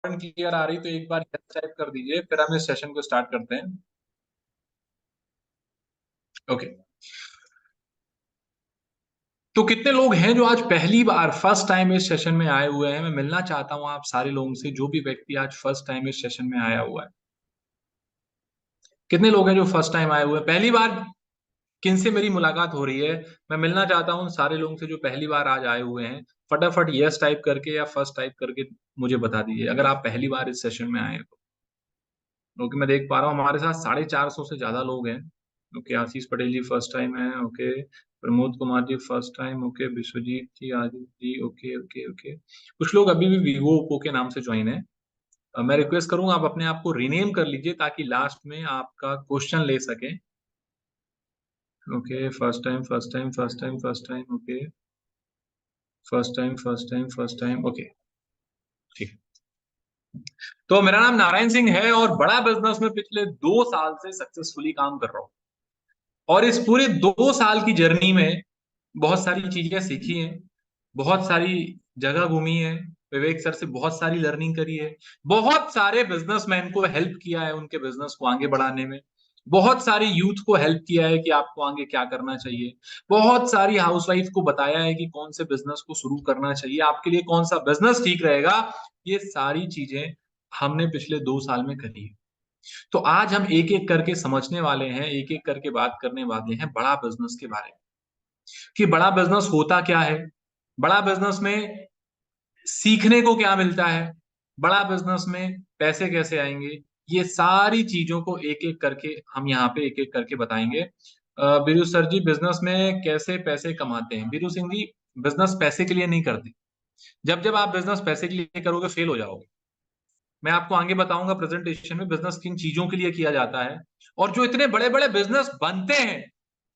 Clear आ रही तो एक बार टाइप कर दीजिए, फिर हम इस सेशन को स्टार्ट करते हैं। ओके। तो कितने लोग हैं जो आज पहली बार फर्स्ट टाइम इस सेशन में आए हुए हैं? मैं मिलना चाहता हूं आप सारे लोगों से, जो भी व्यक्ति आज फर्स्ट टाइम इस सेशन में आया हुआ है। कितने लोग हैं जो फर्स्ट टाइम आए हुए हैं, पहली बार किनसे मेरी मुलाकात हो रही है? मैं मिलना चाहता हूं सारे लोगों से जो पहली बार आज आए हुए हैं। फटाफट यस टाइप करके या फर्स्ट टाइप करके मुझे बता दीजिए अगर आप पहली बार इस सेशन में आए हैं तो। ओके, मैं देख पा रहा हूँ हमारे साथ 450 से ज्यादा लोग हैं। ओके, आशीष पटेल जी फर्स्ट टाइम है। Okay, Pramod Kumar ji first time. Okay, Vishwajeet जी, Aditya ji. Okay okay okay, कुछ लोग अभी भी वीवो ओप्पो के नाम से ज्वाइन है। मैं रिक्वेस्ट करूंगा आप अपने आप को रीनेम कर लीजिए ताकि लास्ट में आपका क्वेश्चन ले सके। Okay, first time first time first time first time. Okay, first time first time first time. Okay, ठीक। तो मेरा नाम नारायण सिंह है और बड़ा बिजनेस में पिछले 2 साल से सक्सेसफुली काम कर रहा हूँ। और इस पूरे 2 साल की जर्नी में बहुत सारी चीजें सीखी हैं, बहुत सारी जगह घूमी है, विवेक सर से बहुत सारी लर्निंग करी है, बहुत सारे बिजनेसमैन को हेल्प किया है उनके बिजनेस को आगे बढ़ाने में, बहुत सारी यूथ को हेल्प किया है कि आपको आगे क्या करना चाहिए, बहुत सारी हाउसवाइफ को बताया है कि कौन से बिजनेस को शुरू करना चाहिए, आपके लिए कौन सा बिजनेस ठीक रहेगा। ये सारी चीजें हमने पिछले 2 साल में करी है। तो आज हम एक एक करके समझने वाले हैं, एक एक करके बात करने वाले हैं बड़ा बिजनेस के बारे में, कि बड़ा बिजनेस होता क्या है, बड़ा बिजनेस में सीखने को क्या मिलता है, बड़ा बिजनेस में पैसे कैसे आएंगे। ये सारी चीजों को एक एक करके हम यहाँ पे एक एक करके बताएंगे। बीरू सर जी, बिजनेस में कैसे पैसे कमाते हैं? बीरू सिंह जी, बिजनेस पैसे के लिए नहीं करते। जब जब आप बिजनेस पैसे के लिए करोगे फेल हो जाओगे। मैं आपको आगे बताऊंगा प्रेजेंटेशन में बिजनेस किन चीजों के लिए किया जाता है, और जो इतने बड़े बड़े बिजनेस बनते हैं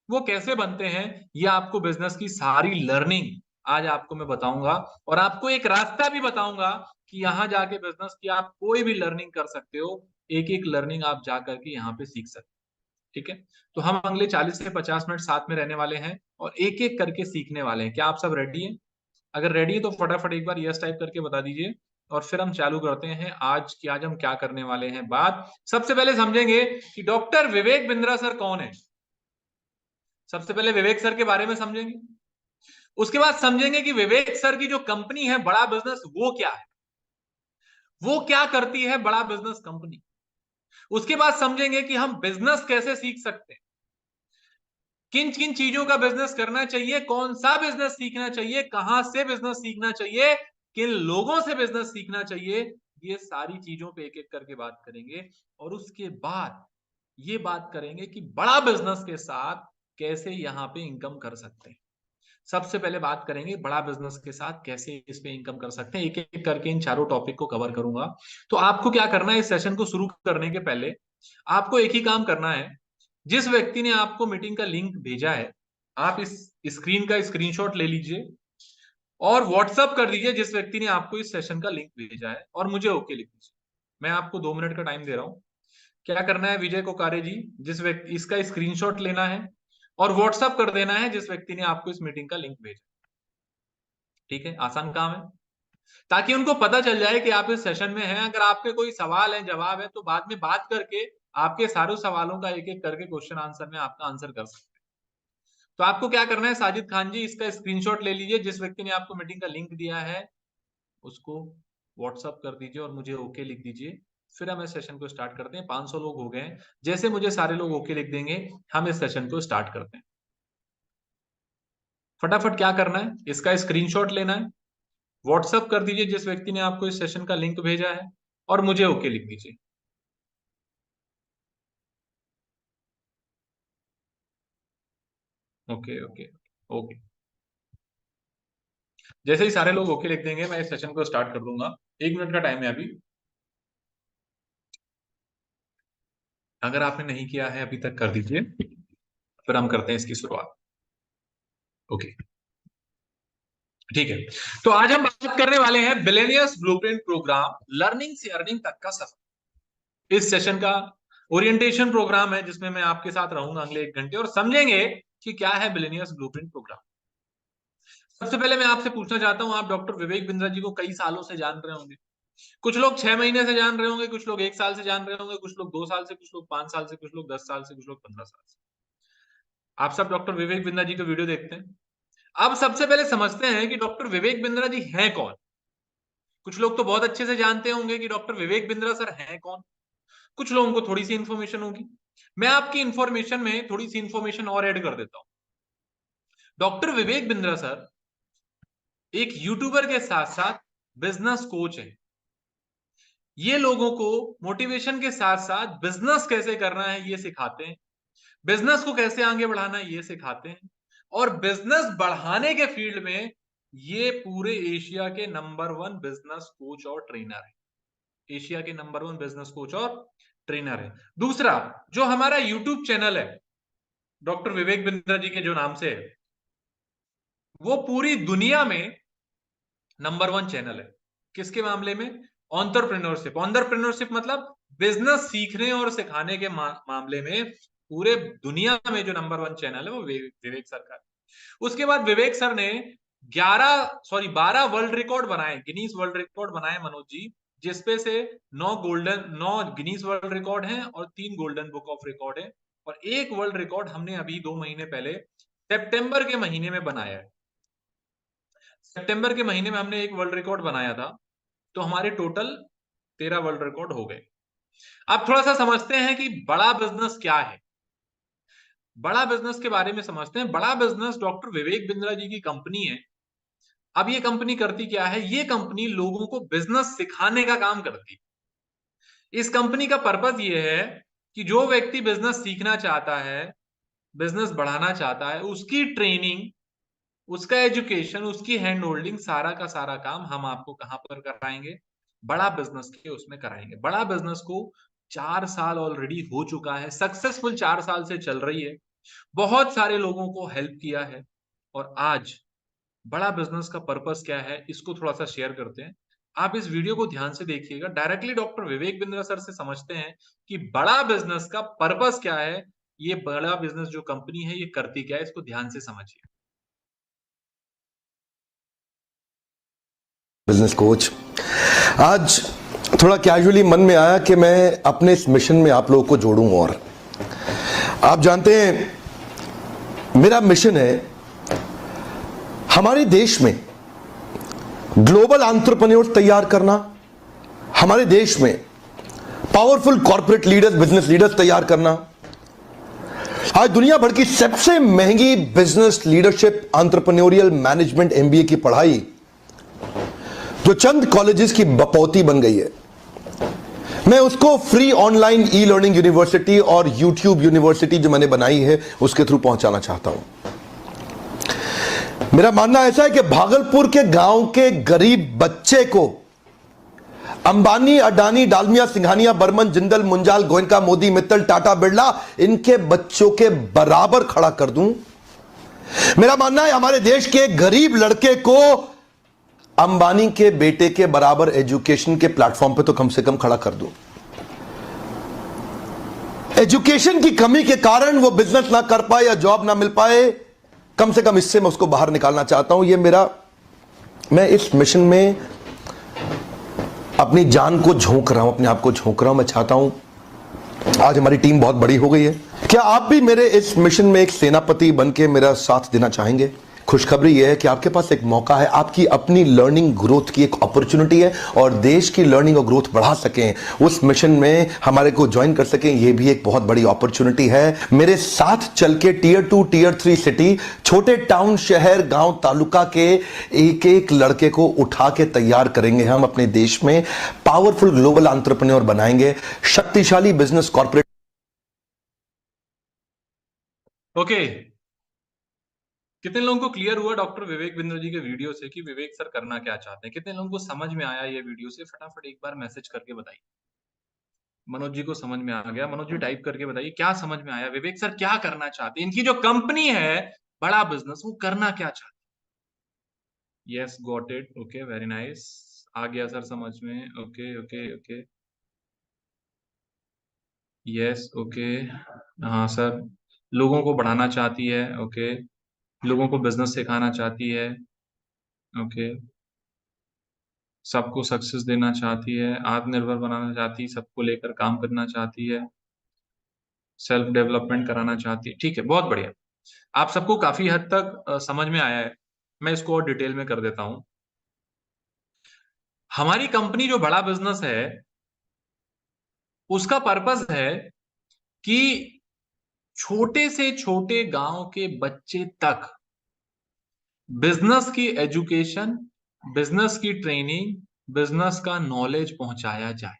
वो कैसे बनते हैं। ये आपको बिजनेस की सारी लर्निंग आज आपको मैं बताऊंगा, और आपको एक रास्ता भी बताऊंगा कि यहां जाके बिजनेस की आप कोई भी लर्निंग कर सकते हो। एक एक लर्निंग आप जा करके यहाँ पे सीख सकते हो। ठीक है, तो हम अगले 40 से 50 मिनट साथ में रहने वाले हैं और एक एक करके सीखने वाले हैं। क्या आप सब रेडी हैं? अगर रेडी है तो फटाफट एक बार यस टाइप करके बता दीजिए, और फिर हम चालू करते हैं आज हम क्या करने वाले हैं। बात सबसे पहले समझेंगे कि डॉक्टर विवेक बिंद्रा सर कौन है। सबसे पहले विवेक सर के बारे में समझेंगे, उसके बाद समझेंगे कि विवेक सर की जो कंपनी है बड़ा बिजनेस, वो क्या है, वो क्या करती है बड़ा बिजनेस कंपनी। उसके बाद समझेंगे कि हम बिजनेस कैसे सीख सकते हैं, किन किन चीजों का बिजनेस करना चाहिए, कौन सा बिजनेस सीखना चाहिए, कहां से बिजनेस सीखना चाहिए, किन लोगों से बिजनेस सीखना चाहिए। ये सारी चीजों पे एक एक करके बात करेंगे, और उसके बाद ये बात करेंगे कि बड़ा बिजनेस के साथ कैसे यहां पे इनकम कर सकते हैं। सबसे पहले बात करेंगे बड़ा बिजनेस के साथ कैसे इस पे इनकम कर सकते हैं, एक एक करके इन चारों टॉपिक को कवर करूंगा। तो आपको क्या करना है, इस सेशन को शुरू करने के पहले आपको एक ही काम करना है। जिस व्यक्ति ने आपको मीटिंग का लिंक भेजा है, आप इस स्क्रीन का स्क्रीनशॉट ले लीजिए और व्हाट्सअप कर दीजिए जिस व्यक्ति ने आपको इस सेशन का लिंक भेजा है, और मुझे ओके लिख दीजिए। मैं आपको 2 मिनट का टाइम दे रहा हूं। क्या करना है विजय कोकारे जी, जिस व्यक्ति इसका स्क्रीनशॉट लेना है और व्हाट्सअप कर देना है जिस व्यक्ति ने आपको इस मीटिंग का लिंक भेजा। ठीक है, आसान काम है, ताकि उनको पता चल जाए कि आप इस सेशन में हैं। अगर आपके कोई सवाल है, जवाब है, तो बाद में बात करके आपके सारे सवालों का एक एक करके क्वेश्चन आंसर में आपका आंसर कर सकते हैं। तो आपको क्या करना है, साजिद खान जी, इसका स्क्रीनशॉट ले लीजिए, जिस व्यक्ति ने आपको मीटिंग का लिंक दिया है उसको व्हाट्सअप कर दीजिए और मुझे ओके लिख दीजिए। फिर हम इस सेशन को स्टार्ट करते हैं। 500 लोग हो गए हैं, जैसे मुझे सारे लोग ओके लिख देंगे हम इस सेशन को स्टार्ट करते हैं। फटाफट क्या करना है, इसका स्क्रीनशॉट लेना है, व्हाट्सअप कर दीजिए जिस व्यक्ति ने आपको इस सेशन का लिंक भेजा है, और मुझे ओके लिख दीजिए। ओके ओके ओके, जैसे ही सारे लोग ओके लिख देंगे मैं इस सेशन को स्टार्ट कर दूंगा। 1 मिनट का टाइम है अभी। अगर आपने नहीं किया है अभी तक कर दीजिए, फिर हम करते हैं इसकी शुरुआत। ओके, ठीक है। तो आज हम बात करने वाले हैं बिलियनियर्स ब्लूप्रिंट प्रोग्राम, लर्निंग से अर्निंग तक का सफर। इस सेशन का ओरिएंटेशन प्रोग्राम है जिसमें मैं आपके साथ रहूंगा अगले 1 घंटे, और समझेंगे कि क्या है बिलियनियर्स ब्लूप्रिंट प्रोग्राम। सबसे पहले मैं आपसे पूछना चाहता हूं, आप डॉक्टर विवेक बिंद्रा जी को कई सालों से जान रहे होंगे। कुछ लोग 6 महीने से जान रहे होंगे, कुछ लोग 1 साल से जान रहे होंगे, कुछ लोग 2 साल से, कुछ लोग 5 साल से, कुछ लोग 10 साल से, कुछ लोग 15 साल से। आप सब डॉक्टर विवेक बिंद्रा जी का वीडियो देखते हैं। अब सबसे पहले समझते हैं कि डॉक्टर विवेक बिंद्रा जी हैं कौन। कुछ लोग तो बहुत अच्छे से जानते होंगे कि डॉक्टर विवेक बिंद्रा सर हैं कौन, कुछ लोगों को थोड़ी सी इंफॉर्मेशन होगी। मैं आपकी इंफॉर्मेशन में थोड़ी सी इंफॉर्मेशन और ऐड कर देता हूं। डॉक्टर विवेक बिंद्रा सर एक यूट्यूबर के साथ साथ बिजनेस कोच है। ये लोगों को मोटिवेशन के साथ साथ बिजनेस कैसे करना है ये सिखाते हैं, बिजनेस को कैसे आगे बढ़ाना है ये सिखाते हैं, और बिजनेस बढ़ाने के फील्ड में ये पूरे एशिया के नंबर 1 बिजनेस कोच और ट्रेनर है। एशिया के नंबर 1 बिजनेस कोच और ट्रेनर है। दूसरा, जो हमारा यूट्यूब चैनल है डॉक्टर विवेक बिंद्रा जी के जो नाम से है, वो पूरी दुनिया में नंबर 1 चैनल है। किसके मामले में? ऑन्टरप्रेन्योरशिप। ऑन्टरप्रेन्योरशिप मतलब बिजनेस सीखने और सिखाने के मामले में पूरे दुनिया में जो नंबर 1 चैनल है वो विवेक सर का है। उसके बाद विवेक सर ने 12 वर्ल्ड रिकॉर्ड बनाए, गिनीज वर्ल्ड रिकॉर्ड बनाए मनोज जी, जिसपे से 9 गिनीज वर्ल्ड रिकॉर्ड हैं और 3 गोल्डन बुक ऑफ रिकॉर्ड है, और एक वर्ल्ड रिकॉर्ड हमने अभी 2 महीने पहले सितंबर के महीने में बनाया है। सितंबर के महीने में हमने एक वर्ल्ड रिकॉर्ड बनाया था, तो हमारे टोटल 13 वर्ल्ड रिकॉर्ड हो गए। अब थोड़ा सा समझते हैं कि बड़ा बिजनेस क्या है। बड़ा बिजनेस के बारे में समझते हैं। बड़ा बिजनेस डॉक्टर विवेक बिंद्रा जी की कंपनी है। अब ये कंपनी करती क्या है? ये कंपनी लोगों को बिजनेस सिखाने का काम करती है। इस कंपनी का पर्पस ये है कि जो व्यक्ति बिजनेस सीखना चाहता है, बिजनेस बढ़ाना चाहता है, उसकी ट्रेनिंग, उसका एजुकेशन, उसकी हैंड होल्डिंग, सारा का सारा काम हम आपको कहां पर कराएंगे? बड़ा बिजनेस के उसमें कराएंगे। बड़ा बिजनेस को 4 साल ऑलरेडी हो चुका है, सक्सेसफुल 4 साल से चल रही है, बहुत सारे लोगों को हेल्प किया है। और आज बड़ा बिजनेस का पर्पस क्या है इसको थोड़ा सा शेयर करते हैं। आप इस वीडियो को ध्यान से देखिएगा। Directly doctor Vivek Bindra sir से समझते हैं कि बड़ा बिजनेस का पर्पस क्या है, ये बड़ा बिजनेस जो कंपनी है ये करती क्या है, इसको ध्यान से समझिए। Business coach. आज थोड़ा कैजुअली मन में आया कि मैं अपने इस मिशन में आप लोगों को जोड़ूं। और आप जानते हैं मेरा मिशन है हमारे देश में ग्लोबल एंटरप्रेन्योर्स तैयार करना, हमारे देश में powerful corporate leaders, business leaders तैयार करना। आज दुनिया भर की सबसे महंगी business leadership entrepreneurial management MBA की पढ़ाई जो चंद कॉलेजेस की बपौती बन गई है, मैं उसको free online e learning university और यूट्यूब यूनिवर्सिटी जो मैंने बनाई है उसके थ्रू पहुंचाना चाहता हूं। मेरा मानना ऐसा है कि भागलपुर के गांव के गरीब बच्चे को अंबानी, अडानी, डालमिया, सिंघानिया, बर्मन, जिंदल, मुंजाल, गोयनका, मोदी, मित्तल, टाटा, बिरला, इनके बच्चों के बराबर खड़ा कर दूं। मेरा मानना है हमारे देश के गरीब लड़के को अंबानी के बेटे के बराबर एजुकेशन के प्लेटफॉर्म पे तो कम से कम खड़ा कर दूं। एजुकेशन की कमी के कारण वो बिजनेस ना कर पाए या जॉब ना मिल पाए, कम से कम इससे मैं उसको बाहर निकालना चाहता हूं। मैं इस मिशन में अपनी जान को झोंक रहा हूं, अपने आप को झोंक रहा हूं। मैं चाहता हूं, आज हमारी टीम बहुत बड़ी हो गई है, क्या आप भी मेरे इस मिशन में एक सेनापति बन के मेरा साथ देना चाहेंगे? खुशखबरी यह है कि आपके पास एक मौका है, आपकी अपनी लर्निंग ग्रोथ की एक अपॉर्चुनिटी है, और देश की लर्निंग और ग्रोथ बढ़ा सकें, उस मिशन में हमारे को ज्वाइन कर सकें, यह भी एक बहुत बड़ी अपॉर्चुनिटी है। मेरे साथ चल के टियर 2, टियर 3 सिटी, छोटे टाउन, शहर, गांव, तालुका के एक एक लड़के को उठा के तैयार करेंगे हम, अपने देश में पावरफुल ग्लोबल एंटरप्रेन्योर बनाएंगे, शक्तिशाली बिजनेस कॉर्पोरेट। ओके, कितने लोगों को क्लियर हुआ डॉक्टर विवेक बिंद्रा जी के वीडियो से कि विवेक सर करना क्या चाहते हैं? कितने लोगों को समझ में आया ये वीडियो से? फटाफट एक बार मैसेज करके बताइए। मनोज जी को समझ में आ गया? मनोज जी टाइप करके बताइए क्या समझ में आया, विवेक सर क्या करना चाहते हैं, इनकी जो कंपनी है बड़ा बिजनेस वो करना क्या चाहते हैं। Yes, got it, okay, very nice, आ गया सर समझ में। Okay okay okay, yes, okay, हाँ सर, लोगों को बढ़ाना चाहती है, ओके, लोगों को बिजनेस सिखाना चाहती है, ओके, सबको सक्सेस देना चाहती है, आत्मनिर्भर बनाना चाहती है, सबको लेकर काम करना चाहती है, सेल्फ डेवलपमेंट कराना चाहती है। ठीक है, बहुत बढ़िया। आप सबको काफी हद तक समझ में आया है। मैं इसको और डिटेल में कर देता हूं। हमारी कंपनी जो बड़ा बिजनेस है, उसका पर्पस है कि छोटे से छोटे गांव के बच्चे तक बिजनेस की एजुकेशन, बिजनेस की ट्रेनिंग, बिजनेस का नॉलेज पहुंचाया जाए,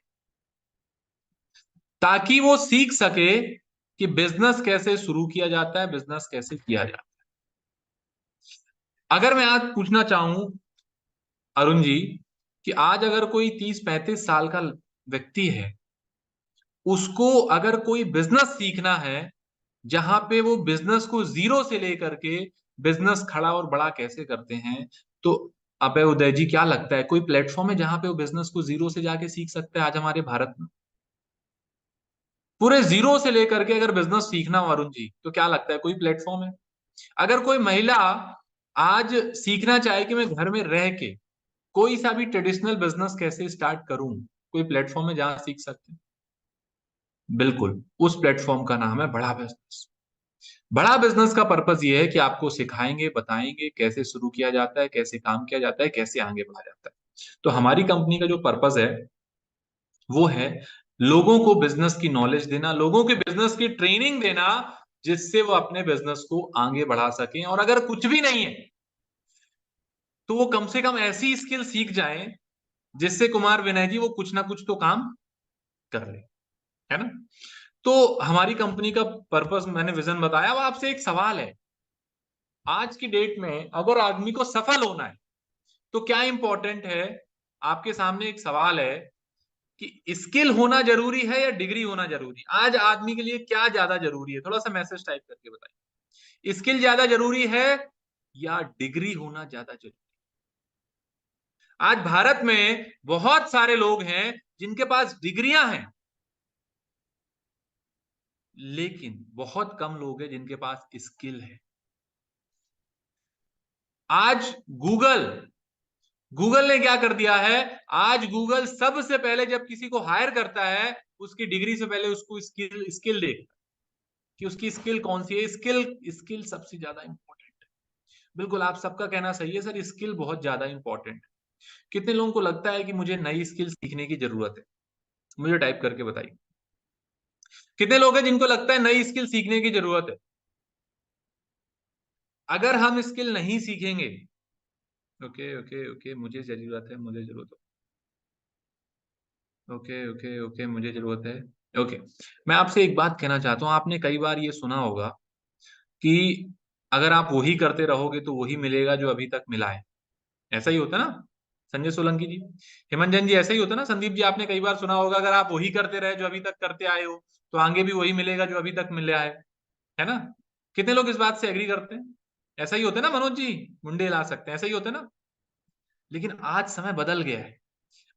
ताकि वो सीख सके कि बिजनेस कैसे शुरू किया जाता है, बिजनेस कैसे किया जाता है। अगर मैं आज पूछना चाहूं अरुण जी कि आज अगर कोई 30-35 साल का व्यक्ति है, उसको अगर कोई बिजनेस सीखना है जहां पे वो बिजनेस को जीरो से लेकर के बिजनेस खड़ा और बड़ा कैसे करते हैं, तो अबे उदय जी क्या लगता है कोई प्लेटफॉर्म है जहां पे वो बिजनेस को जीरो से जाके सीख सकते हैं आज हमारे भारत में? पूरे जीरो से लेकर के अगर बिजनेस सीखना हो अरुण जी, तो क्या लगता है कोई प्लेटफॉर्म है? अगर कोई महिला आज सीखना चाहे कि मैं घर में रह के कोई सा भी ट्रेडिशनल बिजनेस कैसे स्टार्ट करूं, कोई प्लेटफॉर्म है जहां सीख सकते हैं? बिल्कुल, उस प्लेटफॉर्म का नाम है बड़ा बिजनेस। बड़ा बिजनेस का पर्पस ये है कि आपको सिखाएंगे, बताएंगे कैसे शुरू किया जाता है, कैसे काम किया जाता है, कैसे आगे बढ़ा जाता है। तो हमारी कंपनी का जो पर्पस है वो है लोगों को बिजनेस की नॉलेज देना, लोगों के बिजनेस की ट्रेनिंग देना, जिससे वो अपने बिजनेस को आगे बढ़ा सकें। और अगर कुछ भी नहीं है तो वो कम से कम ऐसी स्किल सीख जाएं जिससे कुमार विनय जी वो कुछ ना कुछ तो काम कर ले, है ना? तो हमारी कंपनी का पर्पस मैंने विजन बताया। अब आपसे एक सवाल है, आज की डेट में अगर आदमी को सफल होना है तो क्या इंपॉर्टेंट है? आपके सामने एक सवाल है कि स्किल होना जरूरी है या डिग्री होना जरूरी है? आज आदमी के लिए क्या ज्यादा जरूरी है? थोड़ा सा मैसेज टाइप करके बताइए। स्किल ज्यादा जरूरी है या डिग्री होना ज्यादा जरूरी है? आज भारत में बहुत सारे लोग हैं जिनके पास डिग्रियां हैं, लेकिन बहुत कम लोग हैं जिनके पास स्किल है। आज गूगल गूगल ने क्या कर दिया है? आज गूगल सबसे पहले जब किसी को हायर करता है, उसकी डिग्री से पहले उसको स्किल स्किल देखता है कि उसकी स्किल कौन सी है। स्किल स्किल सबसे ज्यादा इंपॉर्टेंट है। बिल्कुल आप सबका कहना सही है सर, स्किल बहुत ज्यादा इंपॉर्टेंट है। कितने लोगों को लगता है कि मुझे नई स्किल सीखने की जरूरत है? मुझे टाइप करके बताइए। कितने लोग हैं जिनको लगता है नई स्किल सीखने की जरूरत है? अगर हम स्किल नहीं सीखेंगे, ओके ओके ओके मुझे जरूरत है, मुझे जरूरत है, ओके ओके ओके मुझे जरूरत है, ओके। मैं आपसे एक बात कहना चाहता हूं, आपने कई बार ये सुना होगा कि अगर आप वही करते रहोगे तो वही मिलेगा जो अभी तक मिला है। ऐसा ही होता है ना संजय सोलंकी जी, हेमंजन जी? ऐसा ही होता है ना संदीप जी? आपने कई बार सुना होगा अगर आप वही करते रहे जो अभी तक करते आए हो तो आगे भी वही मिलेगा जो अभी तक मिल रहा है ना? कितने लोग इस बात से एग्री करते हैं? ऐसा ही होता है ना मनोज जी? मुंडे ला सकते हैं, ऐसा ही होता है ना? लेकिन आज समय बदल गया है।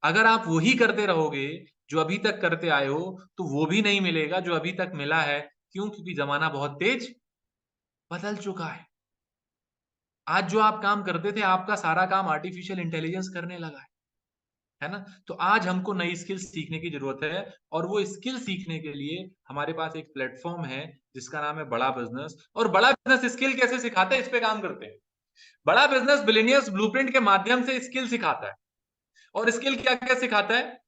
अगर आप वही करते रहोगे जो अभी तक करते आए हो तो वो भी नहीं मिलेगा जो अभी तक मिला है। क्यों? क्योंकि जमाना बहुत तेज बदल चुका है। आज जो आप काम करते थे, आपका सारा काम आर्टिफिशियल इंटेलिजेंस करने लगा है ना? तो आज हमको नई स्किल सीखने की जरूरत है, और वो स्किल सीखने के लिए हमारे पास एक प्लेटफॉर्म है जिसका नाम है बड़ा बिजनेस। और बड़ा बिजनेस स्किल कैसे सिखाता है, इस पे काम करते हैं। बड़ा बिजनेस बिलियनियर्स ब्लूप्रिंट के माध्यम से स्किल सिखाता है। और स्किल क्या क्या सिखाता है?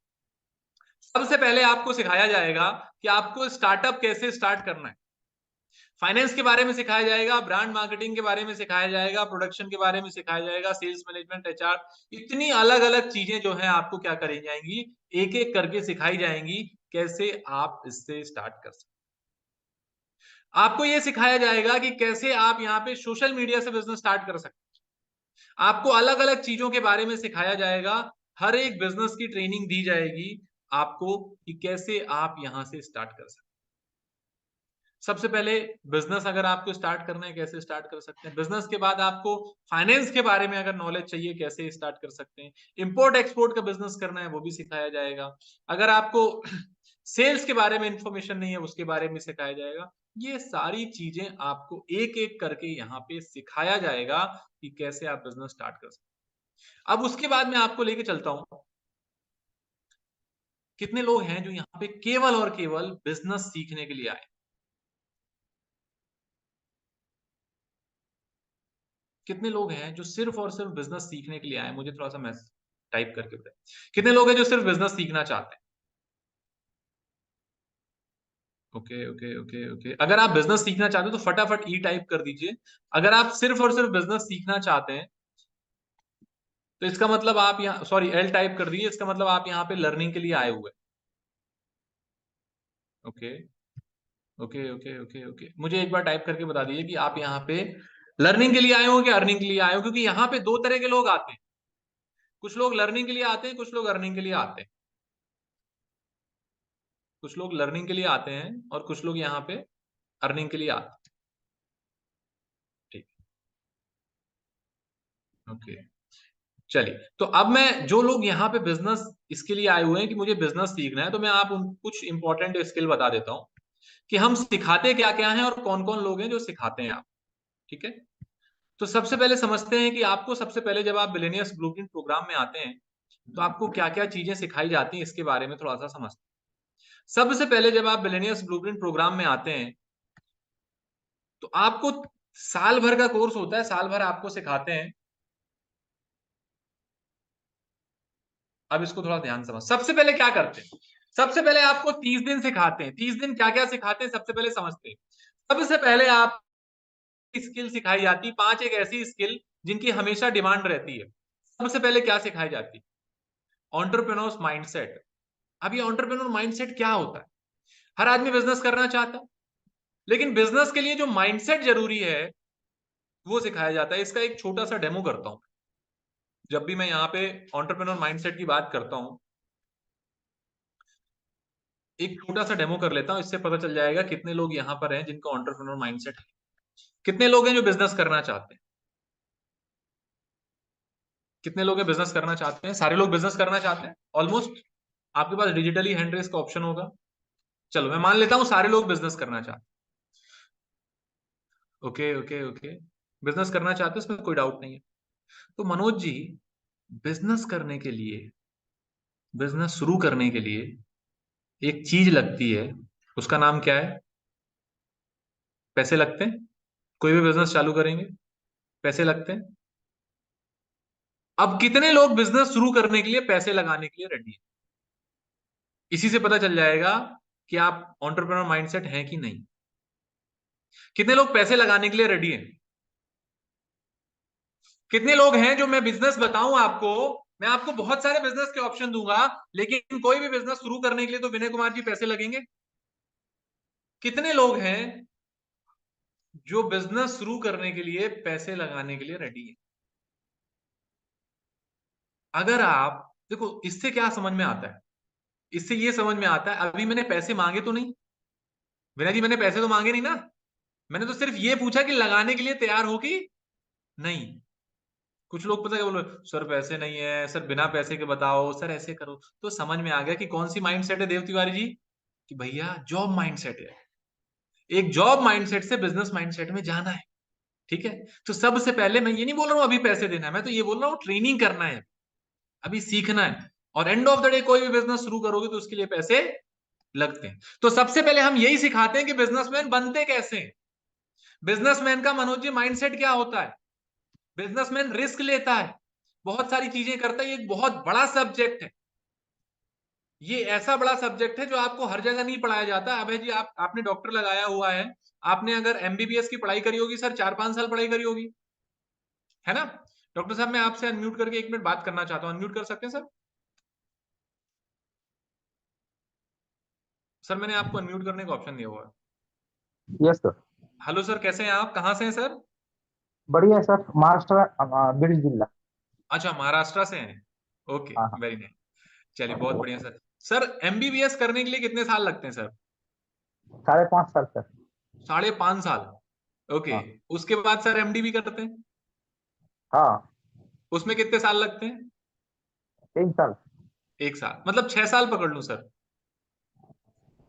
सबसे पहले आपको सिखाया जाएगा कि आपको स्टार्टअप कैसे स्टार्ट करना है। फाइनेंस के बारे में सिखाया जाएगा, ब्रांड मार्केटिंग के बारे में सिखाया जाएगा, प्रोडक्शन के बारे में सिखाया जाएगा, सेल्स मैनेजमेंट, एचआर, इतनी अलग अलग चीजें जो है आपको क्या करी जाएंगी, एक एक करके सिखाई जाएंगी कैसे आप इससे स्टार्ट कर सकते। आपको यह सिखाया जाएगा कि कैसे आप यहाँ पे सोशल मीडिया से बिजनेस स्टार्ट कर सकते हैं। आपको अलग अलग चीजों के बारे में सिखाया जाएगा, हर एक बिजनेस की ट्रेनिंग दी जाएगी आपको कि कैसे आप यहां से स्टार्ट कर सकते हैं। सबसे पहले बिजनेस अगर आपको स्टार्ट करना है कैसे स्टार्ट कर सकते हैं। बिजनेस के बाद आपको फाइनेंस के बारे में अगर नॉलेज चाहिए कैसे स्टार्ट कर सकते हैं। इंपोर्ट एक्सपोर्ट का बिजनेस करना है वो भी सिखाया जाएगा। अगर आपको सेल्स के बारे में इंफॉर्मेशन नहीं है उसके बारे में सिखाया जाएगा। ये सारी चीजें आपको एक एक करके यहाँ पे सिखाया जाएगा कि कैसे आप बिजनेस स्टार्ट कर सकते हैं। अब उसके बाद मैं आपको लेके चलता हूं, कितने लोग हैं जो यहां पे केवल और केवल बिजनेस सीखने के लिए आए? कितने लोग हैं जो सिर्फ और सिर्फ बिजनेस सीखने के लिए आए? मुझे थोड़ा सा मैसेज टाइप करके बताएं, कितने लोग हैं जो सिर्फ बिजनेस सीखना चाहते हैं? ओके ओके ओके ओके, अगर आप बिजनेस सीखना चाहते हो तो फटाफट ई टाइप कर दीजिए। अगर आप सिर्फ और सिर्फ बिजनेस सीखना चाहते हैं तो इसका मतलब आप यहाँ, सॉरी, एल टाइप कर दीजिए, इसका मतलब आप यहाँ पे लर्निंग के लिए आए हुए। Okay okay okay okay okay, मुझे एक बार टाइप करके बता दीजिए कि आप यहाँ पे लर्निंग के लिए आए हो कि अर्निंग के लिए आए हो, क्योंकि यहाँ पे दो तरह के लोग आते हैं। कुछ लोग लर्निंग के लिए आते हैं, कुछ लोग अर्निंग के लिए आते हैं। कुछ लोग लर्निंग के लिए आते हैं और कुछ लोग यहाँ पे अर्निंग के लिए आते हैं। ठीक, ओके, चलिए। तो अब मैं, जो लोग यहाँ पे बिजनेस इसके लिए आए हुए हैं कि मुझे बिजनेस सीखना है, तो मैं आप उन कुछ इंपॉर्टेंट स्किल बता देता हूँ कि हम सिखाते क्या क्या हैं और कौन कौन लोग हैं जो सिखाते हैं आप। ठीक है, तो सबसे पहले समझते हैं कि आपको सबसे पहले जब आप बिलियनियर्स ब्लूप्रिंट प्रोग्राम में आते हैं तो आपको क्या क्या चीजें सिखाई जाती हैं, इसके बारे में थोड़ा सा समझते हैं। सबसे पहले जब आप बिलियनियर्स ब्लूप्रिंट प्रोग्राम में आते हैं तो आपको साल भर का कोर्स होता है, साल भर आपको सिखाते हैं। अब इसको थोड़ा ध्यान समझ, सबसे पहले क्या करते हैं, सबसे पहले आपको 30 दिन सिखाते हैं। 30 दिन क्या क्या सिखाते हैं सबसे पहले समझते हैं। सबसे पहले आप स्किल सिखाई जाती है, 5 एक ऐसी स्किल जिनकी हमेशा डिमांड रहती है। सबसे पहले क्या सिखाई जाती है? Entrepreneurs mindset. अब ये एंटरप्रेन्योर माइंडसेट क्या होता है? हर आदमी बिजनेस करना चाहता है, लेकिन बिजनेस के लिए जो माइंडसेट जरूरी है वो सिखाया जाता है। इसका एक छोटा सा डेमो करता हूं। जब भी मैं यहाँ पे एंटरप्रेन्योर माइंडसेट की बात करता हूं, एक छोटा सा डेमो कर लेता हूं, इससे पता चल जाएगा कितने लोग यहाँ पर हैं जिनका एंटरप्रेन्योर माइंडसेट है, कितने लोग हैं जो बिजनेस करना चाहते हैं। कितने लोग हैं बिजनेस करना चाहते हैं? सारे लोग बिजनेस करना चाहते हैं ऑलमोस्ट। आपके पास डिजिटली हैंड रेस का ऑप्शन होगा। चलो मैं मान लेता हूं सारे लोग बिजनेस करना चाहते हैं। ओके ओके ओके, बिजनेस करना चाहते हैं, इसमें कोई डाउट नहीं है। तो मनोज जी, बिजनेस करने के लिए, बिजनेस शुरू करने के लिए एक चीज लगती है, उसका नाम क्या है? पैसे लगते हैं। कोई भी बिजनेस चालू करेंगे पैसे लगते हैं। अब कितने लोग बिजनेस शुरू करने के लिए पैसे लगाने के लिए रेडी हैं? इसी से पता चल जाएगा कि आप एंटरप्रेन्योर माइंडसेट हैं कि नहीं। कितने लोग पैसे लगाने के लिए रेडी हैं? कितने लोग हैं जो मैं बिजनेस बताऊं आपको, मैं आपको बहुत सारे बिजनेस के ऑप्शन दूंगा, लेकिन कोई भी बिजनेस शुरू करने के लिए तो विनय कुमार जी पैसे लगेंगे। कितने लोग हैं जो बिजनेस शुरू करने के लिए पैसे लगाने के लिए रेडी हैं? अगर आप देखो, इससे क्या समझ में आता है? इससे ये समझ में आता है, अभी मैंने पैसे मांगे तो नहीं, विनय जी, मैंने पैसे तो मांगे नहीं ना। मैंने तो सिर्फ ये पूछा कि लगाने के लिए तैयार हो कि नहीं। कुछ लोग पता है क्या बोलो, सर पैसे नहीं है, सर बिना पैसे के बताओ, सर ऐसे करो। तो समझ में आ गया कि कौन सी माइंडसेट है देव तिवारी जी, कि भैया जॉब माइंडसेट है। एक जॉब माइंडसेट से बिजनेस माइंडसेट में जाना है। ठीक है, तो सबसे पहले मैं ये नहीं बोल रहा हूं अभी पैसे देना है, मैं तो ये बोल रहा हूँ ट्रेनिंग करना है, अभी सीखना है। और एंड ऑफ द डे कोई भी बिजनेस शुरू करोगे तो उसके लिए पैसे लगते हैं। तो सबसे पहले हम यही सिखाते हैं कि बिजनेसमैन बनते कैसे हैं। बिजनेसमैन का मनोज जी माइंडसेट क्या होता है? बिजनेसमैन रिस्क लेता है, बहुत सारी चीजें करता है। ये एक बहुत बड़ा सब्जेक्ट है, ये ऐसा बड़ा सब्जेक्ट है जो आपको हर जगह नहीं पढ़ाया जाता। अभय जी, आपने डॉक्टर लगाया हुआ है, आपने अगर एमबीबीएस की पढ़ाई करी होगी सर, 4-5 साल पढ़ाई करी होगी, है ना? डॉक्टर साहब, मैं आपसे अनम्यूट करके 1 मिनट बात करना चाहता हूं, अनम्यूट कर सकते हैं सर? सर मैंने आपको अनम्यूट करने का ऑप्शन दिया हुआ है। Yes sir. हेलो सर, कैसे हैं आप? कहाँ से हैं सर? बढ़िया सर, महाराष्ट्र, बीड जिल्हा। अच्छा, महाराष्ट्र से हैं। ओके, हाँ हाँ। Very nice. चलिए, बहुत बढ़िया सर। सर एमबीबीएस करने के लिए कितने साल लगते हैं सर? 5.5 साल सर। 5.5 साल। ओके, हाँ उसके बाद सर एमडी भी करते हैं, हाँ। उसमें कितने साल लगते हैं? 3 साल। 1 साल, मतलब 6 साल पकड़ लूं सर।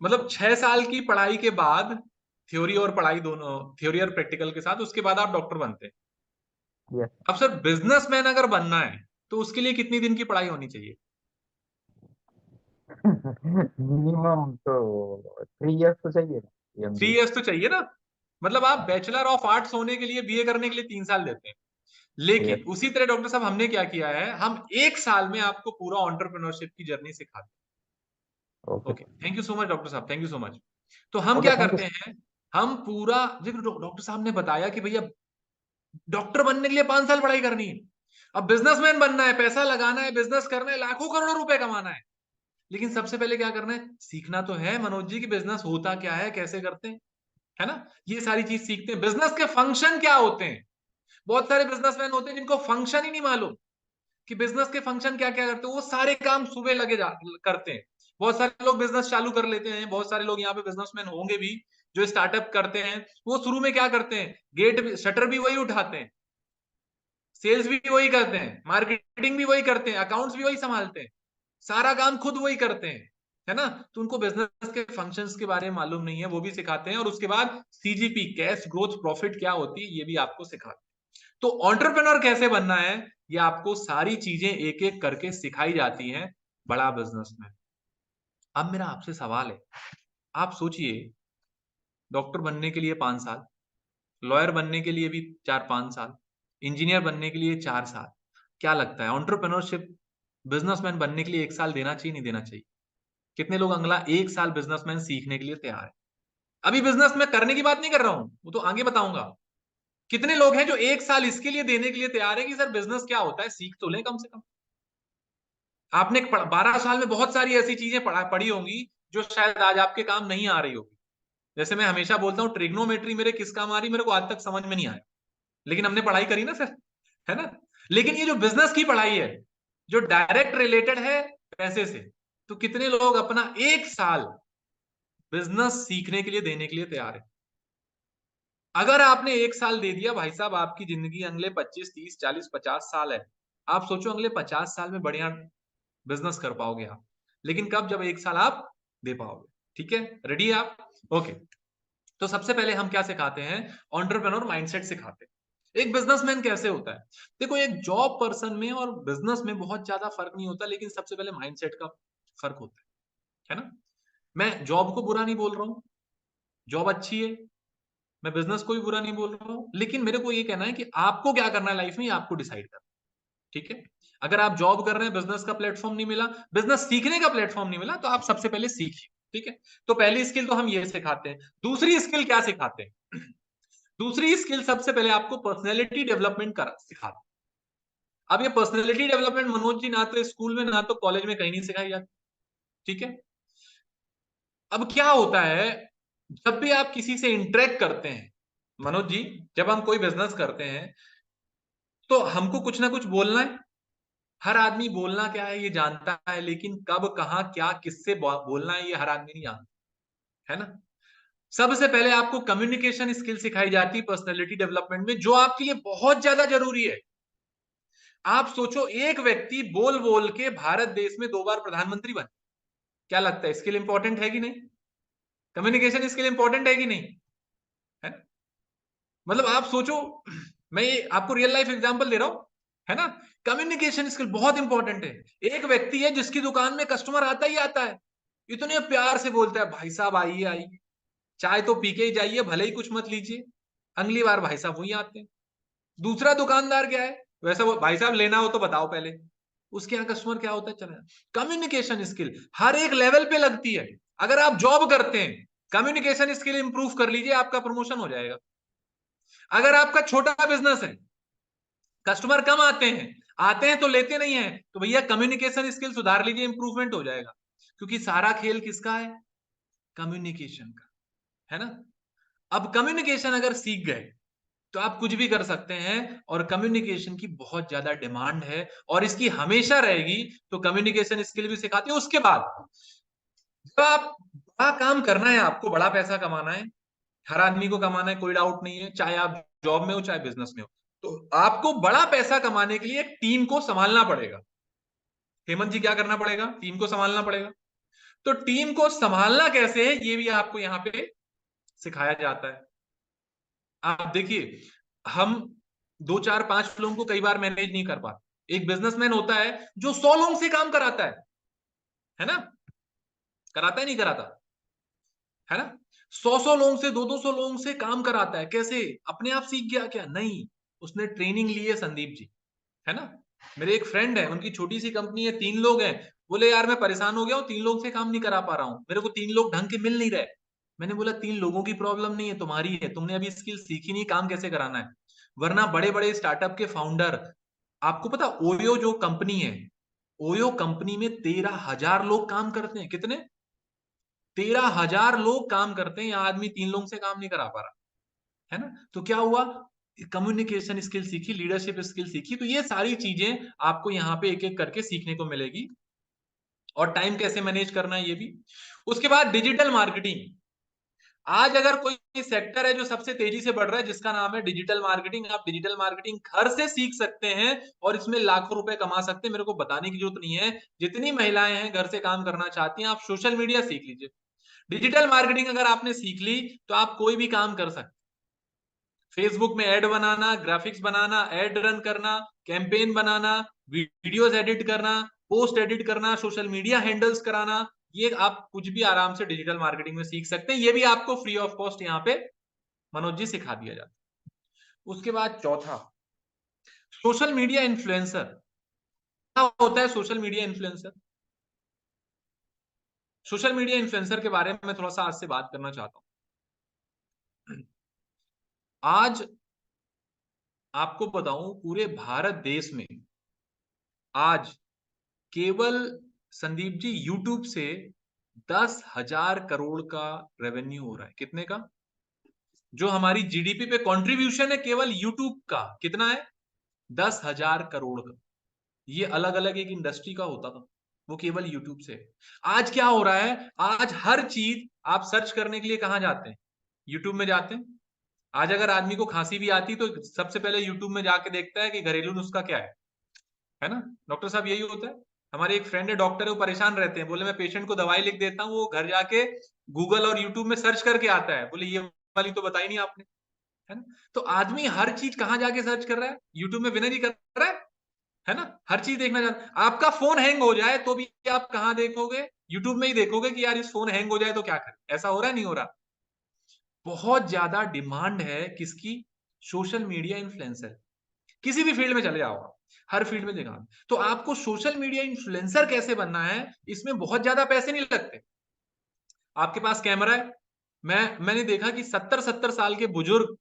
मतलब 6 साल की पढ़ाई के बाद, थ्योरी और पढ़ाई दोनों, थ्योरी और प्रैक्टिकल के साथ, उसके बाद आप डॉक्टर बनते हैं। यस। अब सर बिजनेसमैन अगर बनना है तो उसके लिए कितनी दिन की पढ़ाई होनी चाहिए? मिनिमम तो 3 इयर्स तो चाहिए ना 3 MBA। इयर्स तो चाहिए ना। मतलब आप बैचलर ऑफ आर्ट्स होने के लिए, बीए करने के लिए 3 साल देते हैं। लेकिन यस। उसी तरह डॉक्टर साहब हमने क्या किया है, हम 1 साल में आपको पूरा एंटरप्रेन्योरशिप की जर्नी सिखाते हैं। Okay. Okay, thank you so much doctor साहब, थैंक यू सो मच। तो हम ओके, क्या थैंक यू। करते हैं, हम पूरा, देखो डॉक्टर साहब ने बताया कि भैया डॉक्टर बनने के लिए 5 साल पढ़ाई करनी है। अब बिजनेसमैन बनना है, पैसा लगाना है, बिजनेस करना है, लाखों करोड़ों रुपए कमाना है। लेकिन सबसे पहले क्या करना है, सीखना तो है मनोज जी कि बिजनेस होता क्या है, कैसे करते हैं, है ना। ये सारी चीज सीखते हैं, बिजनेस के फंक्शन क्या होते हैं। बहुत सारे बिजनेसमैन होते हैं जिनको फंक्शन ही नहीं मालूम कि बिजनेस के फंक्शन क्या क्या करते हैं। वो सारे काम सुबह करते हैं। बहुत सारे लोग बिजनेस चालू कर लेते हैं, बहुत सारे लोग यहाँ पे बिजनेसमैन होंगे भी जो स्टार्टअप करते हैं। वो शुरू में क्या करते हैं, गेट भी, शटर भी वही उठाते हैं, सेल्स भी वही करते हैं, मार्केटिंग भी वही करते हैं, अकाउंट्स भी वही संभालते हैं, सारा काम खुद वही करते हैं, है ना। तो उनको बिजनेस के फंक्शंस के बारे में मालूम नहीं है, वो भी सिखाते हैं। और उसके बाद सीजीपी, कैश ग्रोथ प्रॉफिट क्या होती है, ये भी आपको सिखाते हैं। तो एंटरप्रेन्योर कैसे बनना है, ये आपको सारी चीजें एक एक करके सिखाई जाती हैं बड़ा बिजनेस में। अब मेरा आपसे सवाल है, आप सोचिए, डॉक्टर बनने के लिए 5 साल, लॉयर बनने के लिए भी 4-5 साल, इंजीनियर बनने के लिए 4 साल, क्या लगता है एंटरप्रेन्योरशिप बिजनेसमैन बनने के लिए 1 साल देना चाहिए, नहीं देना चाहिए? कितने लोग अगला 1 साल बिजनेसमैन सीखने के लिए तैयार है? अभी बिजनेस में करने की बात नहीं कर रहा हूं, वो तो आगे बताऊंगा। कितने लोग हैं जो 1 साल इसके लिए देने के लिए तैयार है कि सर बिजनेस क्या होता है, सीख तो लें कम से कम। आपने 12 साल में बहुत सारी ऐसी चीजें पढ़ी होंगी जो शायद आज आपके काम नहीं आ रही होगी। जैसे मैं हमेशा बोलता हूँ, ट्रिग्नोमेट्री मेरे किस काम आ रही, मेरे को आज तक समझ में नहीं आया, लेकिन हमने पढ़ाई करी ना सर, है ना। लेकिन ये जो बिजनेस की पढ़ाई है, जो डायरेक्ट रिलेटेड है पैसे से, तो कितने लोग अपना 1 साल बिजनेस सीखने के लिए देने के लिए तैयार है? अगर आपने 1 साल दे दिया भाई साहब, आपकी जिंदगी अगले 25, 30, 40, 50 साल है। आप सोचो अगले 50 साल में बढ़िया बिजनेस कर पाओगे आप। लेकिन कब, जब 1 साल आप दे पाओगे। ठीक है, रेडी है आप? ओके। तो सबसे पहले हम क्या सिखाते हैं, एंटरप्रेन्योर माइंडसेट सिखाते हैं। एक बिजनेसमैन कैसे होता है, देखो एक जॉब पर्सन में और बिजनेस में बहुत ज्यादा फर्क नहीं होता, लेकिन सबसे पहले माइंडसेट का फर्क होता है ना। मैं जॉब को बुरा नहीं बोल रहा हूं, जॉब अच्छी है, मैं बिजनेस को भी बुरा नहीं बोल रहा हूं, लेकिन मेरे को ये कहना है कि आपको क्या करना है लाइफ में, ये आपको डिसाइड करना है। ठीक है, अगर आप जॉब कर रहे हैं, बिजनेस का प्लेटफॉर्म नहीं मिला, बिजनेस सीखने का प्लेटफॉर्म नहीं मिला, तो आप सबसे पहले सीखिए। ठीक है, तो पहली स्किल तो हम ये सिखाते हैं। दूसरी स्किल क्या सिखाते हैं, दूसरी स्किल सबसे पहले आपको पर्सनैलिटी डेवलपमेंट कर सिखाते हैं। अब ये पर्सनैलिटी डेवलपमेंट मनोज जी ना तो स्कूल में ना तो कॉलेज में कहीं नहीं सिखाई जाती। ठीक है, अब क्या होता है, जब भी आप किसी से इंटरेक्ट करते हैं मनोज जी, जब हम कोई बिजनेस करते हैं, तो हमको कुछ ना कुछ बोलना है। हर आदमी बोलना क्या है ये जानता है, लेकिन कब, कहां, क्या, किससे बोलना है, ये हर आदमी नहीं जानता, है ना। सबसे पहले आपको कम्युनिकेशन स्किल सिखाई जाती है पर्सनैलिटी डेवलपमेंट में, जो आपके लिए बहुत ज्यादा जरूरी है। आप सोचो, एक व्यक्ति बोल बोल के भारत देश में 2 बार प्रधानमंत्री बने, क्या लगता है स्किल इंपॉर्टेंट है कि नहीं? कम्युनिकेशन स्किल इंपॉर्टेंट है कि नहीं, है ना? मतलब आप सोचो, मैं ये आपको रियल लाइफ एग्जांपल दे रहा हूं, है ना। कम्युनिकेशन स्किल बहुत इंपॉर्टेंट है। एक व्यक्ति है जिसकी दुकान में कस्टमर आता ही आता है, इतने प्यार से बोलता है, भाई साहब आइए आइए, चाय तो पी के ही जाइए, भले ही कुछ मत लीजिए, अगली बार भाई साहब वही आते हैं। दूसरा दुकानदार क्या है, वैसा वो, भाई साहब लेना हो तो बताओ पहले, उसके यहाँ कस्टमर क्या होता है, चला। कम्युनिकेशन स्किल हर एक लेवल पे लगती है। अगर आप जॉब करते हैं, कम्युनिकेशन स्किल इंप्रूव कर लीजिए, आपका प्रमोशन हो जाएगा। अगर आपका छोटा बिजनेस है, कस्टमर कम आते हैं तो लेते नहीं है, तो भैया कम्युनिकेशन स्किल सुधार लीजिए, इंप्रूवमेंट हो जाएगा। क्योंकि सारा खेल किसका है, कम्युनिकेशन का, है ना। अब कम्युनिकेशन अगर सीख गए तो आप कुछ भी कर सकते हैं, और कम्युनिकेशन की बहुत ज्यादा डिमांड है और इसकी हमेशा रहेगी। तो कम्युनिकेशन स्किल भी सिखाते हैं। उसके बाद जब आप बड़ा काम करना है, आपको बड़ा पैसा कमाना है, हर आदमी को कमाना है, कोई डाउट नहीं है, चाहे आप जॉब में हो चाहे बिजनेस में हो, तो आपको बड़ा पैसा कमाने के लिए एक टीम को संभालना पड़ेगा। हेमंत जी क्या करना पड़ेगा, टीम को संभालना पड़ेगा। तो टीम को संभालना कैसे है, ये भी आपको यहां पे सिखाया जाता है। आप देखिए, हम 2, 4, 5 लोगों को कई बार मैनेज नहीं कर पाते, एक बिजनेसमैन होता है जो 100 लोगों से काम कराता है ना, कराता है नहीं कराता, है ना, 100 लोगों से 200 लोगों से काम कराता है। कैसे? अपने आप सीख गया क्या? नहीं, उसने ट्रेनिंग ली है संदीप जी, है ना। मेरे एक फ्रेंड है, उनकी छोटी सी कंपनी है, 3 लोग हैं। बोले यार मैं परेशान हो गया हूँ, 3 लोग से काम नहीं करा पा रहा हूँ, मेरे को 3 लोग ढंग के मिल नहीं रहे। मैंने बोला 3 लोगों की प्रॉब्लम नहीं है, तुम्हारी है, तुमने अभी स्किल सीखी नहीं काम कैसे कराना है। वरना बड़े बड़े स्टार्टअप के फाउंडर, आपको पता ओयो जो कंपनी है, ओयो कंपनी में 13,000 लोग काम करते हैं। कितने? 13,000 लोग काम करते हैं, यहाँ आदमी 3 लोगों से काम नहीं करा पा रहा, है ना। तो क्या हुआ? कम्युनिकेशन स्किल सीखी, लीडरशिप स्किल सीखी। तो ये सारी चीजें आपको यहाँ पे एक एक करके सीखने को मिलेगी। और टाइम कैसे मैनेज करना है ये भी। उसके बाद डिजिटल मार्केटिंग। आज अगर कोई सेक्टर है जो सबसे तेजी से बढ़ रहा है, जिसका नाम है डिजिटल मार्केटिंग। आप डिजिटल मार्केटिंग घर से सीख सकते हैं और इसमें लाखों रुपए कमा सकते हैं। मेरे को बताने की जरूरत नहीं है, जितनी महिलाएं हैं घर से काम करना चाहती हैं, आप सोशल मीडिया सीख लीजिए। डिजिटल मार्केटिंग अगर आपने सीख ली तो आप कोई भी काम कर सकते। फेसबुक में ऐड बनाना, ग्राफिक्स बनाना, ऐड रन करना, कैंपेन बनाना, वीडियोस एडिट करना, पोस्ट एडिट करना, सोशल मीडिया हैंडल्स कराना, ये आप कुछ भी आराम से डिजिटल मार्केटिंग में सीख सकते हैं। ये भी आपको फ्री ऑफ कॉस्ट यहाँ पे मनोज जी सिखा दिया जाता है। उसके बाद चौथा, सोशल मीडिया इन्फ्लुएंसर। क्या होता है social media influencer? Social media influencer के बारे में मैं थोड़ा सा आज से बात करना चाहता हूं। आज आपको बताऊं, पूरे भारत देश में आज केवल संदीप जी यूट्यूब से 10,000 करोड़ का रेवेन्यू हो रहा है। कितने का? जो हमारी जीडीपी पे कंट्रीब्यूशन है केवल यूट्यूब का, कितना है? 10,000 करोड़ का। ये अलग अलग एक इंडस्ट्री का होता था, वो केवल यूट्यूब से। आज क्या हो रहा है? आज हर चीज आप सर्च करने के लिए कहां जाते हैं? यूट्यूब में जाते हैं। आज अगर आदमी को खांसी भी आती तो सबसे पहले यूट्यूब में जाके देखता है कि घरेलू नुस्खा क्या है ना। डॉक्टर साहब यही होता है। हमारे एक फ्रेंड है डॉक्टर है, वो परेशान रहते हैं, बोले मैं पेशेंट को दवाई लिख देता हूँ, वो घर जाके गूगल और यूट्यूब में सर्च करके आता है, बोले ये वाली तो बताई नहीं आपने, है ना। तो आदमी हर चीज कहां जाके सर्च कर रहा है? यूट्यूब में विनर ही कर रहा है ना। हर चीज देखना चाहता है। आपका फोन हैंग हो जाए तो भी आप कहां देखोगे? यूट्यूब में ही देखोगे कि यार इस फोन हैंग हो जाए तो क्या करें। ऐसा हो रहा है नहीं हो रहा? बहुत ज्यादा डिमांड है किसकी? Social media influencer. किसी भी फील्ड में चले जाओ, हर फील्ड में देखा। तो आपको सोशल मीडिया इन्फ्लुएंसर कैसे बनना है, इसमें बहुत ज्यादा पैसे नहीं लगते। आपके पास कैमरा है। मैंने देखा कि 70-70 साल के बुजुर्ग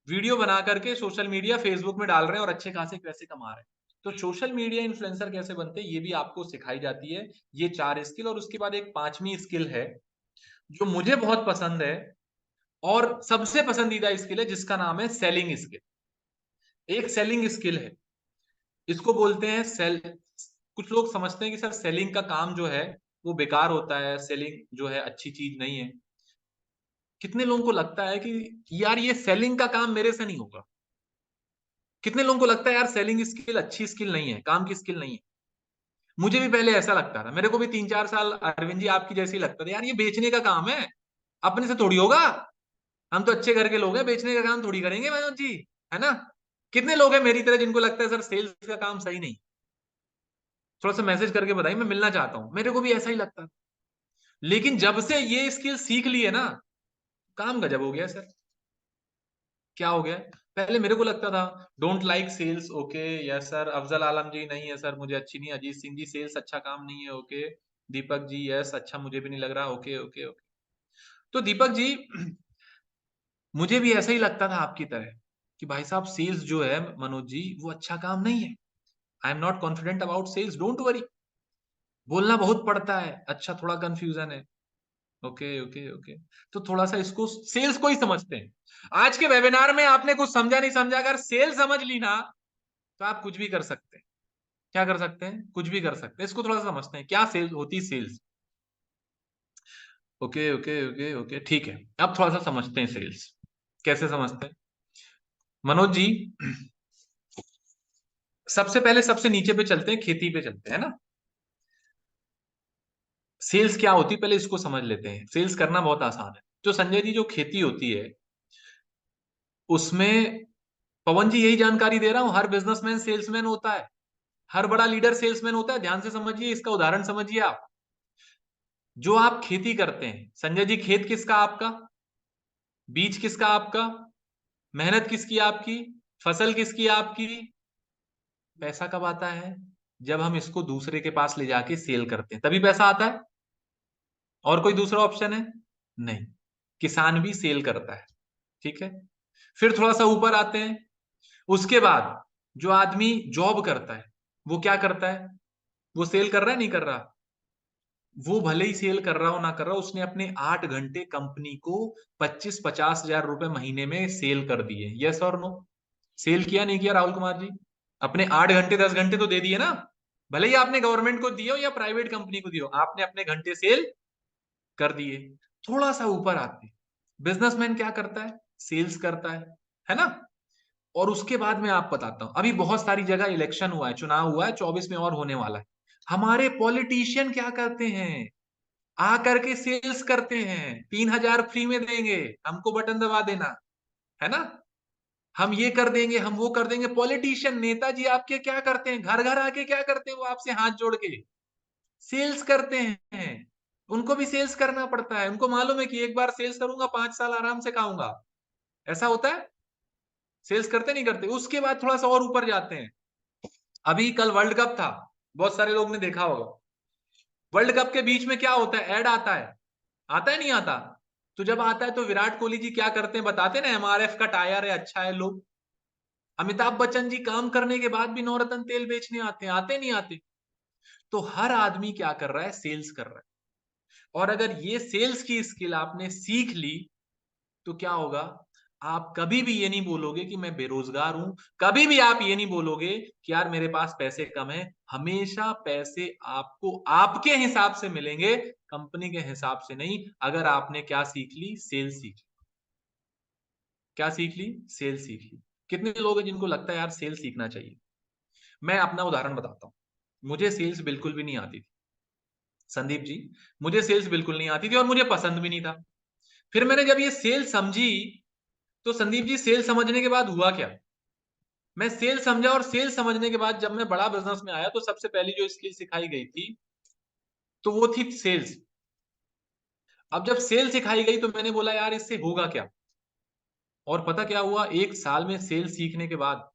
वीडियो बना करके सोशल मीडिया फेसबुक में डाल रहे हैं और अच्छे खासे पैसे कमा रहे हैं। तो सोशल मीडिया इन्फ्लुएंसर कैसे बनते हैं ये भी आपको सिखाई जाती है। ये 4 स्किल। और उसके बाद एक 5वीं स्किल है जो मुझे बहुत पसंद है और सबसे पसंदीदा स्किल है, जिसका नाम है सेलिंग स्किल। एक सेलिंग स्किल है, इसको बोलते हैं सेल। कुछ लोग समझते हैं कि सर सेलिंग का काम जो है वो बेकार होता है, सेलिंग जो है अच्छी चीज नहीं है। कितने लोगों को लगता है कि यार ये सेलिंग का काम मेरे से नहीं होगा? कितने लोगों को लगता है यार सेलिंग स्किल अच्छी स्किल नहीं है, काम की स्किल नहीं है? मुझे भी पहले ऐसा लगता था, मेरे को भी 3-4 साल अरविंद जी आपकी जैसे ही लगता था, यार ये बेचने का काम है, अपने से थोड़ी होगा। हम तो अच्छे घर के लोग हैं, बेचने का काम थोड़ी करेंगे मनोज जी, है ना। कितने लोग हैं मेरी तरह जिनको लगता है सर सेल्स का काम सही नहीं? थोड़ा सा मैसेज करके बताइए, मैं मिलना चाहता हूं। मेरे को भी ऐसा ही लगता था। लेकिन जब से ये स्किल सीख ली है ना, काम गजब हो गया सर। क्या हो गया? पहले मेरे को लगता था don't like sales, okay yes sir. Afzal Alam ji नहीं है सर, मुझे अच्छी नहीं। अजीत सिंह जी सेल्स अच्छा काम नहीं है, ओके। दीपक जी यस, अच्छा मुझे भी नहीं लग रहा, ओके ओके ओके। तो दीपक जी मुझे भी ऐसा ही लगता था आपकी तरह कि भाई साहब सेल्स जो है मनोज जी वो अच्छा काम नहीं है। I am not confident about sales, don't worry. बोलना बहुत पड़ता है, अच्छा थोड़ा कंफ्यूजन है, ओके ओके ओके। तो थोड़ा सा इसको सेल्स को ही समझते हैं। आज के वेबिनार में आपने कुछ समझा नहीं समझा, अगर सेल्स समझ ली ना तो आप कुछ भी कर सकते हैं। क्या कर सकते हैं? कुछ भी कर सकते हैं। इसको थोड़ा सा समझते हैं, क्या सेल्स होती? Sales, okay okay okay okay ठीक है। अब थोड़ा सा समझते हैं सेल्स कैसे समझते हैं। मनोज जी सबसे पहले सबसे नीचे पे चलते हैं, खेती पे चलते हैं ना। सेल्स क्या होती है पहले इसको समझ लेते हैं। सेल्स करना बहुत आसान है। जो संजय जी जो खेती होती है उसमें पवन जी यही जानकारी दे रहा हूं, हर बिजनेसमैन सेल्समैन होता है, हर बड़ा लीडर सेल्समैन होता है। ध्यान से समझिए, इसका उदाहरण समझिए आप। जो आप खेती करते हैं, संजय जी, खेत किसका आपका, बीज किसका आपका, मेहनत किसकी आपकी, फसल किसकी आपकी, पैसा कब आता है, जब हम इसको दूसरे के पास ले जाके सेल करते हैं, तभी पैसा आता है। और कोई दूसरा ऑप्शन है? नहीं। किसान भी सेल करता है, ठीक है। फिर थोड़ा सा ऊपर आते हैं, उसके बाद जो आदमी जॉब करता है वो क्या करता है, वो सेल कर रहा है नहीं कर रहा, वो भले ही सेल कर रहा हो ना कर रहा हो, उसने अपने 8 घंटे कंपनी को 25-50 हजार रुपए महीने में सेल कर दिए, यस और नो? सेल किया नहीं किया राहुल कुमार जी? अपने 8 घंटे 10 घंटे तो दे दिए ना, भले ही आपने गवर्नमेंट को दिए हो या प्राइवेट कंपनी को दिए हो, आपने अपने घंटे सेल कर दिए। थोड़ा सा ऊपर आते, बिजनेसमैन क्या करता है, सेल्स करता है ना। और उसके बाद मैं आप बताता हूं, अभी बहुत सारी जगह इलेक्शन हुआ है, चुनाव हुआ है, 24 में और होने वाला है। हमारे पॉलिटिशियन क्या करते हैं, आकर के सेल्स करते हैं, 3,000 फ्री में देंगे, हमको बटन दबा देना, है ना, हम ये कर देंगे, हम वो कर देंगे। पॉलिटिशियन, नेताजी आपके क्या करते हैं, घर घर आके क्या करते हैं, वो आपसे हाथ जोड़ के सेल्स करते हैं। उनको भी सेल्स करना पड़ता है, उनको मालूम है कि एक बार सेल्स करूंगा 5 साल आराम से खाऊंगा। ऐसा होता है, सेल्स करते नहीं करते। उसके बाद थोड़ा सा और ऊपर जाते हैं, अभी कल वर्ल्ड कप था, बहुत सारे लोग ने देखा होगा। वर्ल्ड कप के बीच में क्या होता है, एड आता है नहीं आता? तो जब आता है तो विराट कोहली जी क्या करते हैं बताते ना, एमआरएफ का टायर है, अच्छा है लो। अमिताभ बच्चन जी काम करने के बाद भी नवरत्न तेल बेचने आते नहीं आते? तो हर आदमी क्या कर रहा है, सेल्स कर रहा है। और अगर ये सेल्स की स्किल आपने सीख ली तो क्या होगा, आप कभी भी ये नहीं बोलोगे कि मैं बेरोजगार हूं, कभी भी आप ये नहीं बोलोगे कि यार मेरे पास पैसे कम है। हमेशा पैसे आपको आपके हिसाब से मिलेंगे, कंपनी के हिसाब से नहीं। अगर आपने क्या सीख ली, सेल सीख ली। क्या सीख ली, सेल सीख ली। कितने लोग हैं जिनको लगता है यार सेल सीखना चाहिए? मैं अपना उदाहरण बताता हूं, मुझे सेल्स बिल्कुल भी नहीं आती थी संदीप जी, मुझे सेल्स बिल्कुल नहीं आती थी और मुझे पसंद भी नहीं था। फिर मैंने जब ये सेल समझी, तो संदीप जी सेल समझने के बाद हुआ क्या, मैं सेल समझा और सेल समझने के बाद जब मैं बड़ा बिजनेस में आया तो सबसे पहली जो स्किल सिखाई गई थी तो वो थी सेल्स। अब जब सेल सिखाई गई तो मैंने बोला यार इससे होगा क्या, और पता क्या हुआ, 1 साल में सेल सीखने के बाद,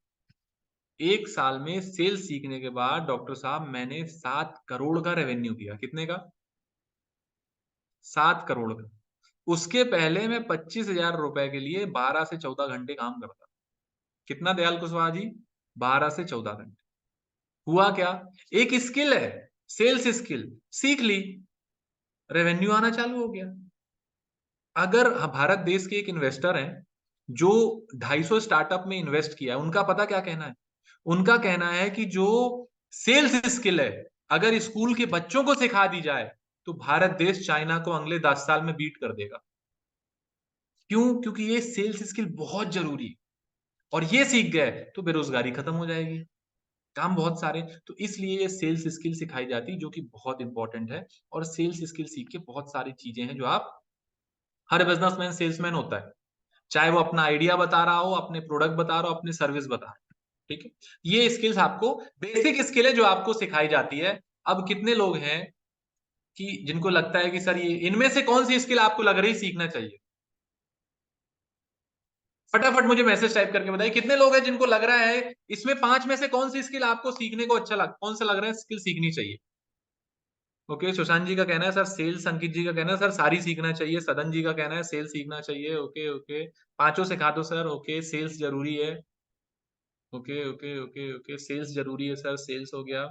1 साल में सेल सीखने के बाद डॉक्टर साहब मैंने 7 करोड़ का रेवेन्यू किया। कितने का? 7 करोड़ का। उसके पहले मैं 25,000 रुपए के लिए 12 से 14 घंटे काम करता। कितना दयाल कुशवाहा जी? 12 से 14 घंटे। हुआ क्या, एक स्किल है, सेल्स स्किल, सीख ली, रेवेन्यू आना चालू हो गया। अगर भारत देश के एक इन्वेस्टर हैं जो 250 स्टार्टअप में इन्वेस्ट किया है, उनका पता क्या कहना है, उनका कहना है कि जो सेल्स स्किल है अगर स्कूल के बच्चों को सिखा दी जाए तो भारत देश चाइना को अगले 10 साल में बीट कर देगा। क्यों? क्योंकि ये सेल्स स्किल बहुत जरूरी है, और ये सीख गए तो बेरोजगारी खत्म हो जाएगी, काम बहुत सारे। तो इसलिए ये सेल्स स्किल सिखाई जाती है जो कि बहुत इंपॉर्टेंट है। और सेल्स स्किल सीख के बहुत सारी चीजें हैं जो आप, हर बिजनेसमैन सेल्समैन होता है, चाहे वो अपना आइडिया बता रहा हो, अपने प्रोडक्ट बता रहा हो, अपनी सर्विस बता रहा हो, ठीक है। ये स्किल्स आपको, बेसिक स्किल है जो आपको सिखाई जाती है। अब कितने लोग हैं कि जिनको लगता है कि सर ये इनमें से कौन सी स्किल आपको लग रही सीखना चाहिए? फटाफट मुझे मैसेज टाइप करके बताइए, कितने लोग हैं जिनको लग रहा है इसमें 5 में से कौन सी स्किल आपको सीखने को अच्छा लग, कौन सा लग रहा है स्किल सीखनी चाहिए? ओके, सुशांत जी का कहना है सर सेल्स, अंकित जी का कहना है सर सारी सीखना चाहिए, सदन जी का कहना है सेल्स सीखना चाहिए। ओके ओके, पांचों सिखा दो सर। ओके, सेल्स जरूरी है। Okay okay okay okay, sales जरूरी है सर, सेल्स हो गया,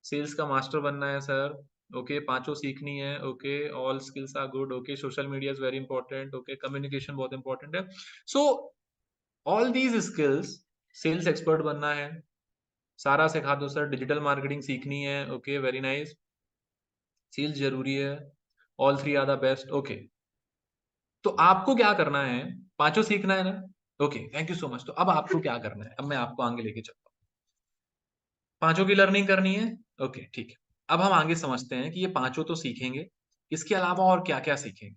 सेल्स का मास्टर बनना है सर। ओके, पांचों सीखनी है। Okay, all skills are good. Okay, social media is very important. Okay, communication बहुत इंपॉर्टेंट है। So all these skills, sales expert बनना है, सारा सिखा दो सर। डिजिटल मार्केटिंग सीखनी है। ओके, वेरी नाइस, सेल्स जरूरी है, all three are the best. Okay, तो आपको क्या करना है, पांचों सीखना है ना? Okay, thank you so much. तो अब आपको क्या करना है, अब मैं आपको आगे लेके चलता हूँ। पांचों की लर्निंग करनी है। ओके ठीक है, अब हम आगे समझते हैं कि ये पांचों तो सीखेंगे, इसके अलावा और क्या क्या सीखेंगे।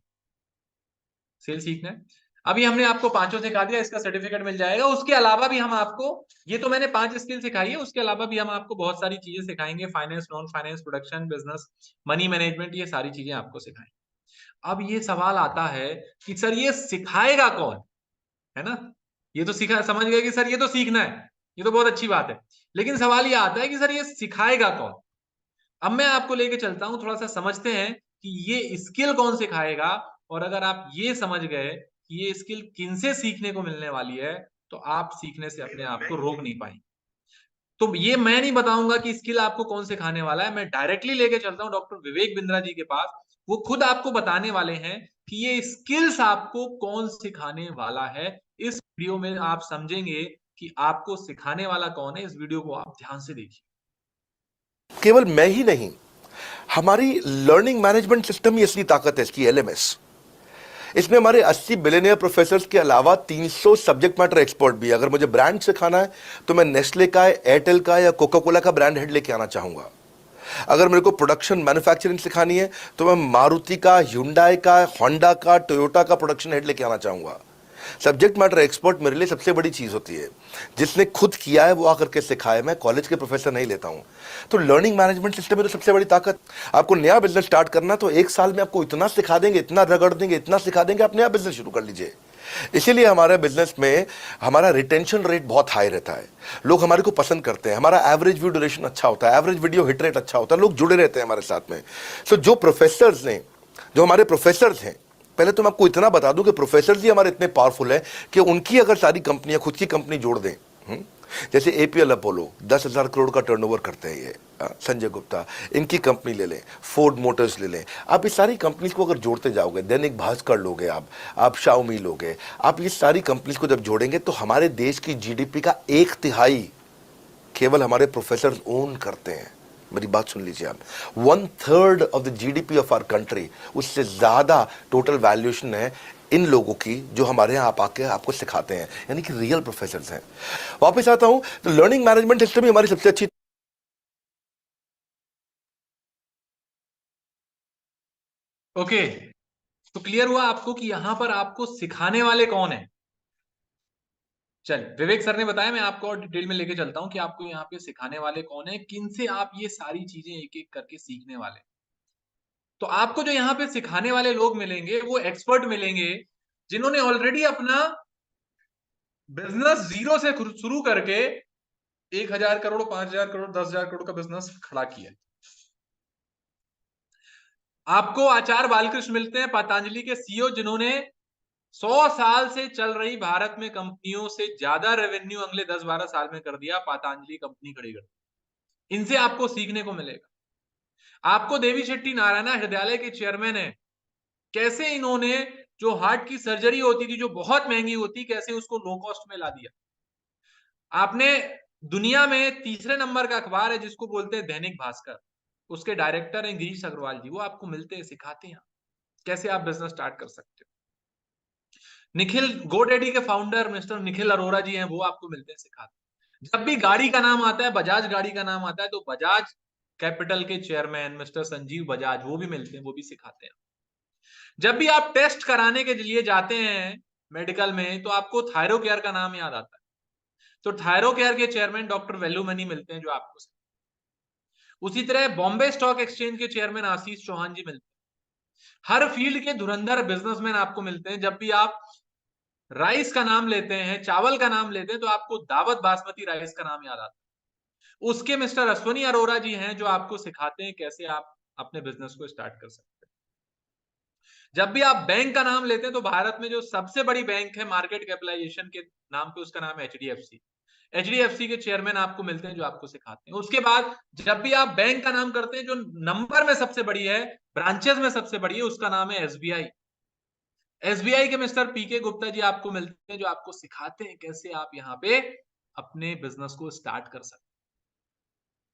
सेल सीखना है। अभी हमने आपको पांचों सिखा दिया, इसका सर्टिफिकेट मिल जाएगा। उसके अलावा भी हम आपको, ये तो मैंने 5 स्किल सिखाई है, उसके अलावा भी हम आपको बहुत सारी चीजें सिखाएंगे, finance, non finance, production, business, money management, ये सारी चीजें आपको सिखाएंगे। अब ये सवाल आता है कि सर ये सिखाएगा कौन, है ना? ये तो सीखा, समझ गए कि सर ये तो सीखना है, ये तो बहुत अच्छी बात है, लेकिन सवाल ये आता है कि सर ये सिखाएगा कौन। अब मैं आपको लेके चलता हूं, थोड़ा सा समझते हैं कि ये स्किल कौन सिखाएगा। और अगर आप ये समझ गए कि ये स्किल किनसे सीखने को मिलने वाली है, तो आप सीखने से अपने आप को रोक नहीं पाएंगे। तो ये मैं नहीं बताऊंगा कि स्किल आपको कौन सिखाने वाला है, मैं डायरेक्टली लेके चलता हूं डॉक्टर विवेक बिंद्रा जी के पास। वो खुद आपको बताने वाले हैं कि ये स्किल्स आपको कौन सिखाने वाला है। इस वीडियो में आप समझेंगे कि आपको सिखाने वाला कौन है। इस वीडियो को आप ध्यान से देखिए। केवल मैं ही नहीं, हमारी लर्निंग मैनेजमेंट सिस्टम ही असली ताकत है इसकी, एलएमएस। इसमें हमारे 80 बिलियनियर प्रोफेसर्स के अलावा 300 सब्जेक्ट मैटर एक्सपर्ट भी है। अगर मुझे ब्रांड सिखाना है तो मैं नेस्ले का, एयरटेल का या कोका कोला का ब्रांड हेड लेके आना चाहूंगा। अगर मेरे को प्रोडक्शन मैन्युफैक्चरिंग सिखानी है तो मैं मारुति का, ह्युंडई का, होंडा का, टोयोटा का प्रोडक्शन हेड लेके आना चाहूंगा। सब्जेक्ट मैटर एक्सपर्ट मेरे लिए सबसे बड़ी चीज होती है, जिसने खुद किया है वो आकर के सिखाए। मैं कॉलेज के प्रोफेसर नहीं लेता हूं। तो लर्निंग मैनेजमेंट सिस्टम में तो सबसे बड़ी ताकत, आपको नया बिजनेस स्टार्ट करना तो 1 साल में आपको इतना सिखा देंगे, इतना रगड़ देंगे, इतना सिखा देंगे, आप नया बिजनेस शुरू कर लीजिए। इसीलिए हमारे बिजनेस में हमारा रिटेंशन रेट बहुत हाई रहता है। लोग हमारे को पसंद करते हैं, हमारा एवरेज व्यू ड्यूरेशन अच्छा होता है, एवरेज वीडियो हिट रेट अच्छा होता है, लोग जुड़े रहते हैं हमारे साथ में। सो जो प्रोफेसर्स ने, जो हमारे प्रोफेसर्स हैं, पहले तो मैं आपको इतना बता दूं कि प्रोफेसर्स ही हमारे इतने पावरफुल हैं कि उनकी अगर सारी कंपनियां खुद की कंपनी जोड़ दें, जैसे एपीएल अपोलो 10,000 करोड़ का टर्नओवर करते हैं ये, संजय गुप्ता, इनकी कंपनी ले लें, फोर्ड मोटर्स ले लें, आप इस सारी कंपनीज को अगर जोड़ते जाओगे, दैनिक भास्कर लोगे, आप शाओमी लोगे, आप ये सारी कंपनीज को जब जोड़ेंगे तो हमारे देश की जीडीपी का 1/3 केवल हमारे प्रोफेसर ओन करते हैं। मेरी बात सुन लीजिए आप, 1/3 of the GDP of our country, उससे ज्यादा टोटल वैल्यूएशन है इन लोगों की जो हमारे यहाँ आप आके आपको सिखाते हैं, यानी कि रियल प्रोफेसर्स हैं। वापस आता हूं तो लर्निंग मैनेजमेंट सिस्टम ही हमारी सबसे अच्छी। ओके, तो क्लियर हुआ आपको कि यहां पर आपको सिखाने वाले कौन है। चलिए, विवेक सर ने बताया, मैं आपको और डिटेल में लेके चलता हूं कि आपको यहाँ पे सिखाने वाले कौन है, किन से आप ये सारी चीजें एक एक करके सीखने वाले। तो आपको जो यहाँ पे सिखाने वाले लोग मिलेंगे वो एक्सपर्ट मिलेंगे, जिन्होंने ऑलरेडी अपना बिजनेस जीरो से शुरू करके 1,000 करोड़, 5,000 करोड़, 10,000 करोड़ का बिजनेस खड़ा किया। आपको आचार्य बालकृष्ण मिलते हैं, पतंजलि के सीईओ, जिन्होंने 100 साल से चल रही भारत में कंपनियों से ज्यादा रेवेन्यू अगले 10-12 साल में कर दिया, पतंजलि कंपनी खड़ी कर दी। इनसे आपको सीखने को मिलेगा। आपको देवी शेट्टी नारायणा हृदयालय के चेयरमैन है, कैसे इन्होंने जो हार्ट की सर्जरी होती थी जो बहुत महंगी होती, कैसे उसको लो कॉस्ट में ला दिया। आपने दुनिया में तीसरे नंबर का अखबार है जिसको बोलते हैं दैनिक भास्कर, उसके डायरेक्टर हैं गिरीश अग्रवाल जी, वो आपको मिलते हैं, सिखाते हैं कैसे आप बिजनेस स्टार्ट कर सकते हो। निखिल गोडैडी के फाउंडर मिस्टर निखिल अरोरा जी हैं, वो आपको मिलते हैं, सिखाते हैं। जब भी गाड़ी का नाम आता है, बजाज गाड़ी का नाम आता है, तो बजाज कैपिटल के चेयरमैन मिस्टर संजीव बजाज, वो भी मिलते हैं, वो भी सिखाते हैं। जब भी आप टेस्ट कराने के लिए जाते हैं मेडिकल में, तो आपको थायरो केयर का नाम याद आता है, तो थायरो केयर के चेयरमैन डॉक्टर वेलुमनी मिलते हैं, जो आपको। उसी तरह बॉम्बे स्टॉक एक्सचेंज के चेयरमैन आशीष चौहान जी मिलते हैं। हर फील्ड के धुरंधर बिजनेसमैन आपको मिलते हैं। जब भी आप राइस का नाम लेते हैं, चावल का नाम लेते हैं, तो आपको दावत बासमती राइस का नाम याद आता है। उसके मिस्टर अश्वनी अरोरा जी हैं, जो आपको सिखाते हैं कैसे आप अपने बिजनेस को स्टार्ट कर सकते हैं। जब भी आप बैंक का नाम लेते हैं, तो भारत में जो सबसे बड़ी बैंक है मार्केट कैपिटलाइजेशन के नाम पे, उसका नाम है एचडीएफसी। एचडीएफसी के चेयरमैन आपको मिलते हैं, जो आपको सिखाते हैं। उसके बाद जब भी आप बैंक का नाम करते हैं, जो नंबर में सबसे बड़ी है, ब्रांचेस में सबसे बड़ी है, उसका नाम है एसबीआई। एसबीआई के मिस्टर पीके गुप्ता जी आपको मिलते हैं, जो आपको सिखाते हैं कैसे आप यहाँ पे अपने बिजनेस को स्टार्ट कर सकते हैं।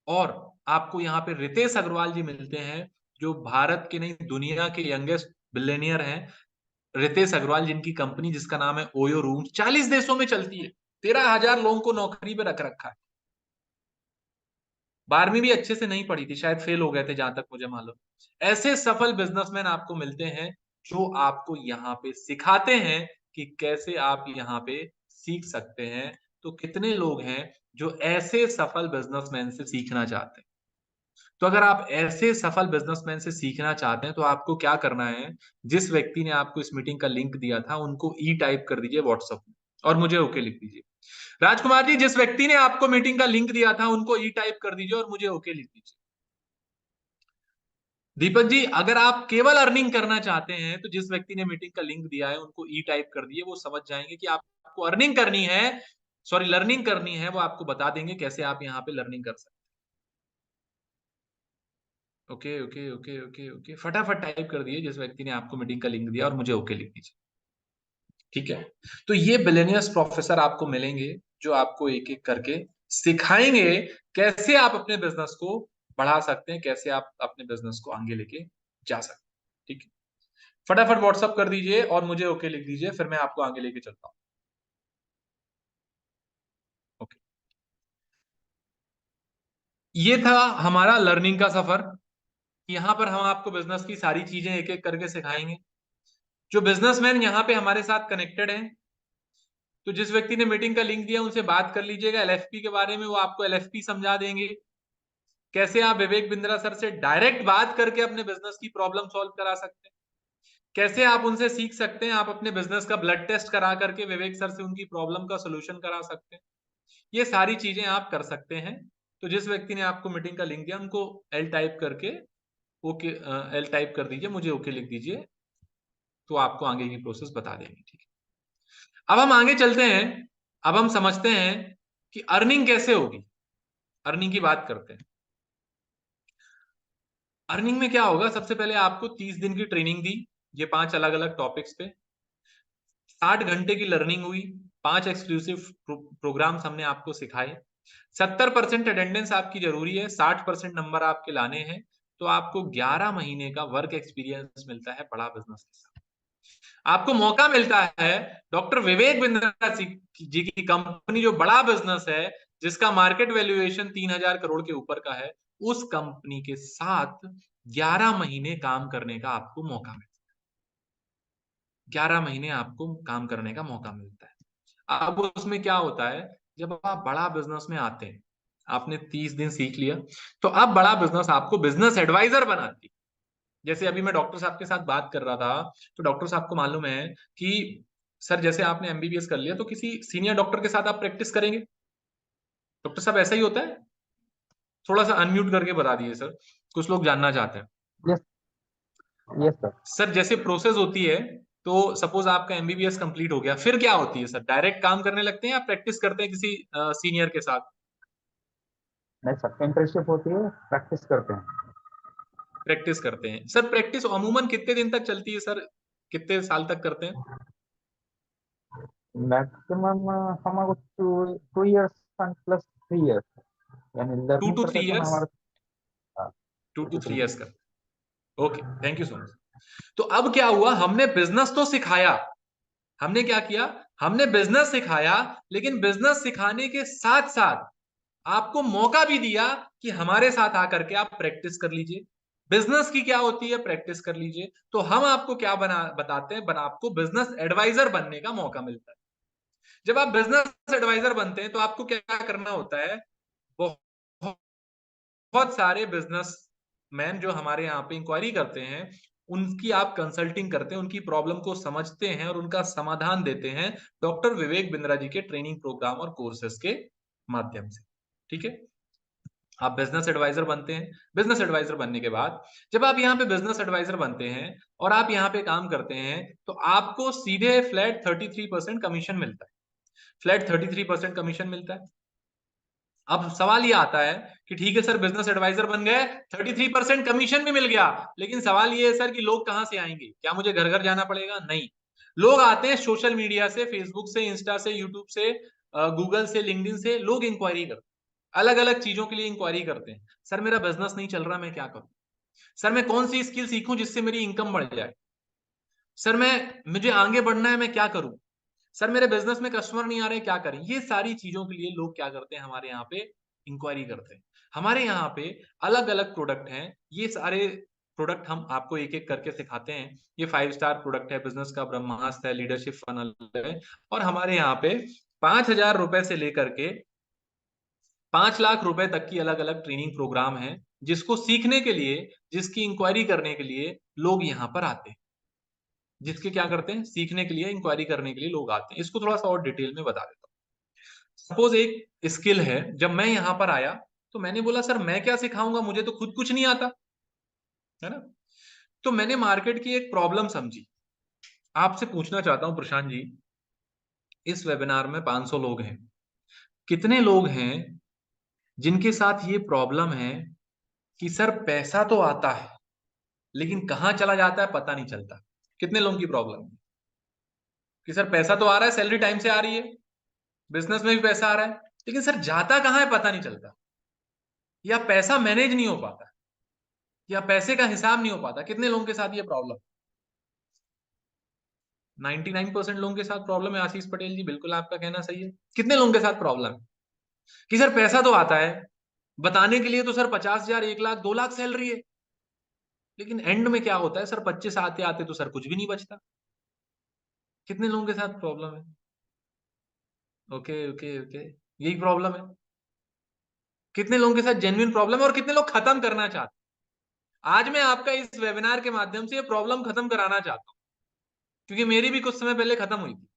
और आपको यहाँ पे रितेश अग्रवाल जी मिलते हैं, जो भारत के नहीं दुनिया के यंगेस्ट बिलियनियर हैं। रितेश अग्रवाल, जिनकी कंपनी जिसका नाम है ओयो रूम, 40 देशों में चलती है, 13,000 लोगों को नौकरी पे रख रखा है। 12वीं भी अच्छे से नहीं पढ़ी थी, शायद फेल हो गए थे जहां तक मुझे मालूम। ऐसे सफल बिजनेसमैन आपको मिलते हैं, जो आपको यहाँ पे सिखाते हैं कि कैसे आप यहाँ पे सीख सकते हैं। तो कितने लोग हैं जो ऐसे सफल बिजनेसमैन से सीखना चाहते हैं? तो अगर आप ऐसे सफल बिजनेसमैन से सीखना चाहते हैं तो आपको क्या करना है, जिस व्यक्ति ने आपको इस मीटिंग का लिंक दिया था उनको ई टाइप कर दीजिए व्हाट्सएप में और मुझे ओके लिख दीजिए। राजकुमार जी, जिस व्यक्ति ने आपको मीटिंग का लिंक दिया था उनको ई टाइप कर दीजिए और मुझे ओके लिख दीजिए। दीपक जी, अगर आप केवल अर्निंग करना चाहते हैं तो जिस व्यक्ति ने मीटिंग का लिंक दिया है उनको ई टाइप कर दिए, वो समझ जाएंगे कि आपको अर्निंग करनी है, सॉरी लर्निंग करनी है, वो आपको बता देंगे कैसे आप यहाँ पे लर्निंग कर सकते हैं। Okay okay okay okay okay, फटाफट टाइप कर दिए जिस व्यक्ति ने आपको मीटिंग का लिंक दिया और मुझे ओके लिख दीजिए। ठीक है, तो ये बिलियनियर्स प्रोफेसर आपको मिलेंगे जो आपको एक एक करके सिखाएंगे कैसे आप अपने बिजनेस को बढ़ा सकते हैं, कैसे आप अपने बिजनेस को आगे लेके जा सकते हैं। ठीक है, फटाफट व्हाट्सअप कर दीजिए और मुझे ओके लिख दीजिए, फिर मैं आपको आगे लेके चलता हूं। ओके, ये था हमारा लर्निंग का सफर। यहां पर हम आपको बिजनेस की सारी चीजें एक एक करके सिखाएंगे। जो बिजनेसमैन यहाँ पे हमारे साथ कनेक्टेड हैं, तो जिस व्यक्ति ने मीटिंग का लिंक दिया उनसे बात कर लीजिएगा एलएफपी के बारे में, वो आपको एलएफपी समझा देंगे। कैसे आप विवेक बिंद्रा सर से डायरेक्ट बात करके अपने बिजनेस की प्रॉब्लम सॉल्व करा सकते हैं, कैसे आप उनसे सीख सकते हैं, आप अपने बिजनेस का ब्लड टेस्ट करा करके विवेक सर से उनकी प्रॉब्लम का सोल्यूशन करा सकते हैं। ये सारी चीजें आप कर सकते हैं। तो जिस व्यक्ति ने आपको मीटिंग का लिंक दिया उनको एल टाइप करके ओके, एल टाइप कर दीजिए, मुझे ओके लिख दीजिए, तो आपको आगे की प्रोसेस बता देंगे। ठीक है, अब हम आगे चलते हैं। अब हम समझते हैं कि अर्निंग कैसे होगी। अर्निंग की बात करते हैं। अर्निंग में क्या होगा, सबसे पहले आपको 30 दिन की ट्रेनिंग दी, ये 5 अलग अलग टॉपिक्स पे 60 घंटे की लर्निंग हुई, 5 एक्सक्लूसिव प्रोग्राम्स हमने आपको सिखाए। 70% अटेंडेंस आपकी जरूरी है, 60% नंबर आपके लाने हैं, तो आपको 11 महीने का वर्क एक्सपीरियंस मिलता है बड़ा बिजनेस के साथ। आपको मौका मिलता है डॉक्टर विवेक बिंद्रा जी की कंपनी, जो बड़ा बिजनेस है जिसका मार्केट वैल्यूएशन 3,000 करोड़ के ऊपर का है, उस कंपनी के साथ 11 महीने काम करने का आपको मौका मिलता है। 11 महीने आपको काम करने का मौका मिलता है। अब उसमें क्या होता है, जब आप बड़ा बिजनेस में आते हैं, आपने 30 दिन सीख लिया, तो अब बड़ा बिजनेस आपको बिजनेस एडवाइजर बनाती है। जैसे अभी मैं डॉक्टर साहब के साथ बात कर रहा था, तो डॉक्टर साहब को मालूम है कि सर जैसे आपने एमबीबीएस कर लिया तो किसी सीनियर डॉक्टर के साथ आप प्रैक्टिस करेंगे। डॉक्टर साहब ऐसा ही होता है? थोड़ा सा अनम्यूट करके बता दिए सर, कुछ लोग जानना चाहते हैं। Yes yes sir. सर जैसे प्रोसेस होती है, तो सपोज आपका एमबीबीएस कंप्लीट हो गया, फिर क्या होती है सर, डायरेक्ट काम करने लगते हैं या प्रैक्टिस करते हैं किसी सीनियर के साथ? नहीं सर, इंटर्नशिप होती है, प्रैक्टिस करते हैं। प्रैक्टिस करते हैं सर। प्रैक्टिस अमूमन कितने दिन तक चलती है सर, कितने साल तक करते हैं? मैक्सिमम हमारे 2 years एंड प्लस 3 years, यानी टू लर्निंग टू करते थ्री तो ईयर्स हमारे 2 2 to to 3 3 ईयर्स का। Okay, thank you so much. तो अब क्या हुआ, हमने बिजनेस तो सिखाया, हमने क्या किया, हमने बिजनेस सिखाया, लेकिन बिजनेस सिखाने के साथ साथ आपको मौका भी दिया कि हमारे साथ आकर के आप प्रैक्टिस कर लीजिए। बिजनेस की क्या होती है, प्रैक्टिस कर लीजिए। तो हम आपको क्या बताते हैं, आपको बिजनेस एडवाइजर बनने का मौका मिलता है। जब आप बिजनेस एडवाइजर बनते हैं तो आपको क्या करना होता है, बहुत बहुत सारे बिजनेस मैन जो हमारे यहाँ पे इंक्वायरी करते हैं, उनकी आप कंसल्टिंग करते हैं, उनकी प्रॉब्लम को समझते हैं और उनका समाधान देते हैं डॉक्टर विवेक बिंद्रा जी के ट्रेनिंग प्रोग्राम और कोर्सेज के माध्यम से। ठीक है, आप बिजनेस एडवाइजर बनते हैं। बिजनेस एडवाइजर बनने के बाद जब आप यहाँ पे बिजनेस एडवाइजर बनते हैं और आप यहाँ पे काम करते हैं, तो आपको सीधे फ्लैट 33% कमीशन मिलता है। फ्लैट 33% कमीशन मिलता है। अब सवाल ये आता है कि ठीक है सर, बिजनेस एडवाइजर बन गए, 33% कमीशन भी मिल गया, लेकिन सवाल ये है सर कि लोग कहां से आएंगे, क्या मुझे घर घर जाना पड़ेगा? नहीं, लोग आते हैं सोशल मीडिया से, फेसबुक से, इंस्टा से, यूट्यूब से, गूगल से, लिंक्डइन से, लोग इंक्वायरी करते हैं, अलग अलग चीजों के लिए इंक्वायरी करते हैं। सर मेरा बिजनेस नहीं चल रहा, मैं क्या करूं? सर मैं कौन सी स्किल सीखूं जिससे मेरी इनकम बढ़ जाए? सर मुझे आगे बढ़ना है, मैं क्या करूं? सर मेरे बिजनेस में कस्टमर नहीं आ रहे, क्या करें? ये सारी चीजों के लिए लोग क्या करते हैं, हमारे यहाँ पे इंक्वायरी करते हैं। हमारे यहाँ पे अलग अलग प्रोडक्ट हैं, ये सारे प्रोडक्ट हम आपको एक एक करके सिखाते हैं। ये 5 स्टार प्रोडक्ट है, बिजनेस का ब्रह्मास्त्र है, लीडरशिप फनल है, और हमारे यहाँ पे 5,000 रुपए से लेकर के 5 लाख रुपए तक की अलग अलग ट्रेनिंग प्रोग्राम है, जिसको सीखने के लिए, जिसकी इंक्वायरी करने के लिए लोग यहाँ पर आते हैं। जिसके क्या करते हैं, सीखने के लिए, इंक्वायरी करने के लिए लोग आते हैं। इसको थोड़ा सा और डिटेल में बता देता हूँ। सपोज एक स्किल है, जब मैं यहाँ पर आया तो मैंने बोला सर मैं क्या सिखाऊंगा, मुझे तो खुद कुछ नहीं आता, है ना। तो मैंने मार्केट की एक प्रॉब्लम समझी। आपसे पूछना चाहता हूं प्रशांत जी, इस वेबिनार में 500 लोग हैं, कितने लोग हैं जिनके साथ ये प्रॉब्लम है कि सर पैसा तो आता है लेकिन कहां चला जाता है पता नहीं चलता। कितने लोगों की प्रॉब्लम है कि सर पैसा तो आ रहा है, सैलरी टाइम से आ रही है, बिजनेस में भी पैसा आ रहा है, लेकिन सर जाता कहां है पता नहीं चलता, या पैसा मैनेज नहीं हो पाता, या पैसे का हिसाब नहीं हो पाता। कितने लोगों के साथ ये प्रॉब्लम? 99% लोगों के साथ प्रॉब्लम है आशीष पटेल जी, बिल्कुल आपका कहना सही है। कितने लोगों के साथ प्रॉब्लम है कि सर पैसा तो आता है, बताने के लिए तो सर 50,000, 1 लाख, 2 लाख सैलरी है, लेकिन एंड में क्या होता है सर, 25 आते आते तो सर कुछ भी नहीं बचता। कितने लोगों के साथ प्रॉब्लम है? ओके ओके ओके, यही प्रॉब्लम है। कितने लोगों के साथ जेन्युइन प्रॉब्लम है और कितने लोग खत्म करना चाहते हैं? आज मैं आपका इस वेबिनार के माध्यम से ये प्रॉब्लम खत्म कराना चाहता हूं, क्योंकि मेरी भी कुछ समय पहले खत्म हुई थी।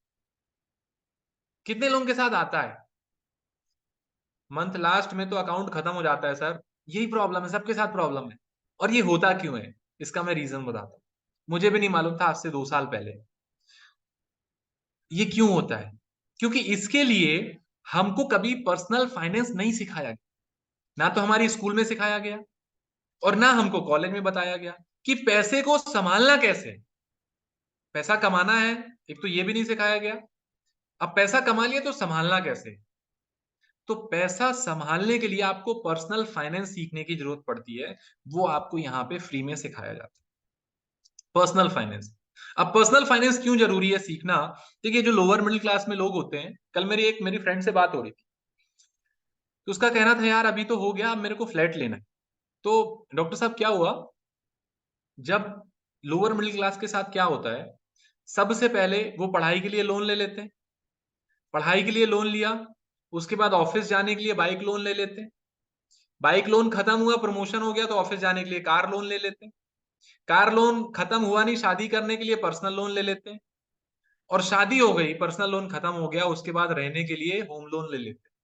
कितने लोगों के साथ आता है मंथ लास्ट में तो अकाउंट खत्म हो जाता है सर, यही प्रॉब्लम है, सबके साथ प्रॉब्लम है। और ये होता क्यों है, इसका मैं रीजन बताता हूं। मुझे भी नहीं मालूम था आज से 2 साल पहले ये क्यों होता है। क्योंकि इसके लिए हमको कभी पर्सनल फाइनेंस नहीं सिखाया गया, ना तो हमारी स्कूल में सिखाया गया और ना हमको कॉलेज में बताया गया कि पैसे को संभालना कैसे है। पैसा कमाना है, एक तो ये भी नहीं सिखाया गया। अब पैसा कमा लिया तो संभालना कैसे है? तो पैसा संभालने के लिए आपको पर्सनल फाइनेंस सीखने की जरूरत पड़ती है, वो आपको यहाँ पे फ्री में सिखाया जाता है, पर्सनल फाइनेंस। अब पर्सनल फाइनेंस क्यों जरूरी है सीखना? देखिए जो लोअर मिडिल क्लास में लोग होते हैं, कल मेरी फ्रेंड से बात हो रही थी, तो उसका कहना था यार अभी तो हो गया, अब मेरे को फ्लैट लेना है। तो डॉक्टर साहब क्या हुआ, जब लोअर मिडिल क्लास के साथ क्या होता है, सबसे पहले वो पढ़ाई के लिए लोन ले लेते हैं, पढ़ाई के लिए लोन लिया, उसके बाद ऑफिस जाने के लिए बाइक लोन ले लेते हैं, बाइक लोन खत्म हुआ, प्रमोशन हो गया तो ऑफिस जाने के लिए कार लोन ले लेते हैं, कार लोन खत्म हुआ नहीं, शादी करने के लिए पर्सनल लोन ले लेते हैं, और शादी हो गई, पर्सनल लोन खत्म हो गया, उसके बाद रहने के लिए होम लोन ले लेते हैं।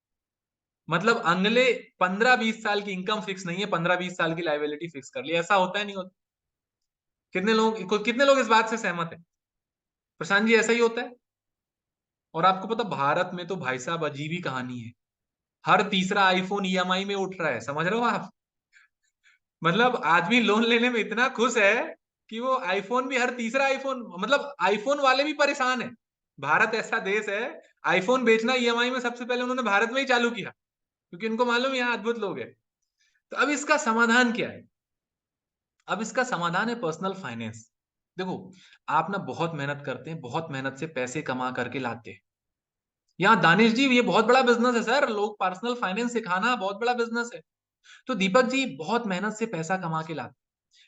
मतलब अगले 15-20 साल की इनकम फिक्स नहीं है, 15-20 साल की लाइबिलिटी फिक्स कर ली। ऐसा होता है नहीं होता? कितने लोग इस बात से सहमत है? प्रशांत जी ऐसा ही होता है। और आपको पता भारत में तो भाई साहब अजीब ही कहानी है, हर तीसरा आईफोन ईएमआई में उठ रहा है, समझ रहे हो आप? मतलब आदमी लोन लेने में इतना खुश है कि वो आईफोन भी, हर तीसरा आईफोन, मतलब आईफोन वाले भी परेशान है। भारत ऐसा देश है, आईफोन बेचना ईएमआई में सबसे पहले उन्होंने भारत में ही चालू किया, क्योंकि उनको मालूम है यहाँ अद्भुत लोग हैं। तो अब इसका समाधान क्या है? अब इसका समाधान है पर्सनल फाइनेंस। देखो, आप ना बहुत मेहनत करते हैं, बहुत मेहनत से पैसे कमा करके लाते हैं। यहाँ दानिश जी, ये बहुत बड़ा बिजनेस है सर, लोग पर्सनल फाइनेंस सिखाना बहुत बड़ा बिजनेस है। तो दीपक जी बहुत मेहनत से पैसा कमा के लाते,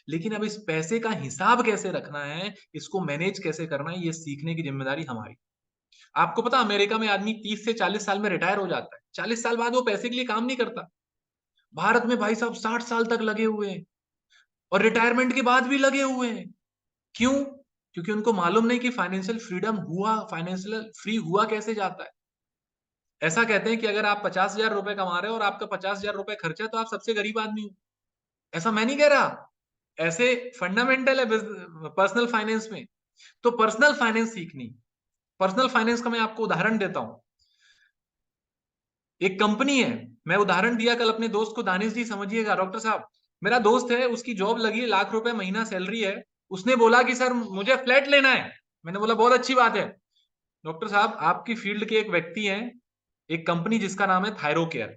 लेकिन अब इस पैसे का हिसाब कैसे रखना है, इसको मैनेज कैसे करना है, ये सीखने की जिम्मेदारी हमारी। आपको पता अमेरिका में आदमी 30 से 40 साल में रिटायर हो जाता है, 40 साल बाद वो पैसे के लिए काम नहीं करता। भारत में भाई साहब 60 साल तक लगे हुए हैं, और रिटायरमेंट के बाद भी लगे हुए हैं। क्यों? क्योंकि उनको मालूम नहीं कि फाइनेंशियल फ्रीडम हुआ, फाइनेंशियल फ्री हुआ कैसे जाता है। ऐसा कहते हैं कि अगर आप 50,000 रुपए कमा रहे हो और आपका 50,000 रुपए खर्चा है, तो आप सबसे गरीब आदमी हो। ऐसा मैं नहीं कह रहा, ऐसे फंडामेंटल है पर्सनल फाइनेंस में। तो पर्सनल फाइनेंस सीखनी, पर्सनल फाइनेंस का मैं आपको उदाहरण देता हूं। एक कंपनी है, मैं उदाहरण दिया कल अपने दोस्त को, दानिश जी समझिएगा, डॉक्टर साहब मेरा दोस्त है, उसकी जॉब लगी है, लाख रुपए महीना सैलरी है, उसने बोला कि सर मुझे फ्लैट लेना है। मैंने बोला बहुत अच्छी बात है। डॉक्टर साहब आपकी फील्ड के एक व्यक्ति हैं, एक कंपनी जिसका नाम है थायरो केयर,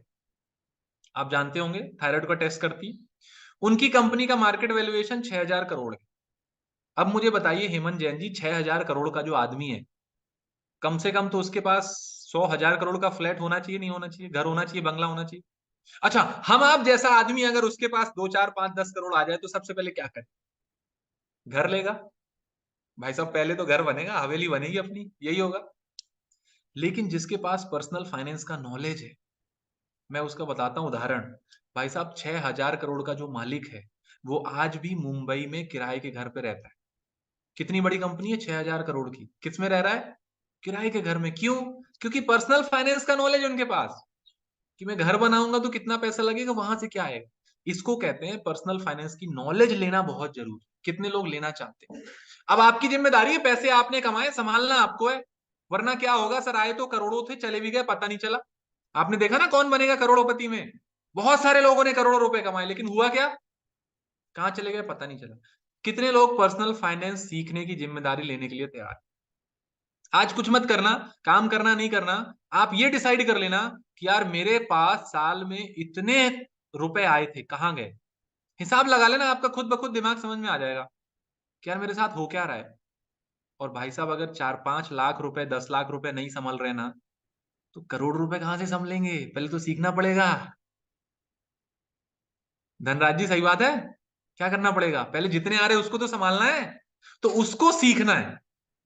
आप जानते होंगे, थायराइड का टेस्ट करती, उनकी कंपनी का मार्केट वैल्यूएशन 6,000 करोड़ है। अब मुझे बताइए हेमंत जैन जी, 6,000 करोड़ का जो आदमी है, कम से कम तो उसके पास 100,000 करोड़ का फ्लैट होना चाहिए, नहीं होना चाहिए, घर होना चाहिए, बंगला होना चाहिए। अच्छा, हम आप जैसा आदमी अगर उसके पास 2 4 5 10 करोड़ आ जाए तो सबसे पहले क्या करे? घर लेगा भाई साहब, पहले तो घर बनेगा, हवेली बनेगी अपनी, यही होगा। लेकिन जिसके पास पर्सनल फाइनेंस का नॉलेज है, मैं उसका बताता हूं उदाहरण। भाई साहब, 6,000 करोड़ का जो मालिक है, वो आज भी मुंबई में किराए के घर पे रहता है। कितनी बड़ी कंपनी है, 6,000 करोड़ की, किस में रह रहा है? किराए के घर में। क्यों? क्योंकि पर्सनल फाइनेंस का नॉलेज है उनके पास, कि मैं घर बनाऊंगा तो कितना पैसा लगेगा, वहां से क्या आएगा। इसको कहते हैं पर्सनल फाइनेंस की नॉलेज लेना बहुत जरूरी। कितने लोग लेना चाहते हैं? अब आपकी जिम्मेदारी है, पैसे आपने कमाए, संभालना आपको है। वरना क्या होगा सर, आए तो करोड़ों थे, चले भी गए, पता नहीं चला। आपने देखा ना कौन बनेगा करोड़पति में? बहुत सारे लोगों ने करोड़ों रुपए कमाए, लेकिन हुआ क्या? कहां चले गए, पता नहीं चला। कितने लोग पर्सनल फाइनेंस सीखने की जिम्मेदारी लेने के लिए तैयार? आज कुछ मत करना, काम करना नहीं करना, आप ये डिसाइड कर लेना कि यार मेरे पास साल में इतने रुपए आए थे, कहां गए। हिसाब लगा लेना, आपका खुद ब खुद दिमाग समझ में आ जाएगा कि यार मेरे साथ हो क्या रहा है। और भाई साहब, अगर 4 5 लाख रुपए 10 लाख रुपए नहीं संभल रहे ना, तो करोड़ रुपए कहां से संभलेंगे? पहले तो सीखना पड़ेगा। धनराज जी, सही बात है। क्या करना पड़ेगा? पहले जितने आ रहे हैं उसको तो संभालना है, तो उसको सीखना है।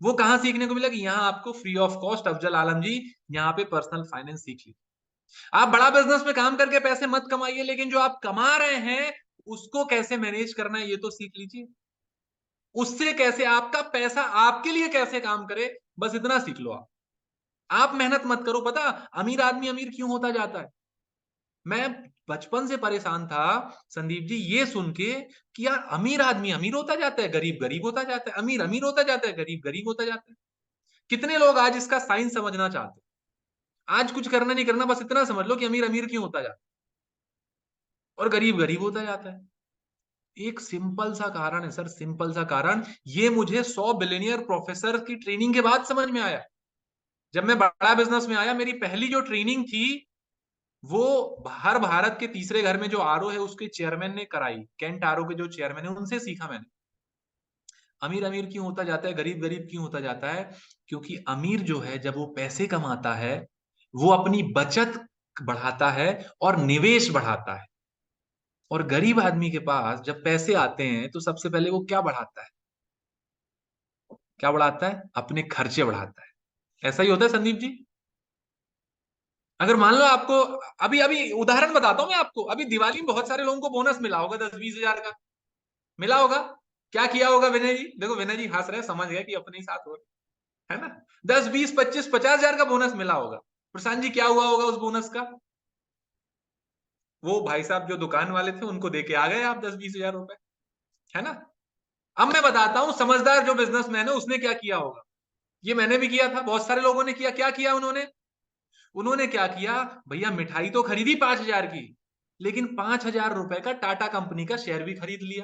वो कहां सीखने को मिलेगा? यहाँ आपको free of cost, Afzal Alam जी, यहाँ पे पर्सनल फाइनेंस सीख लीजिए। आप बड़ा बिजनेस में काम करके पैसे मत कमाइए, लेकिन जो आप कमा रहे हैं उसको कैसे मैनेज करना है ये तो सीख लीजिए। उससे कैसे आपका पैसा आपके लिए कैसे काम करे, बस इतना सीख लो। आप मेहनत मत करो। पता अमीर आदमी अमीर क्यों होता जाता है? मैं बचपन से परेशान था संदीप जी ये सुन के कि यार अमीर आदमी अमीर होता जाता है, गरीब गरीब होता जाता है, अमीर अमीर होता जाता है, गरीब गरीब होता जाता है। कितने लोग आज इसका साइंस समझना चाहते हैं? आज कुछ करना नहीं करना, बस इतना समझ लो कि अमीर अमीर क्यों होता जाता है और गरीब गरीब होता जाता है। एक सिंपल सा कारण है सर, सिंपल सा कारण। ये मुझे 100 बिलियनियर प्रोफेसर की ट्रेनिंग के बाद समझ में आया। जब मैं बड़ा बिजनेस में आया, मेरी पहली जो ट्रेनिंग थी वो हर भारत के तीसरे घर में जो आरओ है उसके चेयरमैन ने कराई। कैंट आरओ के जो चेयरमैन है उनसे सीखा मैंने। अमीर अमीर क्यों होता जाता है, गरीब गरीब क्यों होता जाता है? क्योंकि अमीर जो है जब वो पैसे कमाता है, वो अपनी बचत बढ़ाता है और निवेश बढ़ाता है। और गरीब आदमी के पास जब पैसे आते हैं तो सबसे पहले वो क्या बढ़ाता है? क्या बढ़ाता है? अपने खर्चे बढ़ाता है। ऐसा ही होता है संदीप जी। अगर मान लो आपको, अभी अभी उदाहरण बताता हूं मैं आपको, अभी दिवाली में बहुत सारे लोगों को बोनस मिला होगा 10 20 हजार का, मिला होगा। क्या किया होगा विनय जी? देखो विनय जी हंस रहे हैं, समझ गए कि अपने ही साथ हो रहे, है ना। 10 20 25 50 हजार का बोनस मिला होगा। प्रशांत जी क्या हुआ होगा उस बोनस का? वो भाई साहब जो दुकान वाले थे उनको दे के आ गए आप 10 20 हजार रुपए, है ना। अब मैं बताता हूं समझदार जो बिजनेसमैन है उसने क्या किया होगा। ये मैंने भी किया था, बहुत सारे लोगों ने किया। क्या किया उन्होंने? उन्होंने क्या किया? भैया मिठाई तो खरीदी 5 हजार की, लेकिन 5 हजार रुपए का टाटा कंपनी का शेयर भी खरीद लिया।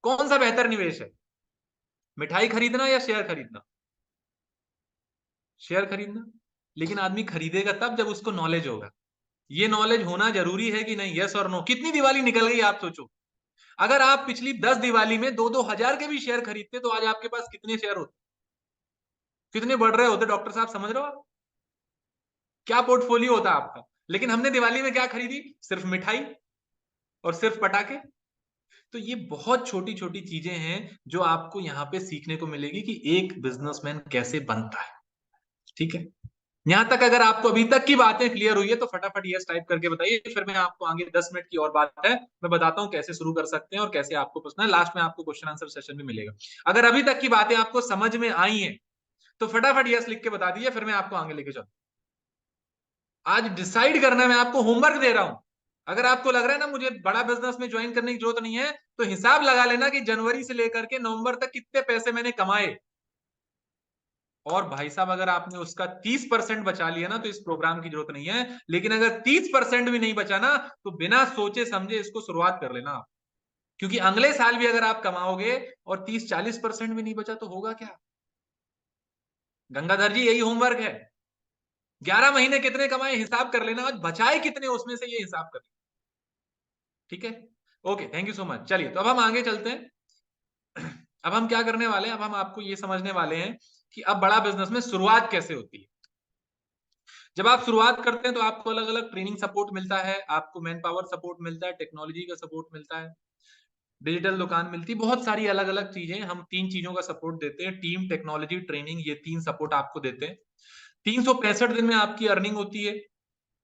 कौन सा बेहतर निवेश है? मिठाई खरीदना या शेयर खरीदना? शेयर खरीदना। लेकिन आदमी खरीदेगा तब जब उसको नॉलेज होगा। ये नॉलेज होना जरूरी है कि नहीं? यस और नो। कितनी दिवाली निकल गई आप सोचो। अगर आप पिछली 10 दिवाली में 2 2 हजार के भी शेयर खरीदते तो आज आपके पास कितने शेयर होते? कितने बढ़ रहे होते डॉक्टर साहब, समझ रहे हो आप? क्या पोर्टफोलियो होता आपका। लेकिन हमने दिवाली में क्या खरीदी? सिर्फ मिठाई और सिर्फ पटाखे। तो ये बहुत छोटी छोटी चीजें हैं जो आपको यहाँ पे सीखने को मिलेगी कि एक बिजनेसमैन कैसे बनता है। ठीक है। यहां तक अगर आपको अभी तक की बातें क्लियर हुई है तो फटाफट यस टाइप करके बताइए, फिर मैं आपको आगे 10 मिनट की और बात है मैं बताता हूं कैसे शुरू कर सकते हैं और कैसे आपको पूछना है। लास्ट में आपको क्वेश्चन आंसर सेशन भी मिलेगा। अगर अभी तक की बातें आपको समझ में आई हैं तो फटाफट यस लिख के बता दीजिए, फिर मैं आपको आगे लेके चलूं। आज डिसाइड करना है, मैं आपको होमवर्क दे रहा हूं। अगर आपको लग रहा है ना मुझे बड़ा बिजनेस में ज्वाइन करने की जरूरत नहीं है, तो हिसाब लगा लेना कि जनवरी से लेकर के नवंबर तक कितने पैसे मैंने कमाए। और भाई साहब अगर आपने उसका 30% बचा लिया ना तो इस प्रोग्राम की जरूरत नहीं है। लेकिन अगर 30% भी नहीं बचा ना तो बिना सोचे समझे इसको शुरुआत कर लेना आप। क्योंकि अगले साल भी अगर आप कमाओगे और 30 40% भी नहीं बचा तो होगा क्या? गंगाधर जी यही होमवर्क है। 11 महीने कितने कमाए हिसाब कर लेना, आज बचाए कितने उसमें से ये हिसाब कर लेना। ठीक है। Okay, thank you so much. चलिए तो अब हम आगे चलते हैं। अब हम क्या करने वाले हैं, अब हम आपको ये समझने वाले हैं कि अब बड़ा बिजनेस में शुरुआत कैसे होती है। जब आप शुरुआत करते हैं तो आपको अलग अलग ट्रेनिंग सपोर्ट मिलता है, आपको मैन पावर सपोर्ट मिलता है, टेक्नोलॉजी का सपोर्ट मिलता है, डिजिटल दुकान मिलती है, बहुत सारी अलग अलग चीजें। हम 3 चीजों का सपोर्ट देते हैं, टीम, टेक्नोलॉजी, ट्रेनिंग, ये 3 सपोर्ट आपको देते हैं। 365 दिन में आपकी अर्निंग होती है।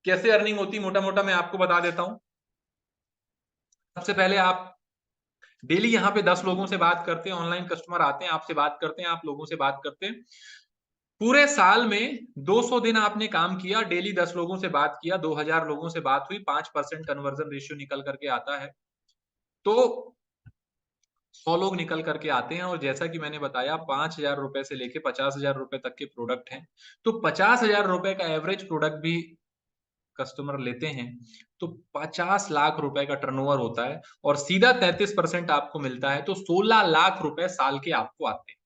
कैसे अर्निंग होती है मोटा मोटा मैं आपको बता देता हूं। सबसे पहले आप डेली यहाँ पे 10 लोगों से बात करते हैं, ऑनलाइन कस्टमर आते हैं, आपसे बात करते हैं, आप लोगों से बात करते हैं। पूरे साल में 200 दिन आपने काम किया, डेली 10 लोगों से बात किया, 2000 लोगों से बात हुई, 5% कन्वर्जन रेशियो निकल करके आता है, तो 100 लोग निकल करके आते हैं। और जैसा कि मैंने बताया 5,000 रुपए से लेके 50,000 रुपए तक के प्रोडक्ट हैं, तो 50,000 रुपए का एवरेज प्रोडक्ट भी कस्टमर लेते हैं तो 50 लाख रुपए का टर्नओवर होता है, और सीधा 33% आपको मिलता है, तो 16 लाख रुपए साल के आपको आते हैं।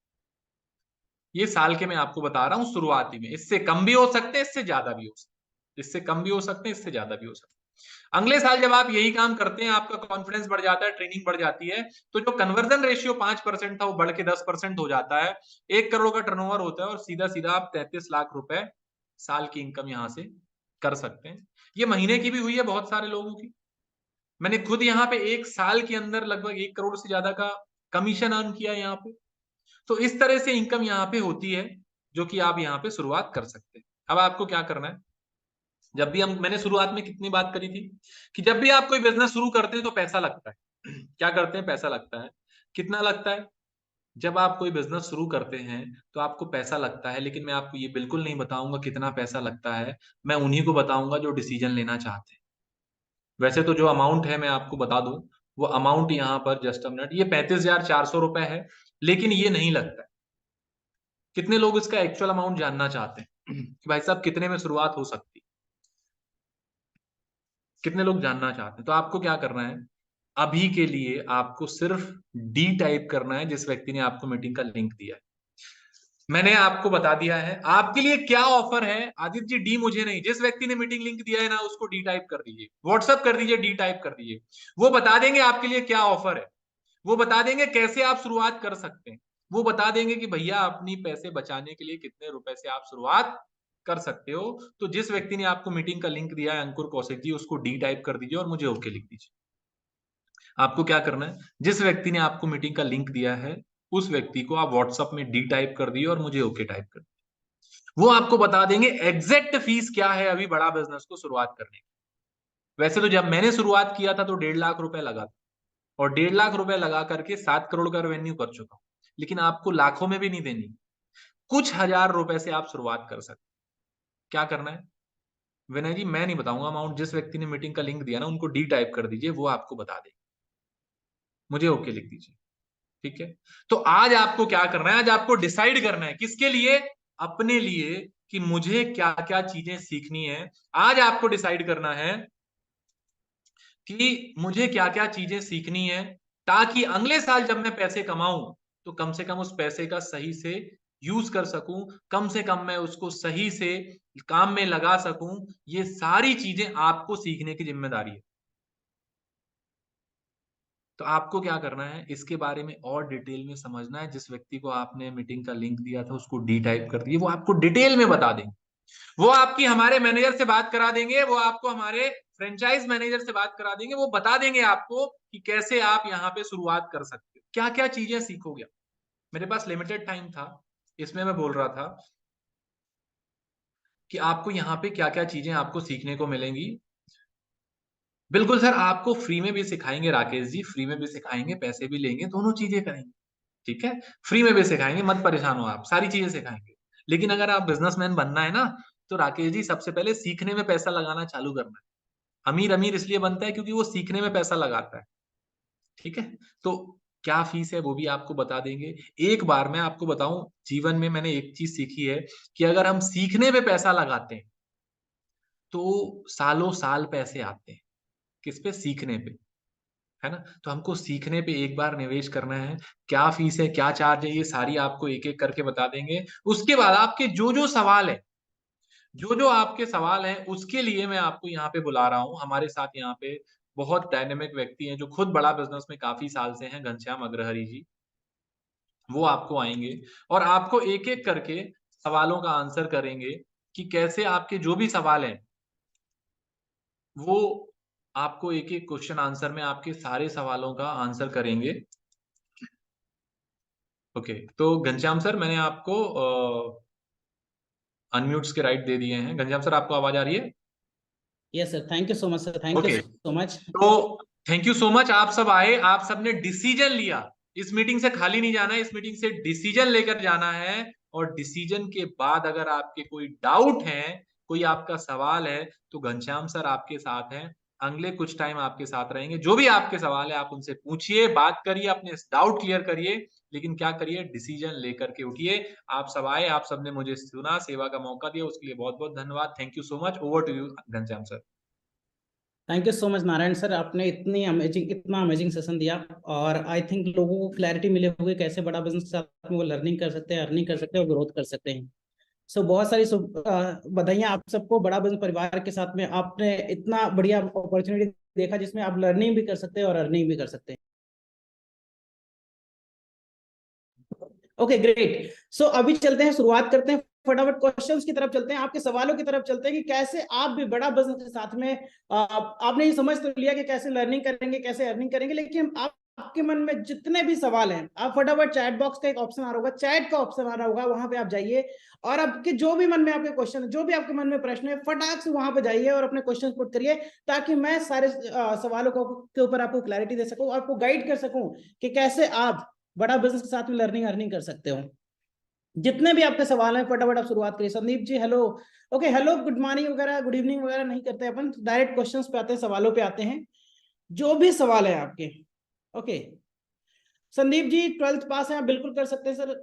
ये साल के मैं आपको बता रहा हूं शुरुआती में। इससे कम भी हो सकते हैं, इससे ज्यादा भी हो सकते हैं, इससे कम भी हो सकते हैं, इससे ज्यादा भी हो सकते हैं। अगले साल जब आप यही काम करते हैं, आपका कॉन्फिडेंस बढ़ जाता है, ट्रेनिंग बढ़ जाती है, तो जो कन्वर्जन रेशियो 5% था वो बढ़ के 10% हो जाता है, 1 करोड़ का टर्नओवर होता है, और सीधा सीधा आप 33 लाख रुपए साल की इनकम यहां से कर सकते हैं। ये महीने की भी हुई है बहुत सारे लोगों की। मैंने खुद यहाँ पे 1 साल के अंदर लगभग 1 करोड़ से ज्यादा का कमीशन अर्न किया यहाँ पे। तो इस तरह से इनकम यहाँ पे होती है, जो कि आप यहाँ पे शुरुआत कर सकते हैं। अब आपको क्या करना है, जब भी मैंने शुरुआत में कितनी बात करी थी कि जब भी आप कोई बिजनेस शुरू करते हैं तो पैसा लगता है। क्या करते हैं, पैसा लगता है। कितना लगता है, जब आप कोई बिजनेस शुरू करते हैं तो आपको पैसा लगता है, लेकिन मैं आपको ये बिल्कुल नहीं बताऊंगा कितना पैसा लगता है। मैं उन्हीं को बताऊंगा जो डिसीजन लेना चाहते हैं। वैसे तो जो अमाउंट है मैं आपको बता दूं, वो अमाउंट यहाँ पर जस्ट अ मिनट, ये 35,400 रुपए है, लेकिन ये नहीं लगता है। कितने लोग इसका एक्चुअल अमाउंट जानना चाहते हैं कि भाई साहब कितने में शुरुआत हो सकती है? कितने लोग जानना चाहते हैं? तो आपको क्या करना है, अभी के लिए आपको सिर्फ डी टाइप करना है जिस व्यक्ति ने आपको मीटिंग का लिंक दिया है। मैंने आपको बता दिया है आपके लिए क्या ऑफर है। आदित्य जी डी मुझे नहीं, जिस व्यक्ति ने मीटिंग लिंक दिया है ना उसको डी टाइप कर दीजिए, व्हाट्सअप कर दीजिए, डी टाइप कर दीजिए। वो बता देंगे आपके लिए क्या ऑफर है, वो बता देंगे कैसे आप शुरुआत कर सकते हैं, वो बता देंगे कि भैया अपनी पैसे बचाने के लिए कितने रुपए से आप शुरुआत कर सकते हो। तो जिस व्यक्ति ने आपको मीटिंग का लिंक दिया है अंकुर कौशिक जी, उसको डी टाइप कर दीजिए और मुझे ओके लिख दीजिए। आपको क्या करना है, जिस व्यक्ति ने आपको मीटिंग का लिंक दिया है उस व्यक्ति को आप व्हाट्सएप में डी टाइप कर दिए और मुझे ओके टाइप कर दिए। वो आपको बता देंगे एग्जैक्ट फीस क्या है अभी बड़ा बिजनेस को शुरुआत करने की। वैसे तो जब मैंने शुरुआत किया था तो 1.5 लाख रुपए लगा था, और 1.5 लाख रुपए लगा करके 7 करोड़ का रेवेन्यू कर चुका हूं। लेकिन आपको लाखों में भी नहीं देनी, कुछ हजार रुपए से आप शुरुआत कर सकते। क्या करना है विनय जी, मैं नहीं बताऊंगा अमाउंट, जिस व्यक्ति ने मीटिंग का लिंक दिया ना उनको डी टाइप कर दीजिए, वो आपको बता देंगे, मुझे ओके लिख दीजिए। ठीक है, तो आज आपको क्या करना है, आज आपको डिसाइड करना है किसके लिए, अपने लिए, कि मुझे क्या क्या चीजें सीखनी है। आज आपको डिसाइड करना है कि मुझे क्या क्या चीजें सीखनी है, ताकि अगले साल जब मैं पैसे कमाऊं तो कम से कम उस पैसे का सही से यूज कर सकूं, कम से कम मैं उसको सही से काम में लगा सकूं। ये सारी चीजें आपको सीखने की जिम्मेदारी है। तो आपको क्या करना है, इसके बारे में और डिटेल में समझना है। जिस व्यक्ति को आपने मीटिंग का लिंक दिया था उसको डी टाइप कर दिए, वो आपको डिटेल में बता देंगे। वो आपकी हमारे मैनेजर से बात करा देंगे, वो आपको हमारे फ्रेंचाइज मैनेजर से बात करा देंगे, वो बता देंगे आपको कि कैसे आप यहाँ पे शुरुआत कर सकते हो, क्या क्या चीजें सीखोगे। मेरे पास लिमिटेड टाइम था, इसमें मैं बोल रहा था कि आपको यहाँ पे क्या क्या चीजें आपको सीखने को मिलेंगी। बिल्कुल सर, आपको फ्री में भी सिखाएंगे राकेश जी, फ्री में भी सिखाएंगे, पैसे भी लेंगे, दोनों चीजें करेंगे। ठीक है, फ्री में भी सिखाएंगे, मत परेशान हो आप, सारी चीजें सिखाएंगे। लेकिन अगर आप बिजनेसमैन बनना है ना, तो राकेश जी सबसे पहले सीखने में पैसा लगाना चालू करना है। अमीर अमीर इसलिए बनता है क्योंकि वो सीखने में पैसा लगाता है। ठीक है, तो क्या फीस है वो भी आपको बता देंगे। एक बार मैं आपको बताऊं, जीवन में मैंने एक चीज सीखी है कि अगर हम सीखने में पैसा लगाते हैं तो सालों साल पैसे आते हैं। किस पे, सीखने पे, है ना। तो हमको सीखने पे एक बार निवेश करना है। क्या फीस है, क्या चार्ज है, ये सारी आपको एक एक करके बता देंगे। उसके बाद आपके जो जो सवाल है, जो जो आपके सवाल हैं, उसके लिए मैं आपको यहाँ पे बुला रहा हूँ। हमारे साथ यहाँ पे बहुत डायनेमिक व्यक्ति हैं जो खुद बड़ा बिजनेस में काफी साल से हैं, घनश्याम अग्रहरी जी। वो आपको आएंगे और आपको एक एक करके सवालों का आंसर करेंगे। कि कैसे आपके जो भी सवाल हैं वो आपको एक एक क्वेश्चन आंसर में आपके सारे सवालों का आंसर करेंगे। ओके, तो घनश्याम सर मैंने आपको अनम्यूट्स के राइट दे दिए हैं। घनश्याम सर आपको आवाज आ रही है? Yes sir, thank you so much sir, thank you okay, so much. तो थैंक यू सो मच, आप सब आए, आप सब ने डिसीजन लिया। इस मीटिंग से खाली नहीं जाना है, इस मीटिंग से डिसीजन लेकर जाना है। और डिसीजन के बाद अगर आपके कोई डाउट है, कोई आपका सवाल है, तो घनश्याम सर आपके साथ हैं, अगले कुछ टाइम आपके साथ रहेंगे। जो भी आपके सवाल है आप उनसे पूछिए, बात करिए, अपने डाउट क्लियर करिए, लेकिन क्या करिए, डिसीजन लेकर के उठिए। आप सब आए, आप सबने मुझे सुना, सेवा का मौका दिया, उसके लिए बहुत बहुत धन्यवाद। Thank you so much. Over to you Ghanshyam sir. Thank you so much Narayan sir, आपने इतना अमेजिंग सेशन दिया, और आई थिंक लोगों को क्लैरिटी मिले होगी कैसे बड़ा बिजनेस के साथ में वो लर्निंग कर सकते हैं, अर्निंग कर सकते हैं और ग्रोथ कर सकते हैं। सो बहुत सारी बधाइयां आप सबको, बड़ा बिजनेस परिवार के साथ में आपने इतना बढ़िया अपॉर्चुनिटी देखा जिसमें आप लर्निंग भी कर सकते हैं और अर्निंग भी कर सकते हैं। Okay great. सो अभी चलते हैं, शुरुआत करते हैं, फटाफट क्वेश्चंस की तरफ चलते हैं, आपके सवालों की तरफ चलते हैं कि कैसे आप भी बड़ा बिजनेस के साथ में आपने ये समझ तो लिया कि कैसे लर्निंग करेंगे, कैसे अर्निंग करेंगे, लेकिन आपके मन में जितने भी सवाल हैं, आप फटाफट चैट बॉक्स का एक ऑप्शन आ रहा होगा, चैट का ऑप्शन आ रहा होगा, वहां पे आप जाइए और आपके जो भी मन में आपके क्वेश्चन, जो भी आपके मन में प्रश्न है, फटाक से वहां पे जाइए और अपने क्वेश्चन पुट करिए, ताकि मैं सारे सवालों के ऊपर आपको क्लैरिटी दे सकूं, आपको गाइड कर सकूं कि कैसे आप बड़ा बिजनेस के साथ में लर्निंग अर्निंग कर सकते हो। जितने भी आपके सवाल हैं फटाफट आप शुरुआत करिए। Sandeep ji hello, okay hello, good morning वगैरह, गुड इवनिंग वगैरह नहीं करते अपन, डायरेक्ट क्वेश्चंस पे आते हैं, सवालों पे आते हैं, जो भी सवाल है आपके। ओके संदीप जी 12th पास है, आप बिल्कुल कर सकते हैं सर,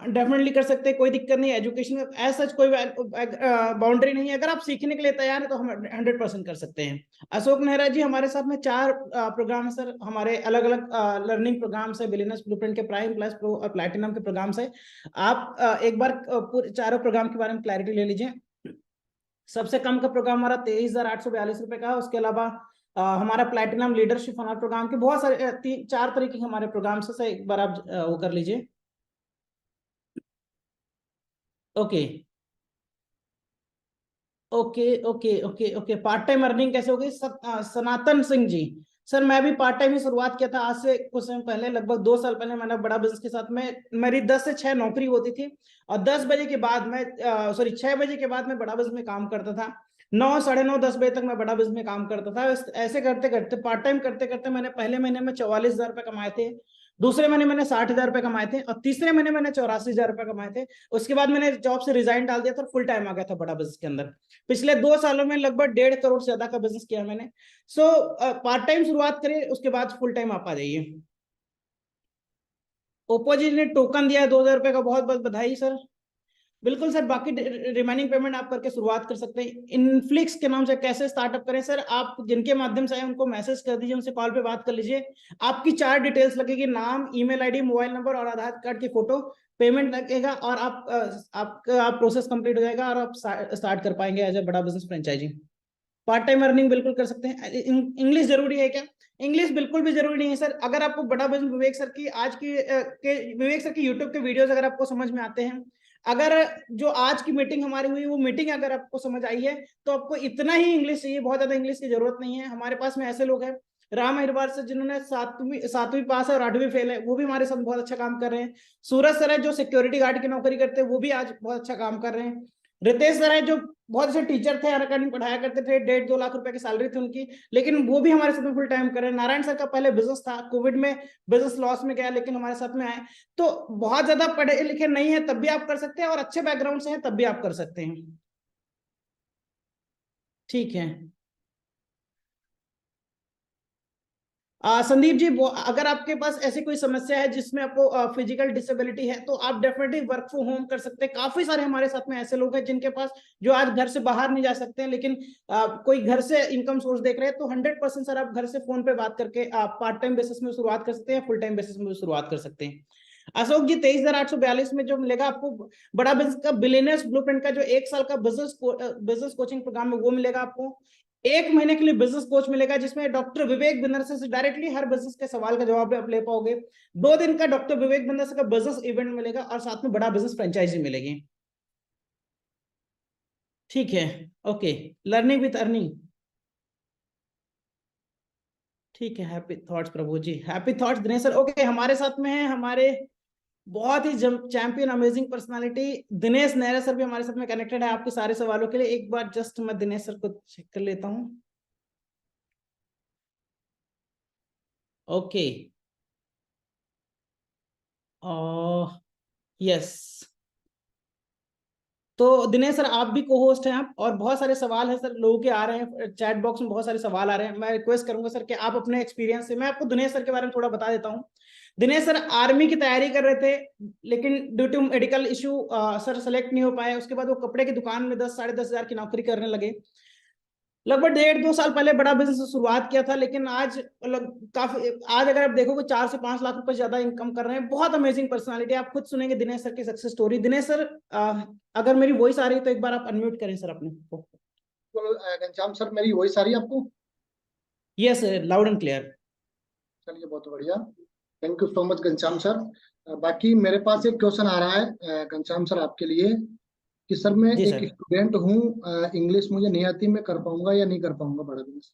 डेफिनेटली कर सकते हैं, कोई दिक्कत नहीं है, एजुकेशन में एज सच कोई बाउंड्री नहीं है, अगर आप सीखने के लिए तैयार है तो हम 100% कर सकते हैं। अशोक नेहरा जी हमारे साथ में 4 प्रोग्राम है सर, हमारे अलग अलग लर्निंग प्रोग्राम्स है, बिलियनर्स ब्लूप्रिंट के प्राइम प्लस प्रो और प्लैटिनम के प्रोग्राम्स है। आप एक बार चारों प्रोग्राम के बारे में क्लैरिटी ले लीजिए। सबसे कम का प्रोग्राम हमारा 23,842 रुपए का है, उसके अलावा हमारा प्लैटिनम लीडरशिप हमारे प्रोग्राम के बहुत सारे 4 तरीके के हमारे प्रोग्राम से एक बार आप वो कर लीजिए। Okay okay okay okay okay part time earning कैसे होगी? सनातन सिंह जी, सर मैं भी पार्ट टाइम ही शुरुआत किया था, आज से कुछ समय पहले, लगभग 2 साल पहले मैंने बड़ा बिजनेस के साथ में, मेरी 10 से 6 नौकरी होती थी और 10 बजे के बाद मैं 6 बजे के बाद मैं बड़ा बिजनेस में काम करता था, 9, साढ़े 9, 10 बजे तक मैं बड़ा बिजनेस में काम करता था। ऐसे करते करते पार्ट टाइम करते करते मैंने पहले महीने में 44,000 रुपए कमाए थे, दूसरे महीने मैंने 60,000 रुपए कमाए थे और तीसरे महीने मैंने 84,000 रुपए कमाए थे। उसके बाद मैंने जॉब से रिजाइन डाल दिया था, फुल टाइम आ गया था बड़ा बिजनेस के अंदर। पिछले 2 सालों में लगभग 1.5 करोड़ से ज्यादा का बिजनेस किया मैंने। सो पार्ट टाइम शुरुआत करिए, उसके बाद फुल टाइम आप आ जाइए। ओप्पो जी ने टोकन दिया है 2,000 रुपए का, बहुत बहुत बधाई सर। बिल्कुल सर, बाकी रिमेनिंग पेमेंट आप करके शुरुआत कर सकते हैं। इनफ्लिक्स के नाम से कैसे स्टार्टअप करें? सर आप जिनके माध्यम से आए उनको मैसेज कर दीजिए, उनसे कॉल पे बात कर लीजिए, आपकी 4 डिटेल्स लगेगी, नाम, ईमेल आईडी, मोबाइल नंबर और आधार कार्ड की फोटो, पेमेंट लगेगा और आपका प्रोसेस कंप्लीट हो जाएगा और आप स्टार्ट कर पाएंगे एज ए बड़ा business franchisee. Part time earning बिल्कुल कर सकते हैं। इंग्लिश जरूरी है क्या? इंग्लिश बिल्कुल भी जरूरी नहीं है सर। अगर आपको बड़ा बिजनेस विवेक सर की विवेक सर की यूट्यूब के वीडियोस अगर आपको समझ में आते हैं, अगर जो आज की मीटिंग हमारी हुई वो मीटिंग अगर आपको समझ आई है, तो आपको इतना ही इंग्लिश चाहिए, बहुत ज्यादा इंग्लिश की जरूरत नहीं है। हमारे पास में ऐसे लोग हैं, राम अहिरवार सर जिन्होंने 7वीं पास है और 8वीं फेल है, वो भी हमारे साथ बहुत अच्छा काम कर रहे हैं। सूरज सर है जो सिक्योरिटी गार्ड की नौकरी करते हैं, वो भी आज बहुत अच्छा काम कर रहे हैं। रितेश सर है जो बहुत अच्छे टीचर थे, अकाउंटिंग पढ़ाया करते थे, 1.5-2 लाख रुपए की सैलरी थी उनकी, लेकिन वो भी हमारे साथ में फुल टाइम कर रहे हैं। नारायण सर का पहले बिजनेस था, कोविड में बिजनेस लॉस में गया, लेकिन हमारे साथ में आए। तो बहुत ज्यादा पढ़े लिखे नहीं है तब भी आप कर सकते हैं, और अच्छे बैकग्राउंड से हैं तब भी आप कर सकते हैं। ठीक है संदीप जी, अगर आपके पास ऐसी कोई समस्या है जिसमें आपको फिजिकल डिसेबिलिटी है, तो आप डेफिनेटली वर्क फ्रॉम होम कर सकते हैं। काफी सारे हमारे साथ में ऐसे लोग हैं जिनके पास, जो आज घर से बाहर नहीं जा सकते हैं, लेकिन कोई घर से इनकम सोर्स देख रहे हैं, तो 100% सर आप घर से फोन पे बात करके आप पार्ट टाइम बेसिस में शुरुआत कर सकते हैं, फुल टाइम बेसिस में शुरुआत कर सकते हैं। अशोक जी 23,842 में जो मिलेगा आपको बड़ा बिजनेस का बिलियनर्स ब्लूप्रिंट का जो 1 साल का बिजनेस कोचिंग प्रोग्राम है, वो मिलेगा आपको। 1 महीने के लिए बिजनेस कोच मिलेगा, जिसमें डॉक्टर विवेक बिंदर से डायरेक्टली हर बिजनेस के सवाल का जवाब आप ले पाओगे। 2 दिन का डॉक्टर विवेक बिंदर का बिजनेस इवेंट मिलेगा और साथ में बड़ा बिजनेस फ्रेंचाइजी मिलेगी। ठीक है, ओके। लर्निंग विथ अर्निंग, ठीक है। Happy thoughts Prabhu ji, happy thoughts Dinesh sir. Okay, हमारे साथ में है हमारे बहुत ही champion amazing personality Dinesh Nehra sir भी हमारे साथ में कनेक्टेड है आपके सारे सवालों के लिए। एक बार जस्ट मैं दिनेश सर को चेक कर लेता हूं। Okay, yes. तो दिनेश सर आप भी को होस्ट हैं आप, और बहुत सारे सवाल हैं सर लोगों के आ रहे हैं चैट बॉक्स में, बहुत सारे सवाल आ रहे हैं। मैं रिक्वेस्ट करूंगा सर कि आप अपने एक्सपीरियंस से, मैं आपको दिनेश सर के बारे में थोड़ा बता देता हूं। दिनेश सर आर्मी की तैयारी कर रहे थे, लेकिन due to medical issue sir select नहीं हो पाए। उसके बाद वो कपड़े की दुकान में 10-10.5 हजार की नौकरी करने लगे। लगभग 1.5-2 साल पहले बड़ा बिजनेस शुरुआत किया था, लेकिन आज काफी, आज अगर आप देखोगे 4 से 5 लाख रुपए ज्यादा इनकम कर रहे हैं। बहुत अमेजिंग पर्सनालिटी, आप खुद सुनेंगे दिनेश सर की सक्सेस स्टोरी। दिनेश सर अगर मेरी वॉइस आ रही है तो एक बार आप अनम्यूट करें सर अपने को। घनश्याम सर, मेरी वॉइस आ रही है आपको? Yes sir, loud and clear. चलिए, बहुत बढ़िया। Thank you so much Ghanshyam sir. बाकी मेरे पास एक क्वेश्चन आ रहा है घनश्याम सर आपके लिए, कि सर मैं जी एक सर। स्टूडेंट हूँ, इंग्लिश मुझे नहीं आती, मैं कर पाऊंगा या नहीं कर पाऊंगा बड़ा बिजनेस?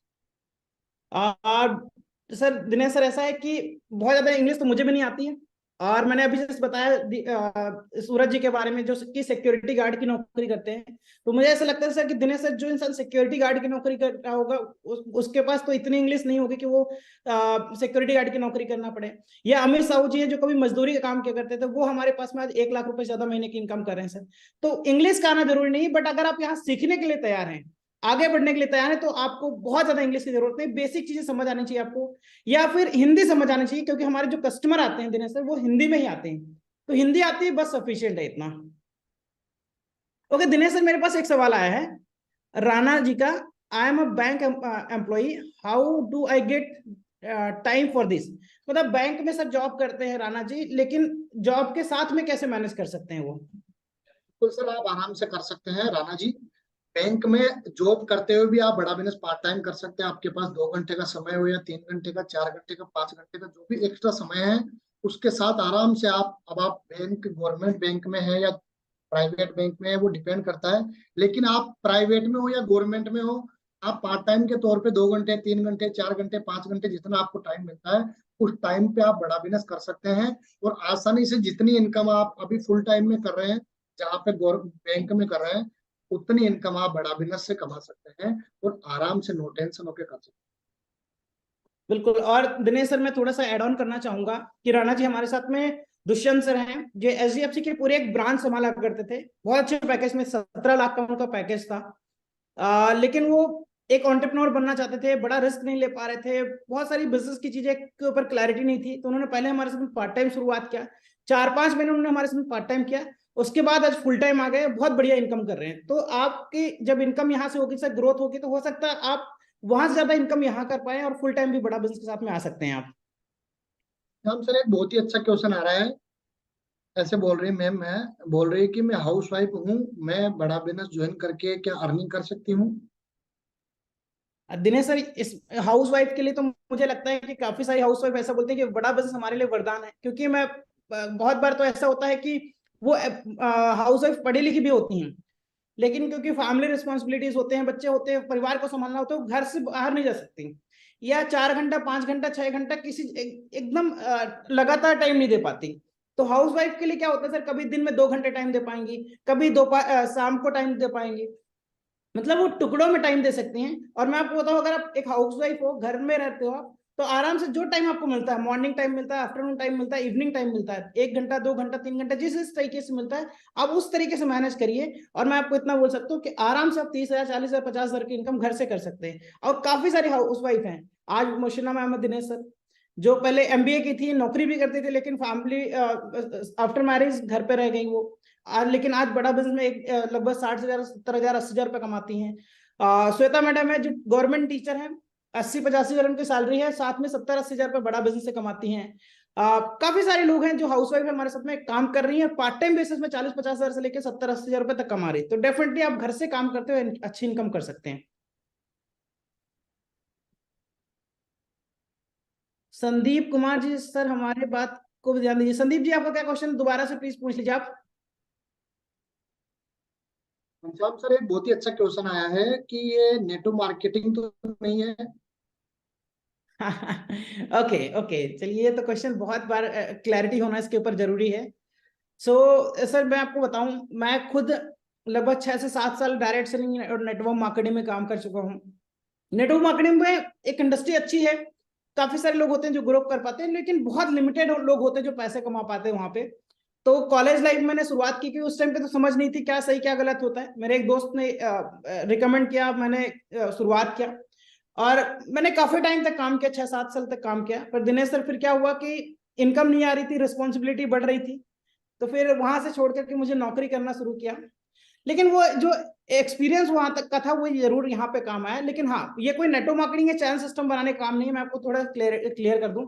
सर दिनेश सर, ऐसा है कि बहुत ज्यादा इंग्लिश तो मुझे भी नहीं आती है, और मैंने अभी जैसे बताया सूरज जी के बारे में जो कि सिक्योरिटी गार्ड की नौकरी करते हैं। तो मुझे ऐसा लगता है सर कि दिनेश सर, जो इंसान सिक्योरिटी गार्ड की नौकरी कर रहा होगा उसके पास तो इतनी इंग्लिश नहीं होगी कि वो सिक्योरिटी गार्ड की नौकरी करना पड़े। या अमित साहू जी हैं जो कभी मजदूरी का काम किया करते थे, वो हमारे पास में आज 1 लाख रुपए ज्यादा महीने की इनकम कर रहे हैं सर। तो इंग्लिश का आना जरूरी नहीं, बट अगर आप यहाँ सीखने के लिए तैयार हैं, आगे बढ़ने के लिए तैयार है, तो आपको बहुत ज्यादा इंग्लिश की जरूरत नहीं, बेसिक चीजें समझ आनी चाहिए आपको, या फिर हिंदी समझ आनी चाहिए, क्योंकि हमारे जो कस्टमर आते हैं दिनेश सर वो हिंदी में ही आते हैं। तो हिंदी आती है बस, सफिशियंट है इतना। ओके दिनेश सर, मेरे पास एक सवाल आया है राणा जी का। I am a bank employee, how do I get time for this? मतलब बैंक में सर जॉब करते हैं राणा जी, लेकिन जॉब के साथ में कैसे मैनेज कर सकते हैं वो? बिल्कुल सर, आप आराम से कर सकते हैं राणा जी। बैंक में जॉब करते हुए भी आप बड़ा बिजनेस पार्ट टाइम कर सकते हैं। आपके पास 2 घंटे का समय हो, या 3 घंटे का, 4 घंटे का, 5 घंटे का, जो भी एक्स्ट्रा समय है, उसके साथ आराम से आप, अब आप बैंक, गवर्नमेंट बैंक में है या प्राइवेट बैंक में है, वो डिपेंड करता है। लेकिन आप प्राइवेट में हो या गवर्नमेंट में हो, आप पार्ट टाइम के तौर पे 2 घंटे, 3 घंटे, 4 घंटे, 5 घंटे, जितना आपको टाइम मिलता है, उस टाइम पे आप बड़ा बिजनेस कर सकते हैं। और आसानी से जितनी इनकम आप अभी फुल टाइम में कर रहे हैं, जहाँ पे बैंक में कर रहे हैं, उतनी इनकम आप बड़ा बिजनेस से कमा सकते हैं, और आराम से नो टेंशन होकर कर सकते हैं। बिल्कुल। और दिनेश सर मैं थोड़ा सा ऐड ऑन करना चाहूंगा कि राणा जी हमारे साथ में दुष्यंत सर हैं, जो एचडीएफसी के पूरे एक ब्रांच संभाला करते थे। बहुत अच्छे पैकेज में 17 लाख का उनका पैकेज था। लेकिन वो एक एंटरप्रेन्योर बनना चाहते थे, बड़ा रिस्क नहीं ले पा रहे थे, बहुत सारी बिजनेस की चीजें के ऊपर क्लैरिटी नहीं थी। तो उन्होंने पहले हमारे साथ पार्ट टाइम शुरुआत किया, 4-5 महीने उन्होंने हमारे साथ पार्ट टाइम किया। उसके बाद आज फुल टाइम आ गए, बहुत बढ़िया इनकम कर रहे हैं। तो आपकी जब इनकम यहाँ से होगी सर, ग्रोथ होगी, तो हो सकता है आप वहां से ज्यादा इनकम यहाँ कर पाए, और फुल टाइम भी बड़ा बिजनेस के साथ में आ सकते हैं आप। हम सर, एक बहुत ही अच्छा क्वेश्चन आ रहा है। ऐसे बोल रही मैम, मैं बोल रही है कि मैं हाउस वाइफ हूँ, मैं बड़ा बिजनेस ज्वाइन करके क्या अर्निंग कर सकती हूँ? दिनेश सर, इस हाउस वाइफ के लिए तो मुझे लगता है कि काफी सारी हाउस वाइफ ऐसा बोलते हैं कि बड़ा बिजनेस हमारे लिए वरदान है। क्योंकि मैं बहुत बार तो ऐसा होता है कि वो हाउस वाइफ पढ़ी लिखी भी होती हैं, लेकिन क्योंकि फैमिली रिस्पॉन्सिबिलिटीज होते हैं, बच्चे होते हैं, परिवार को संभालना होता है, वो घर से बाहर नहीं जा सकती, या 4 घंटा, 5 घंटा, 6 घंटा किसी एकदम लगातार टाइम नहीं दे पाती। तो हाउस वाइफ के लिए क्या होता है सर, कभी दिन में 2 घंटे टाइम दे पाएंगी, कभी दोपहर शाम को टाइम दे पाएंगी, मतलब वो टुकड़ों में टाइम दे सकती हैं। और मैं आपको बताऊं, अगर आप एक हाउस वाइफ हो, घर में रहते हो आप, तो आराम से जो टाइम आपको मिलता है, मॉर्निंग टाइम मिलता है, आफ्टरनून टाइम मिलता है, इवनिंग टाइम मिलता है, 1 घंटा, 2 घंटा, 3 घंटा, जिस तरीके से मिलता है आप उस तरीके से मैनेज करिए। और मैं आपको इतना बोल सकता हूँ कि आराम से आप 30,000, 40,000, 50,000 की इनकम घर से कर सकते हैं। और काफी सारी हाउस वाइफ हैं आज, मोशिना मैम, दिनेश सर, जो पहले एमबीए की थी, नौकरी भी करती थी, लेकिन फैमिली आफ्टर मैरिज घर पे रह गई वो। लेकिन आज बड़ा बिजनेस में लगभग 60,000, 70,000, 80,000 रुपए कमाती हैं। श्वेता मैडम है जो गवर्नमेंट टीचर है, 80-85 हजार उनकी सैलरी है, साथ में 70-80 हजार रुपए बड़ा बिजनेस से कमाती हैं। काफी सारे लोग हैं जो हाउस वाइफ हमारे साथ में काम कर रही हैं, पार्ट टाइम बेसिस में 40-50 हजार से लेकर 70-80 हजार रुपए तक कमा रही है। तो डेफिनेटली आप घर से काम करते हुए अच्छी इनकम कर सकते हैं। संदीप कुमार जी सर, हमारे बात को भी ध्यान दीजिए। संदीप जी, आपका क्या क्वेश्चन दोबारा से प्लीज पूछ लीजिए आप। घनश्याम सर, एक बहुत ही अच्छा क्वेश्चन आया है कि ये नेटवर्क मार्केटिंग तो नहीं है। ओके ओके, चलिए, ये तो क्वेश्चन बहुत बार क्लैरिटी होना इसके ऊपर जरूरी है। सो सर मैं आपको बताऊं, मैं खुद लगभग 6 से 7 साल डायरेक्ट सेलिंग और नेटवर्क मार्केटिंग में काम कर चुका हूं। नेटवर्क मार्केटिंग में एक इंडस्ट्री अच्छी है, काफी सारे लोग होते हैं जो ग्रो कर पाते हैं, लेकिन बहुत लिमिटेड लोग होते हैं जो पैसे कमा पाते हैं वहां पे। तो कॉलेज लाइफ में मैंने शुरुआत की, उस टाइम पे तो समझ नहीं थी क्या सही क्या गलत होता है। मेरे एक दोस्त ने रिकमेंड किया, मैंने शुरुआत किया और मैंने काफी टाइम तक काम किया, 6-7 साल तक काम किया। पर दिनेश सर फिर क्या हुआ कि इनकम नहीं आ रही थी, रिस्पॉन्सिबिलिटी बढ़ रही थी, तो फिर वहां से छोड़ करके मुझे नौकरी करना शुरू किया। लेकिन वो जो एक्सपीरियंस वहां तक का था वो जरूर यहाँ पे काम आया। लेकिन हाँ, ये कोई नेटवर्क मार्केटिंग या चैनल सिस्टम बनाने का काम नहीं है। मैं आपको थोड़ा क्लियर कर दूं,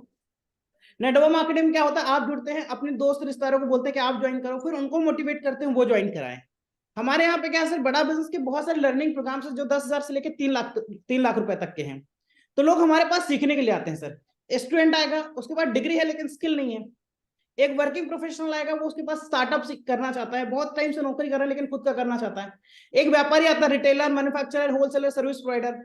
नेटवर्क मार्केटिंग में क्या होता है, आप जुड़ते हैं, अपने दोस्त रिश्तेदारों को बोलते हैं कि आप ज्वाइन करो, फिर उनको मोटिवेट करते हैं वो ज्वाइन कराएं। हमारे यहाँ पे क्या है सर, बड़ा बिजनेस के बहुत सारे लर्निंग प्रोग्राम्स हैं जो 10,000 से लेकर 3 लाख रुपए तक के हैं। तो लोग हमारे पास सीखने के लिए आते हैं सर। स्टूडेंट आएगा, उसके पास डिग्री है लेकिन स्किल नहीं है। एक वर्किंग प्रोफेशनल आएगा, वो उसके पास स्टार्टअप करना चाहता है, बहुत टाइम से नौकरी कर रहा है लेकिन खुद का करना चाहता है। एक व्यापारी आता है, retailer, manufacturer, wholesaler, service provider.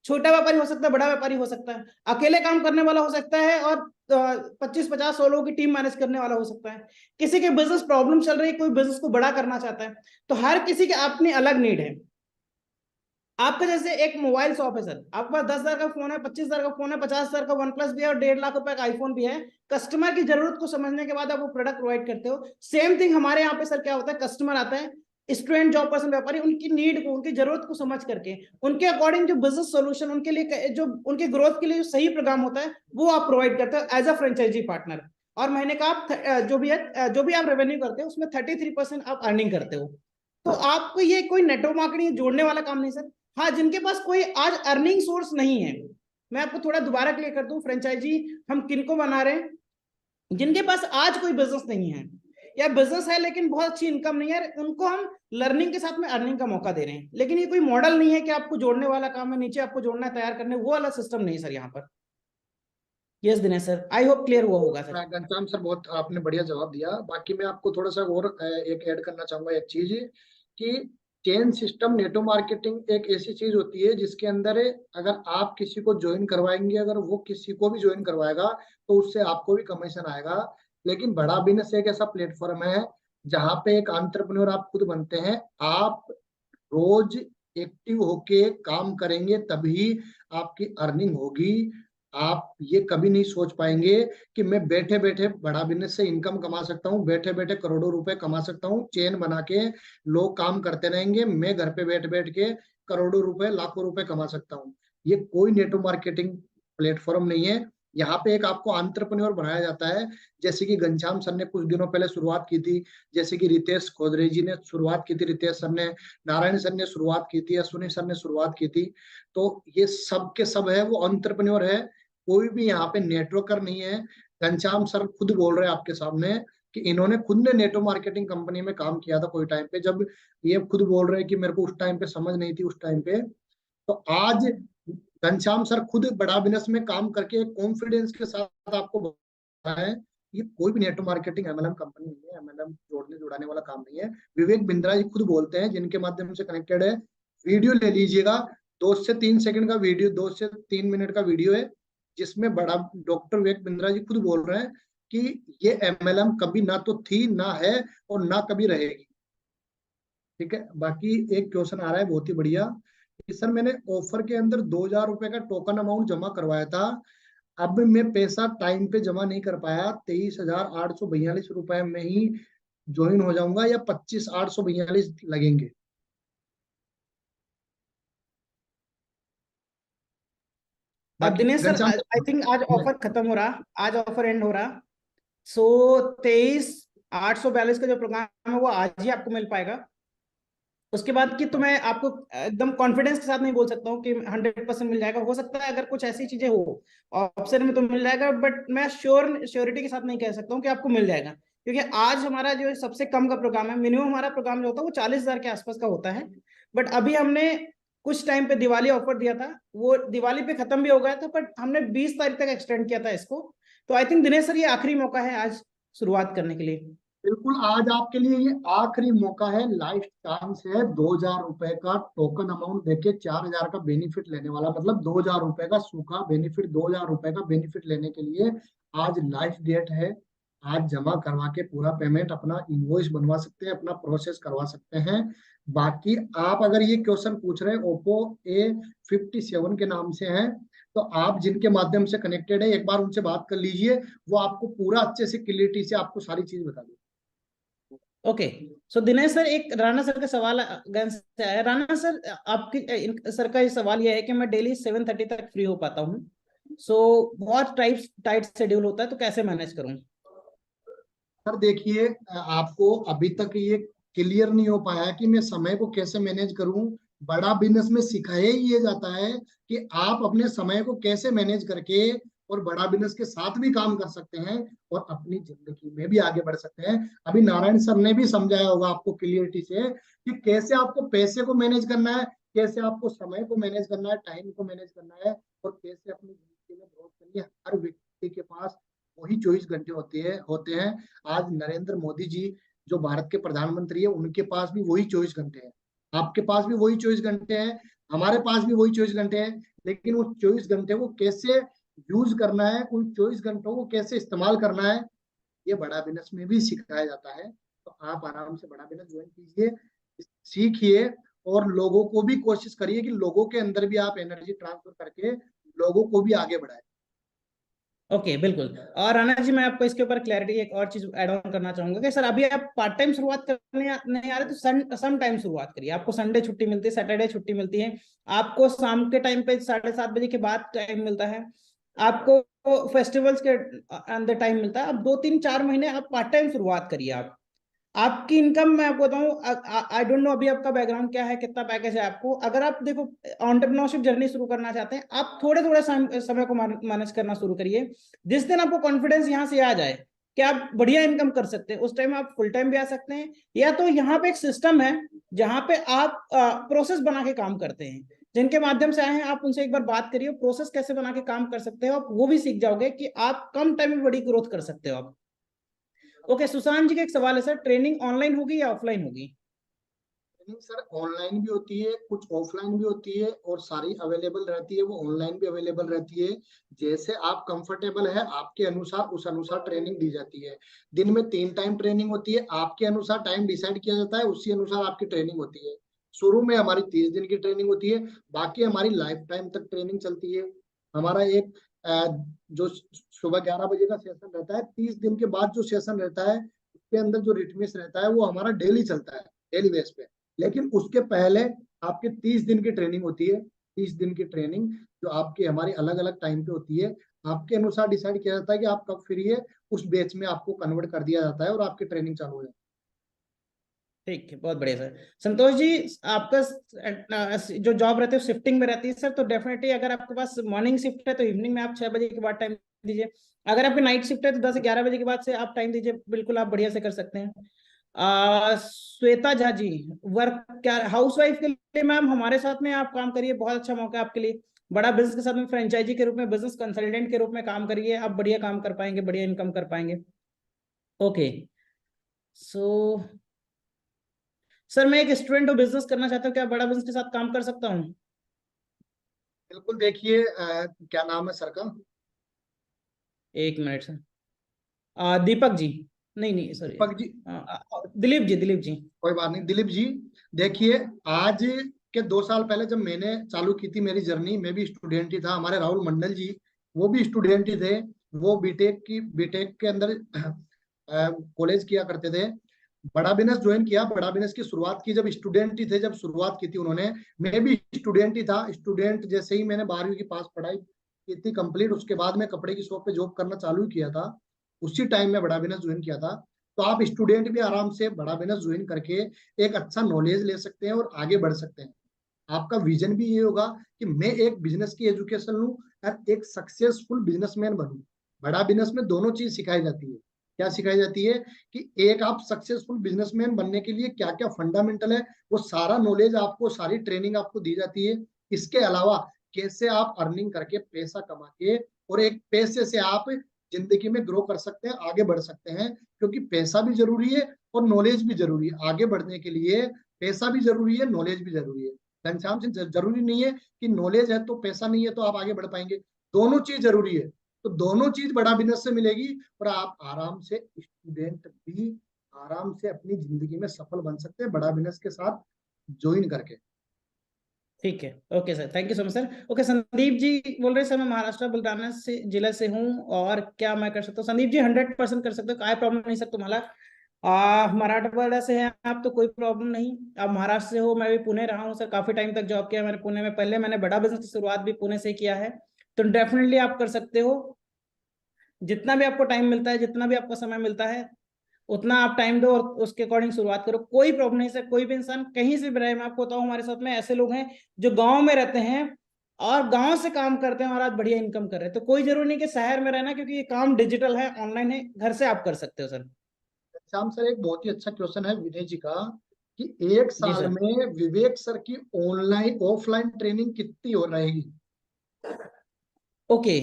छोटा व्यापारी हो सकता है, बड़ा व्यापारी हो सकता है, अकेले काम करने वाला हो सकता है, और 25-50-100 लोगों की टीम मैनेज करने वाला हो सकता है। किसी के बिजनेस प्रॉब्लम चल रही है, कोई बिजनेस को बड़ा करना चाहता है। तो हर किसी के अपनी अलग नीड है। आपका जैसे एक मोबाइल शॉप है सर, आपके पास 10,000 का फोन है, 25,000 का फोन है, 50,000 का वन प्लस भी है और 1.5 लाख रुपए का आईफोन भी है। कस्टमर की जरूरत को समझने के बाद आप वो प्रोडक्ट प्रोवाइड करते हो। सेम थिंग हमारे यहाँ पे सर क्या होता है, कस्टमर आता है, स्टूडेंट, जॉब पर्सन, व्यापारी, उनकी नीड को, उनकी जरूरत को समझ करके उनके अकॉर्डिंग जो बिजनेस सोल्यूशन उनके लिए, जो उनके ग्रोथ के लिए जो सही प्रोग्राम होता है वो आप प्रोवाइड करते हो एज अ फ्रेंचाइजी पार्टनर। और महीने का आप जो भी आप रेवेन्यू करते हो उसमें 33% आप अर्निंग करते हो। तो आपको ये कोई नेटवर्क मार्केटिंग जोड़ने वाला काम नहीं सर। हाँ, जिनके पास कोई आज अर्निंग सोर्स नहीं है, मैं आपको थोड़ा दोबारा क्लियर कर दूं, फ्रेंचाइजी हम किनको बना रहे हैं, जिनके पास आज कोई बिजनेस नहीं है या बिजनेस है लेकिन बहुत अच्छी इनकम नहीं है, उनको हम लर्निंग के साथ में अर्निंग का मौका दे रहे हैं। लेकिन ये कोई मॉडल नहीं है कि आपको जोड़ने वाला काम है, नीचे आपको जोड़ना है, तैयार करने, वो वाला सिस्टम नहीं सर यहाँ पर। Yes Dinesh sir, I hope clear हुआ होगा सर। घनश्याम सर, बहुत आपने बढ़िया जवाब दिया। बाकी मैं आपको थोड़ा सा और एक ऐड करना चाहूंगा, एक चीज कि चेन सिस्टम नेटवर्क मार्केटिंग एक ऐसी चीज होती है जिसके अंदर अगर आप किसी को ज्वाइन करवाएंगे, अगर वो किसी को भी ज्वाइन करवाएगा तो उससे आपको भी कमीशन आएगा। लेकिन बड़ा बिजनेस एक ऐसा प्लेटफॉर्म है जहाँ पे एक एंटरप्रेन्योर आप खुद बनते हैं। आप रोज एक्टिव होके काम करेंगे तभी आपकी अर्निंग होगी। आप ये कभी नहीं सोच पाएंगे कि मैं बैठे बैठे बड़ा बिजनेस से इनकम कमा सकता हूँ, बैठे बैठे करोड़ों रुपए कमा सकता हूँ। चेन बना के लोग काम करते रहेंगे, मैं घर पे बैठ बैठ के करोड़ों रुपए, लाखों रुपए कमा सकता हूँ। ये कोई नेटवर्क मार्केटिंग प्लेटफॉर्म नहीं है। यहाँ पे एक आपको एंटरप्रेन्योर बनाया जाता है, जैसे कि घनश्याम सर ने कुछ दिनों पहले शुरुआत की थी, जैसे कि रितेश खोदरे जी ने शुरुआत की थी, रितेश सर ने, नारायण सर ने शुरुआत की थी, अश्विनी सर ने शुरुआत की थी। तो ये सब के सब है वो एंटरप्रेन्योर है, कोई भी यहाँ पे नेटवर्कर नहीं है। घनश्याम सर खुद बोल रहे हैं आपके सामने कि इन्होंने खुद ने नेटवर्क मार्केटिंग कंपनी में काम किया था कोई टाइम पे, जब ये खुद बोल रहे हैं कि मेरे को उस टाइम पे समझ नहीं थी उस टाइम पे। तो आज घनश्याम सर खुद बड़ा बिजनेस में काम करके कॉन्फिडेंस के साथ आपको बताएं, ये कोई भी नेटवर्क मार्केटिंग एमएलएम कंपनी नहीं है, एमएलएम जोड़ने जुड़ाने वाला काम नहीं है। विवेक बिंद्रा जी खुद बोलते हैं, जिनके माध्यम से कनेक्टेड है, वीडियो ले लीजिएगा, 2 से 3 सेकंड का वीडियो, 2 से 3 मिनट का वीडियो है, जिसमें बड़ा डॉक्टर विवेक बिंद्रा जी खुद बोल रहे हैं कि ये एमएलएम कभी ना तो थी, ना है और ना कभी रहेगी। ठीक है। बाकी एक क्वेश्चन आ रहा है बहुत ही बढ़िया कि सर मैंने ऑफर के अंदर 2,000 रुपए का टोकन अमाउंट जमा करवाया था, अब मैं पैसा टाइम पे जमा नहीं कर पाया, 23,842 रुपए में ही ज्वाइन हो जाऊंगा या 25,842 लगेंगे? अब बाकी Dinesh sir, Ghanshyam I think आज ऑफर खत्म हो रहा, आज ऑफर एंड हो रहा। सो 23,842 का जो प्रोग्राम है वो आज ही आपको मिल पाएगा। उसके बाद की तो मैं आपको एकदम कॉन्फिडेंस के साथ नहीं बोल सकता हूँ कि 100% मिल जाएगा। हो सकता है अगर कुछ ऐसी चीजें हो ऑप्शन में तो मिल जाएगा, बट मैं श्योरिटी के साथ नहीं कह सकता हूँ कि आपको मिल जाएगा, क्योंकि आज हमारा जो सबसे कम का प्रोग्राम है, मिनिमम हमारा प्रोग्राम जो होता है वो 40,000 के आसपास का होता है। बट अभी हमने कुछ टाइम पे दिवाली ऑफर दिया था, वो दिवाली पे खत्म भी हो गया था, बट हमने 20 तारीख तक एक्सटेंड किया था इसको। तो आई थिंक दिनेश सर ये आखिरी मौका है आज शुरुआत करने के लिए। बिल्कुल, आज आपके लिए ये आखिरी मौका है, लाइफ चांस है। 2,000 रुपए का टोकन अमाउंट देके 4,000 का बेनिफिट लेने वाला, मतलब 2,000 रुपए का सूखा बेनिफिट, 2,000 रुपए का बेनिफिट लेने के लिए आज लाइफ डेट है। आज जमा करवा के पूरा पेमेंट, अपना इनवॉइस बनवा सकते हैं, अपना प्रोसेस करवा सकते हैं। बाकी आप अगर ये क्वेश्चन पूछ रहे हैं ओप्पो A57 के नाम से है, तो आप जिनके माध्यम से कनेक्टेड है एक बार उनसे बात कर लीजिए, वो आपको पूरा अच्छे से क्लियरिटी से आपको सारी चीज बता देंगे। ओके, सो दिनेश सर, एक राणा सर का सवाल गन से आया। राणा सर, आपकी सर का ये सवाल ये है कि मैं डेली 7:30 तक फ्री हो पाता हूँ, सो बहुत टाइट शेड्यूल होता है, तो कैसे मैनेज करूँ? सर देखिए, आपको अभी तक ये क्लियर नहीं हो पाया कि मैं समय को कैसे मैनेज करूं। बड़ा बिजनेस में सिखाया ही ये जाता है कि आप अपने समय को कैसे मैनेज करके और बड़ा बिजनेस के साथ भी काम कर सकते हैं और अपनी जिंदगी में भी आगे बढ़ सकते हैं। अभी नारायण सर ने भी समझाया होगा आपको क्लियरिटी से कि कैसे आपको पैसे को मैनेज करना है, कैसे आपको समय को मैनेज करना है, टाइम को मैनेज करना है, और कैसे अपनी जिंदगी में ग्रोथ करनी है। हर व्यक्ति के पास वही 24 घंटे होते हैं। आज नरेंद्र मोदी जी जो भारत के प्रधानमंत्री है, उनके पास भी वही 24 घंटे हैं, आपके पास भी वही 24 घंटे हैं, हमारे पास भी वही 24 घंटे हैं। लेकिन उस 24 घंटे को कैसे यूज करना है, उन 24 घंटों को कैसे इस्तेमाल करना है, ये बड़ा बिजनेस में भी सिखाया जाता है। तो आप आराम से बड़ा बिजनेस ज्वाइन कीजिए, सीखिए, और लोगों को भी कोशिश करिए कि लोगों के अंदर भी आप एनर्जी ट्रांसफर करके लोगों को भी आगे बढ़ाए। ओके, बिल्कुल। और राणा जी, मैं आपको इसके ऊपर क्लैरिटी एक और चीज ऐड ऑन करना चाहूंगा कि सर अभी आप पार्ट टाइम शुरुआत करने नहीं आ रहे, तो सम टाइम शुरुआत करिए। आपको संडे छुट्टी मिलती है, सैटरडे छुट्टी मिलती है, आपको शाम के टाइम पे 7:30 बजे के बाद टाइम मिलता है, आपको फेस्टिवल्स के अंदर टाइम मिलता है। अब 2-3-4 महीने आप पार्ट टाइम शुरुआत करिए। आपकी इनकम मैं आपको बताऊं, आई डोंट नो अभी आपका बैकग्राउंड क्या है, कितना पैकेज है आपको। अगर आप देखो एंटरप्रेन्योरशिप जर्नी शुरू करना चाहते हैं, आप थोड़े थोड़े समय को मैनेज करना शुरू करिए। जिस दिन आपको कॉन्फिडेंस यहाँ से आ जाए कि आप बढ़िया इनकम कर सकते हैं, उस टाइम आप फुल टाइम भी आ सकते हैं। या तो यहाँ पे एक सिस्टम है जहाँ पे आप प्रोसेस बना के काम करते हैं, जिनके माध्यम से आए हैं आप उनसे एक बार बात करिए, प्रोसेस कैसे बना के काम कर सकते हो, आप वो भी सीख जाओगे कि आप कम टाइम में बड़ी ग्रोथ कर सकते हो आप। ओके, सुशांत जी का एक सवाल है सर, ट्रेनिंग ऑनलाइन होगी या ऑफलाइन होगी? ट्रेनिंग सर ऑनलाइन भी होती है, कुछ ऑफलाइन भी होती है, और सारी अवेलेबल रहती है, वो ऑनलाइन भी अवेलेबल रहती है। जैसे आप कंफर्टेबल है आपके अनुसार, उस अनुसार ट्रेनिंग दी जाती है। दिन में 3 टाइम ट्रेनिंग होती है, आपके अनुसार टाइम डिसाइड किया जाता है, उसी अनुसार आपकी ट्रेनिंग होती है। शुरू में हमारी 30 दिन की ट्रेनिंग होती है, बाकी हमारी लाइफ टाइम तक ट्रेनिंग चलती है। हमारा एक जो सुबह 11 बजे का सेशन रहता है, 30 दिन के बाद जो सेशन रहता है उसके अंदर जो रिटमिस रहता है वो हमारा डेली चलता है, डेली बेस पे। लेकिन उसके पहले आपके 30 दिन की ट्रेनिंग होती है। 30 दिन की ट्रेनिंग जो आपकी हमारी अलग अलग टाइम पे होती है, आपके अनुसार डिसाइड किया जाता है कि आप कब फ्री है, उस बैच में आपको कन्वर्ट कर दिया जाता है और आपकी ट्रेनिंग चालू हो जाती है। ठीक है, बहुत बढ़िया सर। संतोष जी, आपका जो जॉब रहती है शिफ्टिंग में रहती है सर, तो डेफिनेटली अगर आपके पास मॉर्निंग शिफ्ट है तो इवनिंग में आप 6 बजे के बाद टाइम दीजिए। अगर आपकी नाइट शिफ्ट है तो 10 से 11 बजे के बाद से आप टाइम दीजिए, बिल्कुल आप बढ़िया से कर सकते हैं। श्वेता झा जी, वर्क क्या हाउस वाइफ के लिए मैम हमारे साथ में आप काम करिए, बहुत अच्छा मौका है आपके लिए। बड़ा बिजनेस के साथ में फ्रेंचाइजी के रूप में, बिजनेस कंसल्टेंट के रूप में काम करिए, आप बढ़िया काम कर पाएंगे, बढ़िया इनकम कर पाएंगे। ओके, सो सर मैं एक स्टूडेंट हूँ, बिजनेस करना चाहता हूँ, क्या बड़ा बिजनेस के साथ काम कर सकता हूँ? बिल्कुल, देखिए क्या नाम है सर का? एक मिनट सर, दीपक जी, नहीं नहीं सॉरी, दीपक जी? दिलीप जी, दिलीप जी। कोई बात नहीं दिलीप जी। देखिए, आज के 2 साल पहले जब मैंने चालू की थी मेरी जर्नी, मैं भी स्टूडेंट ही था। हमारे राहुल मंडल जी, वो भी स्टूडेंट ही थे। वो बीटेक के अंदर कॉलेज किया करते थे। बड़ा बिजनेस ज्वाइन किया, बड़ा बिजनेस की शुरुआत की जब स्टूडेंट ही थे, जब शुरुआत की थी उन्होंने। मैं भी स्टूडेंट ही था। स्टूडेंट जैसे ही मैंने 12वीं की पास पढ़ाई की थी कंप्लीट, उसके बाद मैं कपड़े की शॉप पे जॉब करना चालू किया था। उसी टाइम में बड़ा बिजनेस ज्वाइन किया था। तो आप स्टूडेंट भी आराम से बड़ा बिजनेस ज्वाइन करके एक अच्छा नॉलेज ले सकते हैं और आगे बढ़ सकते हैं। आपका विजन भी ये होगा कि मैं एक बिजनेस की एजुकेशन लूं और एक सक्सेसफुल बिजनेसमैन बनूं। बड़ा बिजनेस में दोनों चीज सिखाई जाती है। क्या सिखाई जाती है कि एक आप सक्सेसफुल बिजनेसमैन बनने के लिए क्या क्या फंडामेंटल है, वो सारा नॉलेज आपको, सारी ट्रेनिंग आपको दी जाती है। इसके अलावा कैसे आप अर्निंग करके पैसा कमा के और एक पैसे से आप जिंदगी में ग्रो कर सकते हैं, आगे बढ़ सकते हैं। क्योंकि पैसा भी जरूरी है और नॉलेज भी जरूरी है। आगे बढ़ने के लिए पैसा भी जरूरी है, नॉलेज भी जरूरी है। घनश्याम सिंह, जरूरी नहीं है कि नॉलेज है तो पैसा नहीं है तो आप आगे बढ़ पाएंगे। दोनों चीज जरूरी है। तो दोनों चीज बड़ा बिजनेस से मिलेगी और आप आराम से, स्टूडेंट भी आराम से अपनी जिंदगी में सफल बन सकते हैं बड़ा बिजनेस के साथ ज्वाइन करके। ठीक है, okay sir, thank you so much sir. Okay, Sandeep ji बोल रहे सर मैं महाराष्ट्र बुलढाणा से जिला से हूँ और क्या मैं कर सकता हूँ? संदीप जी 100% कर सकते हो, काय प्रॉब्लम नहीं सर तुम्हारा। मराठवाड़ा से हैं आप तो कोई प्रॉब्लम नहीं। आप महाराष्ट्र से हो, मैं भी पुणे रहा हूँ सर, काफी टाइम तक जॉब किया मैंने पुणे में। पहले मैंने बड़ा बिजनेस की शुरुआत भी पुणे से किया है, तो डेफिनेटली आप कर सकते हो। जितना भी आपको टाइम मिलता है, जितना भी आपको समय मिलता है, उतना आप टाइम दो और उसके अकॉर्डिंग शुरुआत करो। कोई प्रॉब्लम नहीं सर, कोई भी इंसान कहीं से भी रहे। मैं आपको बताऊं, हमारे साथ में ऐसे लोग हैं जो गांव में रहते हैं और गांव से काम करते हैं और आज बढ़िया इनकम कर रहे हैं। तो कोई जरूरी नहीं कि शहर में रहना, क्योंकि ये काम डिजिटल है, ऑनलाइन है, घर से आप कर सकते हो सर। श्याम सर, एक बहुत ही अच्छा क्वेश्चन है विनय जी का कि एक जी साल सर। में विवेक सर की ऑनलाइन ऑफलाइन ट्रेनिंग कितनी हो रहेगी? ओके,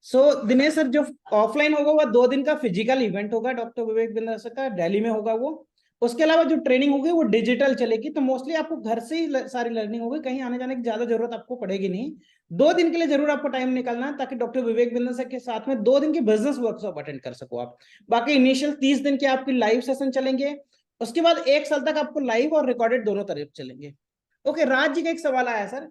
सो दिनेश सर, जो ऑफलाइन होगा वह 2 दिन का फिजिकल इवेंट होगा, डॉक्टर विवेक बिंद्रा सर का, दिल्ली में होगा वो। उसके अलावा जो ट्रेनिंग होगी वो डिजिटल चलेगी, तो मोस्टली आपको घर से ही सारी लर्निंग होगी, कहीं आने जाने की ज्यादा जरूरत आपको पड़ेगी नहीं। 2 दिन के लिए जरूर आपको टाइम निकालना है, ताकि डॉक्टर विवेक बिंद्रा सर के साथ में 2 दिन की बिजनेस वर्कशॉप अटेंड कर सको आप। बाकी इनिशियल 30 दिन के आपकी लाइव सेशन चलेंगे, उसके बाद 1 साल तक आपको लाइव और रिकॉर्डेड दोनों तरफ चलेंगे। ओके, राज जी का एक सवाल आया सर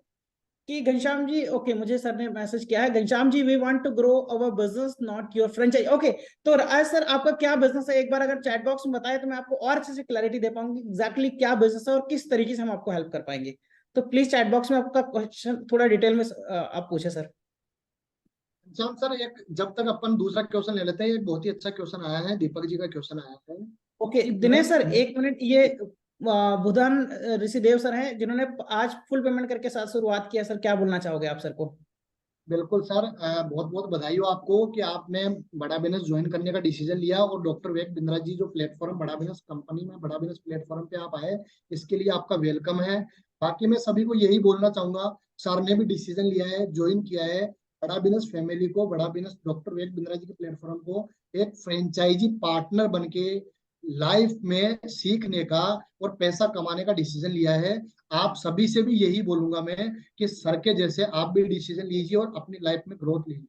कि घनश्याम जी, ओके मुझे सर ने मैसेज किया है, Ghanshyam ji we want to grow our business not your franchise. Okay, तो आज सर आपका क्या बिजनेस है, एक बार अगर चैट बॉक्स में बताए तो मैं आपको और अच्छे से क्लैरिटी दे पाऊंगी एग्जैक्टली क्या बिजनेस है और किस तरीके से हम आपको हेल्प कर पाएंगे। तो प्लीज चैट बॉक्स में आपका क्वेश्चन थोड़ा डिटेल में आप पूछे सर। श्याम सर, एक जब तक अपन दूसरा क्वेश्चन ले लेते हैं, एक बहुत ही अच्छा क्वेश्चन आया है, दीपक जी का क्वेश्चन आया है ओके कि दिनेश सर, मैं 1 मिनट, ये बुधान ऋषिदेव सर हैं जिन्होंने आज फुल पेमेंट करके साथ शुरुआत किया। सर क्या बोलना चाहोगे आप सर को? बिल्कुल सर, बहुत बहुत बधाई हो आपको कि आपने बड़ा बिजनेस ज्वाइन करने का डिसीजन लिया और डॉक्टर विवेक बिंद्रा जी जो प्लेटफॉर्म बड़ा बिजनेस कंपनी में, बड़ा बिजनेस प्लेटफॉर्म पे आप आए, इसके लिए आपका वेलकम है। बाकी मैं सभी को यही बोलना चाहूंगा, सर ने भी डिसीजन लिया है, ज्वाइन किया है बड़ा बिजनेस फैमिली को, बड़ा बिजनेस डॉक्टर विवेक बिंद्रा जी के प्लेटफॉर्म को एक फ्रेंचाइजी पार्टनर बन के लाइफ में सीखने का और पैसा कमाने का डिसीजन लिया है। आप सभी से भी यही बोलूंगा मैं कि सर के जैसे आप भी डिसीजन लीजिए और अपनी लाइफ में ग्रोथ लीजिए।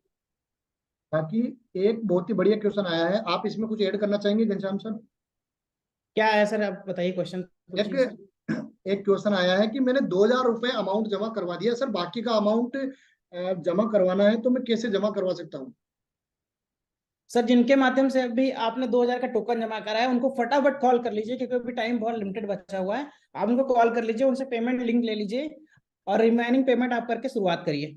बाकी एक बहुत ही बढ़िया क्वेश्चन आया है, आप इसमें कुछ ऐड करना चाहेंगे घनश्याम सर? क्या है सर, आप बताइए, क्वेश्चन पूछिए सर। एक एक क्वेश्चन आया है कि मैंने 2,000 रुपए अमाउंट जमा करवा दिया सर, बाकी का अमाउंट जमा करवाना है तो मैं कैसे जमा करवा सकता हूँ? सर जिनके माध्यम से अभी आपने 2000 का टोकन जमा करा है उनको फटाफट कॉल कर लीजिए, क्योंकि अभी टाइम बहुत लिमिटेड बचा हुआ है। आप उनको कॉल कर लीजिए, उनसे पेमेंट लिंक ले लीजिए और रिमेनिंग पेमेंट आप करके शुरुआत करिए।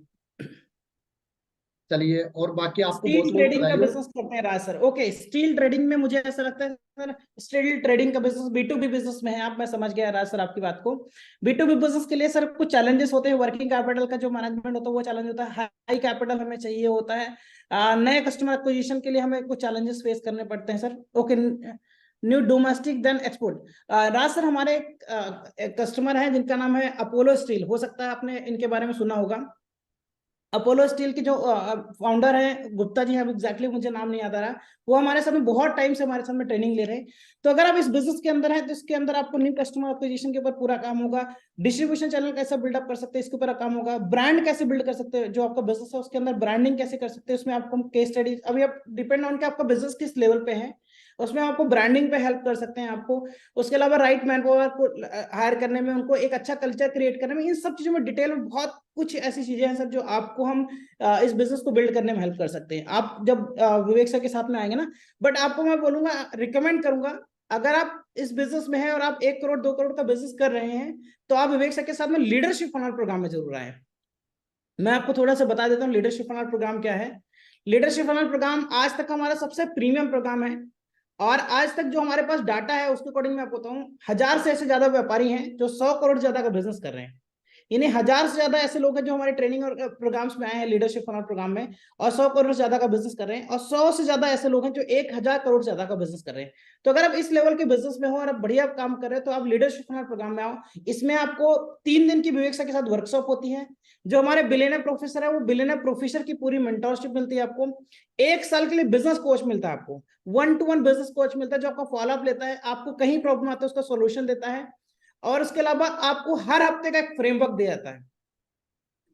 चलिए, और बाकी आपको स्टील बहुत बहुत ट्रेडिंग का बधाई हो। बिजनेस करते हैं राज सर। ओके, स्टील ट्रेडिंग में मुझे ऐसा लगता है सर, स्टील ट्रेडिंग का बिजनेस B2B बिजनेस में है आप। मैं समझ गया राज सर आपकी बात को। B2B बिजनेस के लिए सर कुछ चैलेंजेस होते हैं, वर्किंग कैपिटल का जो मैनेजमेंट होता है वो चैलेंज होता है, हाई कैपिटल हमें चाहिए होता है, नए कस्टमर एक्विजिशन के लिए हमें कुछ चैलेंजेस फेस करने पड़ते हैं sir. Okay, new domestic then export. Raj sir, हमारे एक कस्टमर है जिनका नाम है अपोलो स्टील, हो सकता है आपने इनके बारे में सुना होगा। अपोलो स्टील के जो फाउंडर हैं गुप्ता जी हैं, एग्जैक्टली मुझे नाम नहीं याद आ रहा, वो हमारे साथ में बहुत टाइम से हमारे साथ में ट्रेनिंग ले रहे हैं। तो अगर आप इस बिजनेस के अंदर हैं तो इसके अंदर आपको न्यू कस्टमर एक्विजिशन के ऊपर पूरा काम होगा, डिस्ट्रीब्यूशन चैनल कैसे बिल्डअप कर सकते हैं इसके ऊपर काम होगा, ब्रांड कैसे बिल्ड कर सकते हैं, जो आपका बिजनेस है उसके अंदर ब्रांडिंग कैसे कर सकते हैं, उसमें आपको केस स्टडी, अभी आप डिपेंड ऑन के आपका बिजनेस किस लेवल पे है, उसमें आपको ब्रांडिंग पे हेल्प कर सकते हैं आपको। उसके अलावा राइट मैन पावर को हायर करने में, उनको एक अच्छा कल्चर क्रिएट करने में, इन सब चीजों में डिटेल में बहुत कुछ ऐसी चीजें हैं सर जो आपको हम इस बिजनेस को बिल्ड करने में हेल्प कर सकते हैं। आप जब विवेक सर के साथ में आएंगे ना, बट आपको मैं बोलूंगा, रिकमेंड करूंगा, अगर आप इस बिजनेस में हैं और आप 1 करोड़ 2 करोड़ का बिजनेस कर रहे हैं तो आप विवेक सर के साथ में लीडरशिप फनल प्रोग्राम में जरूर आए। मैं आपको थोड़ा सा बता देता हूँ लीडरशिप फनल प्रोग्राम क्या है। लीडरशिप फनल प्रोग्राम आज तक हमारा सबसे प्रीमियम प्रोग्राम है और आज तक जो हमारे पास डाटा है उसके अकॉर्डिंग मैं आपको बताऊं, 1000 से ऐसे ज्यादा व्यापारी हैं जो 100 करोड़ ज्यादा का बिजनेस कर रहे हैं। यानी 1000 से ज्यादा ऐसे लोग हैं जो हमारे ट्रेनिंग और प्रोग्राम्स में आए हैं, लीडरशिप फनल प्रोग्राम में, और 100 करोड़ से ज्यादा का बिजनेस कर रहे हैं, और 100 से ज्यादा ऐसे लोग हैं जो 1000 करोड़ से ज्यादा का बिजनेस कर रहे हैं। तो अगर आप इस लेवल के बिजनेस में हो और आप बढ़िया काम कर रहे हो तो आप लीडरशिप फनल प्रोग्राम में आओ। इसमें आपको 3 दिन की विवेक सर के साथ वर्कशॉप होती है। जो हमारे बिलियनर प्रोफेसर है वो बिलियनर प्रोफेसर की पूरी मेंटरशिप मिलती है आपको। 1 साल के लिए बिजनेस कोच मिलता है आपको, 1-to-1 बिजनेस कोच मिलता है जो आपका फॉलोअप लेता है, आपको कहीं प्रॉब्लम आता है उसका सोल्यूशन देता है। और उसके अलावा आपको हर हफ्ते का एक फ्रेमवर्क दिया जाता है।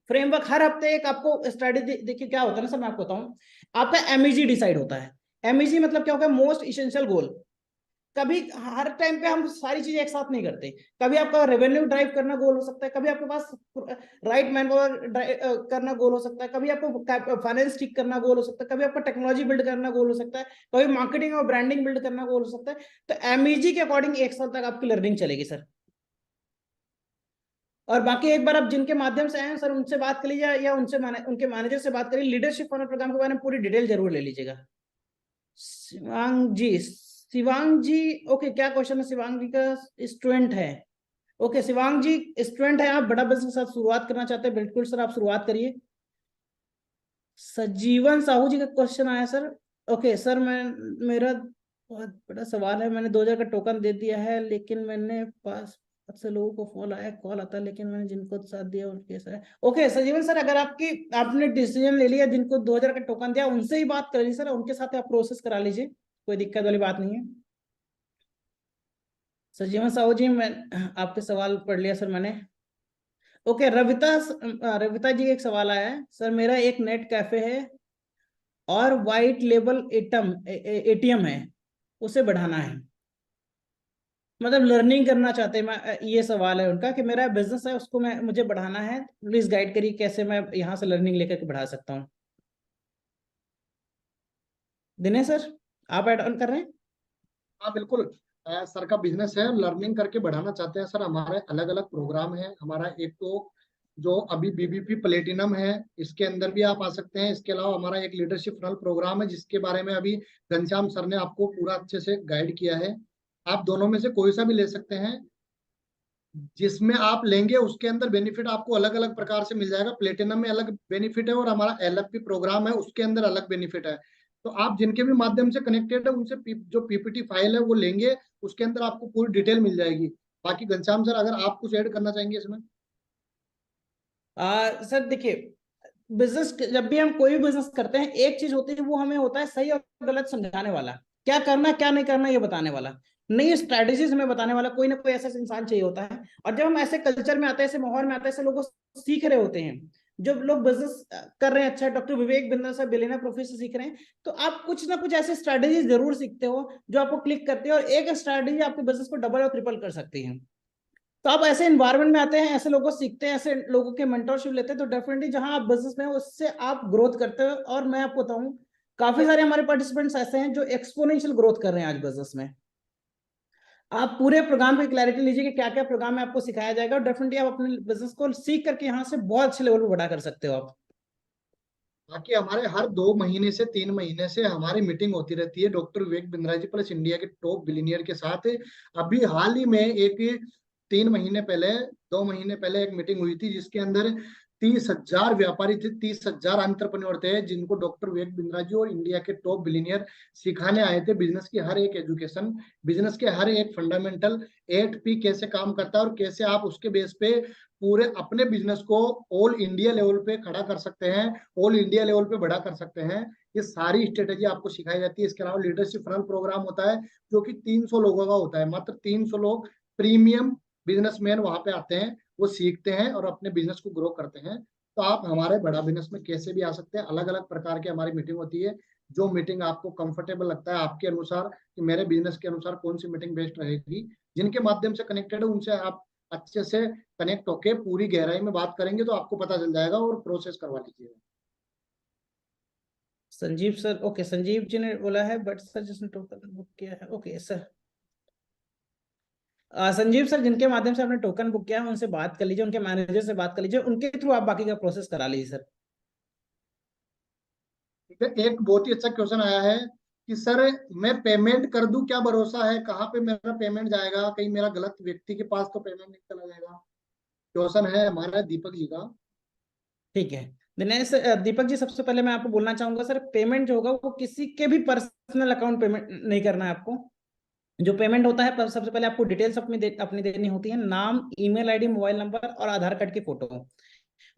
फ्रेमवर्क हर हफ्ते एक आपको स्ट्रेटेजी, देखिए क्या होता है ना सर, मैं आपको बताऊं, आपका एमईजी डिसाइड होता है। एमईजी मतलब क्या होगा, मोस्ट इसेंशियल गोल। कभी हर टाइम पे हम सारी चीजें एक साथ नहीं करते। कभी आपका रेवेन्यू ड्राइव करना गोल हो सकता है, कभी आपके पास राइट मैन पावर करना गोल हो सकता है, कभी आपको फाइनेंस ठीक करना गोल हो सकता है, कभी आपको टेक्नोलॉजी बिल्ड करना गोल हो सकता है, कभी मार्केटिंग और ब्रांडिंग बिल्ड करना गोल हो सकता है। तो एमईजी के अकॉर्डिंग 1 साल तक आपकी लर्निंग चलेगी सर। और बाकी एक बार आप जिनके माध्यम से आए हैं सर उनसे बात कर लीजिए, या उनके मैनेजर से बात करिए, लीडरशिप फनल प्रोग्राम के बारे में पूरी डिटेल जरूर ले लीजिएगा। शिवांग जी ओके, क्या क्वेश्चन है? शिवांग जी का स्टूडेंट है। ओके शिवांग जी स्टूडेंट है, आप बड़ा बिजनेस के साथ शुरुआत करना चाहते हैं, बिल्कुल सर आप शुरुआत करिए। सजीवन साहू जी का क्वेश्चन आया सर। ओके सर, मेरा बहुत बड़ा सवाल है। मैंने 2000 का टोकन दे दिया है, लेकिन मैंने पास से लोगों को कॉल आता है, लेकिन मैंने जिनको साथ दिया उनके साथ। ओके सजीवन सर, अगर आपने डिसीजन ले लिया, जिनको 2000 का टोकन दिया उनसे ही बात कर लीजिए सर, उनके साथ आप प्रोसेस करा लीजिए, कोई दिक्कत वाली बात नहीं है। सजीवन साहू जी, मैं आपके सवाल पढ़ लिया सर मैंने। ओके रविता जी एक सवाल आया है सर, मेरा एक नेट कैफे है और वाइट लेबल एटीएम है, उसे बढ़ाना है, मतलब लर्निंग करना चाहते हैं। मैं ये सवाल है उनका कि मेरा बिजनेस है उसको मुझे बढ़ाना है, प्लीज गाइड करिए कैसे मैं यहाँ से लर्निंग लेकर के बढ़ा सकता हूँ। दिनेश सर, आप ऐड ऑन कर रहे हैं? हाँ बिल्कुल। सर का बिजनेस है, लर्निंग करके बढ़ाना चाहते हैं सर। हमारे अलग अलग प्रोग्राम है। हमारा एक तो जो अभी बीबीपी प्लेटिनम है, इसके अंदर भी आप आ सकते हैं। इसके अलावा हमारा एक लीडरशिप फनल प्रोग्राम है जिसके बारे में अभी घनश्याम सर ने आपको पूरा अच्छे से गाइड किया है। आप दोनों में से कोई सा भी ले सकते हैं। जिसमें आप लेंगे उसके अंदर बेनिफिट आपको अलग अलग प्रकार से मिल जाएगा। प्लेटिनम में अलग बेनिफिट है और हमारा एलएफपी प्रोग्राम है उसके अंदर अलग बेनिफिट है। तो आप जिनके भी माध्यम से कनेक्टेड है उनसे जो पीपीटी फाइल है वो लेंगे, उसके अंदर आपको पूरी डिटेल मिल जाएगी। बाकी घनश्याम सर, अगर आप कुछ ऐड करना चाहेंगे इसमें। सर देखिए, बिजनेस जब भी हम कोई भी बिजनेस करते हैं, एक चीज होती है, वो हमें होता है सही और गलत समझाने वाला, क्या करना क्या नहीं करना ये बताने वाला, नई स्ट्रेटेजीज हमें बताने वाला कोई ना कोई ऐसा इंसान चाहिए होता है। और जब हम ऐसे कल्चर में आते हैं, ऐसे माहौल में आते हैं, ऐसे लोगों को सीख रहे होते हैं, जो लोग बिजनेस कर रहे हैं, अच्छा डॉक्टर विवेक बिंद्रा से बिलियनर प्रोफेसर सीख रहे हैं, तो आप कुछ ना कुछ ऐसे स्ट्रेटेजी जरूर सीखते हो जो आपको क्लिक करती है, और एक स्ट्रेटेजी आपके बिजनेस को डबल और ट्रिपल कर सकती है। तो आप ऐसे एनवायरमेंट में आते हैं, ऐसे लोगों को सीखते हैं, ऐसे लोगों के मेंटरशिप लेते हैं, तो डेफिनेटली जहां आप बिजनेस में हो उससे आप ग्रोथ करते हो। और मैं आपको बताऊं, काफी सारे हमारे पार्टिसिपेंट्स ऐसे हैं जो एक्सपोनेंशियल ग्रोथ कर रहे हैं आज बिजनेस में। आप पूरे प्रोग्राम की क्लैरिटी लीजिए कि क्या क्या प्रोग्राम में आपको सिखाया जाएगा, और डेफिनेटली आप अपने बिजनेस को सीख करके यहाँ से बहुत अच्छे लेवल पर बढ़ा कर सकते हो आप। बाकी हमारे हर 2 महीने से 3 महीने से हमारी मीटिंग होती रहती है doctor Vivek Bindra ji plus India के टॉप बिलियनियर के साथ। अभी हाल ही में एक 3 महीने पहले 2 महीने पहले एक मीटिंग हुई थी जिसके अंदर 30,000 व्यापारी थे, 30,000 एंटरप्रेन्योर थे जिनको डॉक्टर विवेक बिंद्रा जी और इंडिया के टॉप बिलियनियर सिखाने आए थे बिजनेस की हर एक एजुकेशन, बिजनेस के हर एक फंडामेंटल, 8P कैसे काम करता है और कैसे आप उसके बेस पे पूरे अपने बिजनेस को ऑल इंडिया लेवल पे खड़ा कर सकते हैं, ऑल इंडिया लेवल पे बड़ा कर सकते हैं। ये सारी स्ट्रेटेजी आपको सिखाई जाती है। इसके अलावा लीडरशिप फनल प्रोग्राम होता है जो कि 300 लोगों का होता है। मात्र 300 लोग प्रीमियम बिजनेसमैन वहां पे आते हैं, वो सीखते हैं और अपने बिजनेस को ग्रो करते हैं। तो आप हमारे बड़ा बिजनेस में कैसे भी आ सकते हैं। अलग अलग प्रकार की हमारी मीटिंग होती है। जो मीटिंग आपको कंफर्टेबल लगता है आपके अनुसार, कि मेरे बिजनेस के अनुसार कौन सी मीटिंग बेस्ट रहेगी, जिनके माध्यम से कनेक्टेड है उनसे आप अच्छे से कनेक्ट होके पूरी गहराई में बात करेंगे तो आपको पता चल जाएगा और प्रोसेस करवा लीजिएगा। संजीव सर, ओके संजीव जी ने बोला है, बट सर जिसने टोकन बुक किया है, ओके सर संजीव सर, जिनके माध्यम से आपने टोकन बुक किया है उनसे बात कर लीजिए, उनके मैनेजर से बात कर लीजिए, उनके थ्रू आप बाकी का प्रोसेस करा लीजिए सर। एक बहुत ही अच्छा क्वेश्चन आया है कि सर मैं पेमेंट कर दूं, क्या भरोसा है, कहाँ पे मेरा पेमेंट जाएगा, कहीं मेरा गलत व्यक्ति के पास तो पेमेंट नहीं चला जाएगा। क्वेश्चन है हमारा दीपक जी का। ठीक है दिनेश, दीपक जी, सबसे पहले मैं आपको बोलना चाहूंगा सर, पेमेंट जो होगा वो किसी के भी पर्सनल अकाउंट पेमेंट नहीं करना है आपको। जो पेमेंट होता है सबसे पहले आपको डिटेल्स अपनी देनी होती है, नाम, ईमेल आईडी, मोबाइल नंबर और आधार कार्ड की फोटो।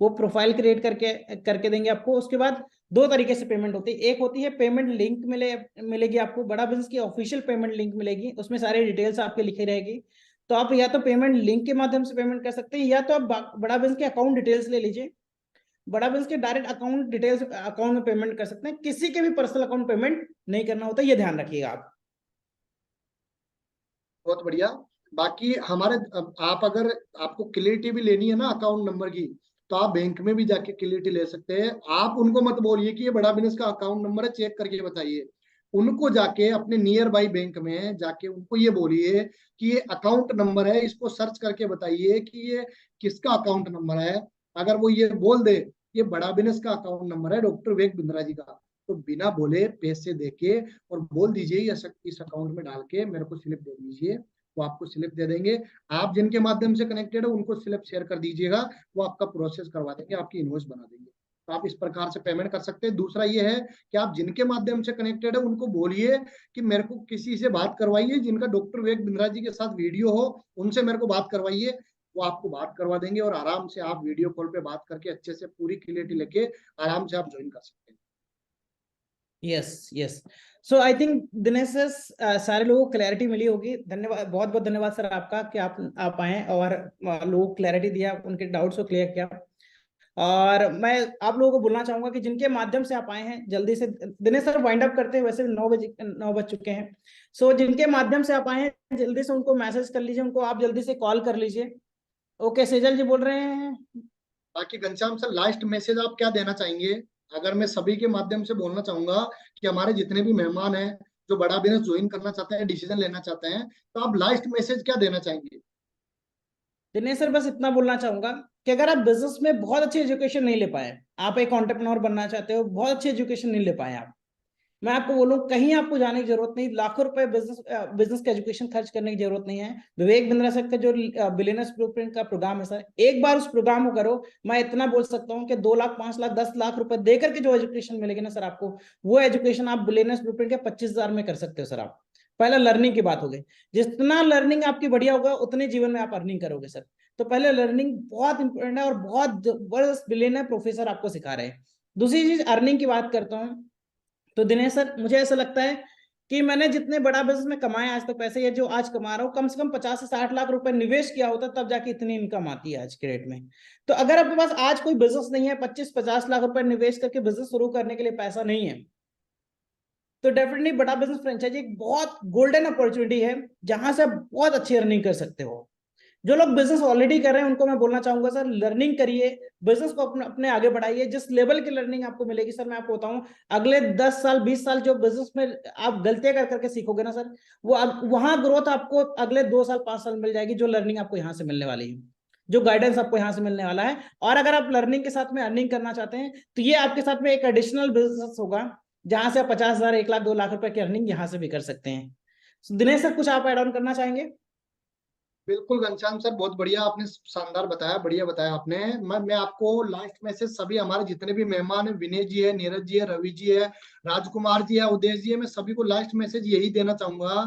वो प्रोफाइल क्रिएट करके करके देंगे आपको। उसके बाद दो तरीके से पेमेंट होती है। एक होती है पेमेंट लिंक मिलेगी आपको, बड़ा बिजनेस की ऑफिशियल पेमेंट लिंक मिलेगी, उसमें सारी डिटेल्स आपके लिखी रहेगी। तो आप या तो पेमेंट लिंक के माध्यम से पेमेंट कर सकते हैं, या तो आप बड़ा बिजनेस के अकाउंट डिटेल्स ले लीजिए, बड़ा बिजनेस के डायरेक्ट अकाउंट डिटेल्स अकाउंट में पेमेंट कर सकते हैं। किसी के भी पर्सनल अकाउंट पेमेंट नहीं करना होता, ये ध्यान रखिएगा आप। बहुत बढ़िया। बाकी हमारे आप अगर आपको क्लियरिटी भी लेनी है ना अकाउंट नंबर की, तो आप बैंक में भी जाके क्लियरिटी ले सकते हैं। आप उनको मत बोलिए कि ये बड़ा बिजनेस का अकाउंट नंबर है, चेक करके बताइए। उनको जाके अपने नियर बाई बैंक में जाके उनको ये बोलिए कि ये अकाउंट नंबर है, इसको सर्च करके बताइए कि ये किसका अकाउंट नंबर है। अगर वो ये बोल दे ये बड़ा बिजनेस का अकाउंट नंबर है डॉक्टर विवेक बिंद्रा जी का, तो बिना बोले पैसे देके और बोल दीजिए इस अकाउंट में डाल के मेरे को स्लिप दे दीजिए, वो आपको स्लिप दे देंगे। आप जिनके माध्यम से कनेक्टेड है उनको स्लिप शेयर कर दीजिएगा, वो आपका प्रोसेस करवा देंगे, आपकी इनवॉइस बना देंगे। तो आप इस प्रकार से पेमेंट कर सकते हैं। दूसरा ये है कि आप जिनके माध्यम से कनेक्टेड है उनको बोलिए कि मेरे को किसी से बात करवाइए जिनका डॉक्टर विवेक बिंद्रा जी के साथ वीडियो हो, उनसे मेरे को बात करवाइए। वो आपको बात करवा देंगे और आराम से आप वीडियो कॉल पे बात करके अच्छे से पूरी क्लियरिटी लेके आराम से आप ज्वाइन कर सकते हैं। Yes yes, so I think Dinesh sir, सारे लोगों को क्लैरिटी मिली होगी। धन्यवाद, बहुत बहुत धन्यवाद सर आपका कि आप आए और लोगों को क्लैरिटी दिया, उनके डाउट्स को क्लियर किया। और मैं आप लोगों को बोलना चाहूंगा कि जिनके माध्यम से आप आए हैं, जल्दी से दिनेश सर वाइंड अप करते हैं, वैसे 9 बज चुके हैं। सो जिनके माध्यम से आप आए हैं जल्दी से उनको मैसेज कर लीजिए, उनको आप जल्दी से कॉल कर लीजिए। ओके, सेजल जी बोल रहे हैं। बाकी घनश्याम सर लास्ट मैसेज आप क्या देना चाहेंगे? अगर मैं सभी के माध्यम से बोलना चाहूंगा कि हमारे जितने भी मेहमान हैं जो बड़ा बिजनेस ज्वाइन करना चाहते हैं, डिसीजन लेना चाहते हैं, तो आप लास्ट मैसेज क्या देना चाहेंगे? दिनेश सर बस इतना बोलना चाहूंगा कि अगर आप बिजनेस में बहुत अच्छी एजुकेशन नहीं ले पाए, आप एक एंटरप्रेन्योर बनना चाहते हो, बहुत अच्छी एजुकेशन नहीं ले पाए आप, मैं आपको बोलूं कहीं आपको जाने की जरूरत नहीं, लाखों रुपए बिजनेस का एजुकेशन खर्च करने की जरूरत नहीं है। विवेक बिंद्रा सर का जो बिलियनर्स ब्लूप्रिंट का प्रोग्राम है सर, एक बार उस प्रोग्राम को करो, मैं इतना बोल सकता हूं कि 2 लाख 5 लाख 10 लाख रुपए देकर के जो एजुकेशन मिलेगी ना सर आपको, वो एजुकेशन आप बिलियनर्स ब्लूप्रिंट के 25,000 में कर सकते हो सर आप। पहले लर्निंग की बात हो गई, जितना लर्निंग आपकी बढ़िया होगा उतने जीवन में आप अर्निंग करोगे सर। तो पहले लर्निंग बहुत इंपॉर्टेंट है और बहुत जबरदस्त बिलियनर प्रोफेसर आपको सिखा रहे हैं। दूसरी चीज अर्निंग की बात करता हूँ, तो दिनेश सर मुझे ऐसा लगता है कि मैंने जितने बड़ा बिजनेस में कमाए आज तक पैसे, ये जो आज कमा रहा हूँ, कम से कम 50 से 60 लाख रुपए निवेश किया होता तब जाके इतनी इनकम आती है आज के रेट में। तो अगर आपके पास आज कोई बिजनेस नहीं है, 25-50 लाख रुपए निवेश करके बिजनेस शुरू करने के लिए पैसा नहीं है, तो डेफिनेटली बड़ा बिजनेस फ्रेंचाइजी एक बहुत गोल्डन अपॉर्चुनिटी है जहां से आप बहुत अच्छी अर्निंग कर सकते हो। जो लोग बिजनेस ऑलरेडी कर रहे हैं उनको मैं बोलना चाहूंगा सर, लर्निंग करिए, बिजनेस को अपने आगे बढ़ाइए। जिस लेवल की लर्निंग आपको मिलेगी सर, मैं आपको बताऊं, अगले 10 साल 20 साल जो बिजनेस में आप गलतियां कर करके सीखोगे ना सर, वो वहां ग्रोथ आपको अगले 2 साल 5 साल मिल जाएगी, जो लर्निंग आपको यहाँ से मिलने वाली है, जो गाइडेंस आपको यहाँ से मिलने वाला है। और अगर आप लर्निंग के साथ में अर्निंग करना चाहते हैं तो ये आपके साथ में एक एडिशनल बिजनेस होगा जहां से आप 50,000 1 लाख 2 लाख रुपए की अर्निंग यहाँ से भी कर सकते हैं। दिनेश सर कुछ आप एड ऑन करना चाहेंगे? बिल्कुल घनश्याम सर, बहुत बढ़िया आपने शानदार बताया, बढ़िया बताया आपने। मैं आपको लास्ट मैसेज सभी हमारे जितने भी मेहमान है, विनय जी है, नीरज जी है, रवि जी है, राजकुमार जी है, उदय जी है, मैं सभी को लास्ट मैसेज यही देना चाहूंगा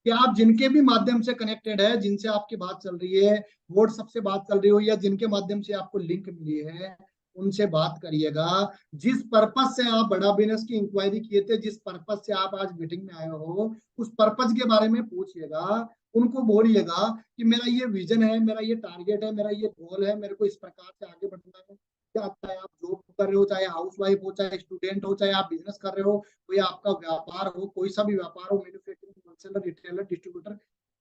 कि आप जिनके भी माध्यम से कनेक्टेड है, जिनसे आपकी बात चल रही है, व्हाट्सएप से बात चल रही हो या जिनके माध्यम से आपको लिंक मिली है, उनसे बात करिएगा। जिस पर्पज से आप बड़ा बिजनेस की इंक्वायरी किए थे, जिस पर्पज से आप आज मीटिंग में आए हो, उस पर्पज के बारे में पूछिएगा। उनको बोलिएगा कि मेरा ये विजन है, मेरा ये टारगेट है, मेरा ये गोल है, मेरे को इस प्रकार से आगे बढ़ना है। क्या चाहे आप जॉब कर रहे हो, चाहे हाउस वाइफ हो, चाहे स्टूडेंट हो, चाहे आप बिजनेस कर रहे हो, कोई आपका व्यापार हो, कोई सा भी व्यापार हो, मैन्युफैक्चरिंग, होलसेलर, रिटेलर, डिस्ट्रीब्यूटर,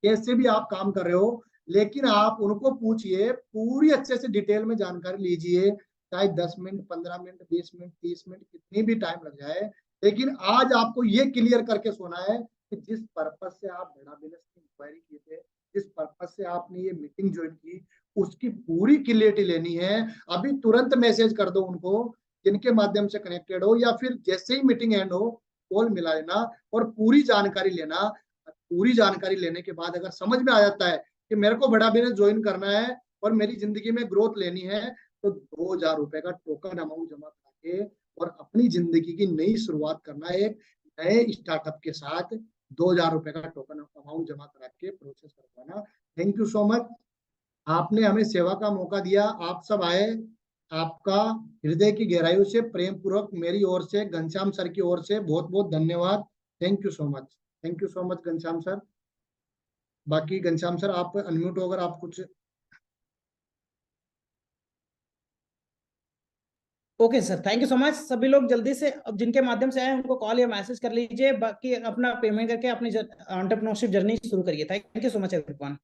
कैसे भी आप काम कर रहे हो, लेकिन आप उनको पूछिए, पूरी अच्छे से डिटेल में जानकारी लीजिए। चाहे 10 मिनट, 15 मिनट, 20 मिनट, 30 मिनट, कितनी भी टाइम लग जाए, लेकिन आज आपको ये क्लियर करके सोना है कि जिस पर्पज से आप बड़ा बिजनेस की इंक्वायरी किए थे, जिस पर्पज से आपने ये मीटिंग ज्वाइन की, उसकी पूरी क्लियरिटी लेनी है। अभी तुरंत मैसेज कर दो उनको जिनके माध्यम से कनेक्टेड हो, या फिर जैसे ही मीटिंग एंड हो कॉल मिला लेना और पूरी जानकारी लेना। पूरी जानकारी लेने के बाद अगर समझ में आ जाता है कि मेरे को बड़ा बिजनेस ज्वाइन करना है, और मेरी जिंदगी में ग्रोथ लेनी है, तो 2,000 रुपए का टोकन अमाउंट जमा करके और अपनी जिंदगी की नई शुरुआत करना है एक नए स्टार्टअप के साथ। 2,000 रुपए का टोकन अमाउंट जमा करा के प्रोसेस करवाना। थैंक यू सो मच, आपने हमें सेवा का मौका दिया, आप सब आए, आपका हृदय की गहराइयों से प्रेम पूर्वक मेरी ओर से, घनश्याम सर की ओर से बहुत बहुत धन्यवाद। Thank you so much, thank you so much Ghanshyam sir. बाकी घनश्याम सर आप अनम्यूट हो अगर आप कुछ। Okay sir, thank you so much. सभी लोग जल्दी से अब जिनके माध्यम से आए उनको कॉल या मैसेज कर लीजिए, बाकी अपना पेमेंट करके अपनी एंटरप्रेन्योरशिप जर्नी शुरू करिए। Thank you so much everyone.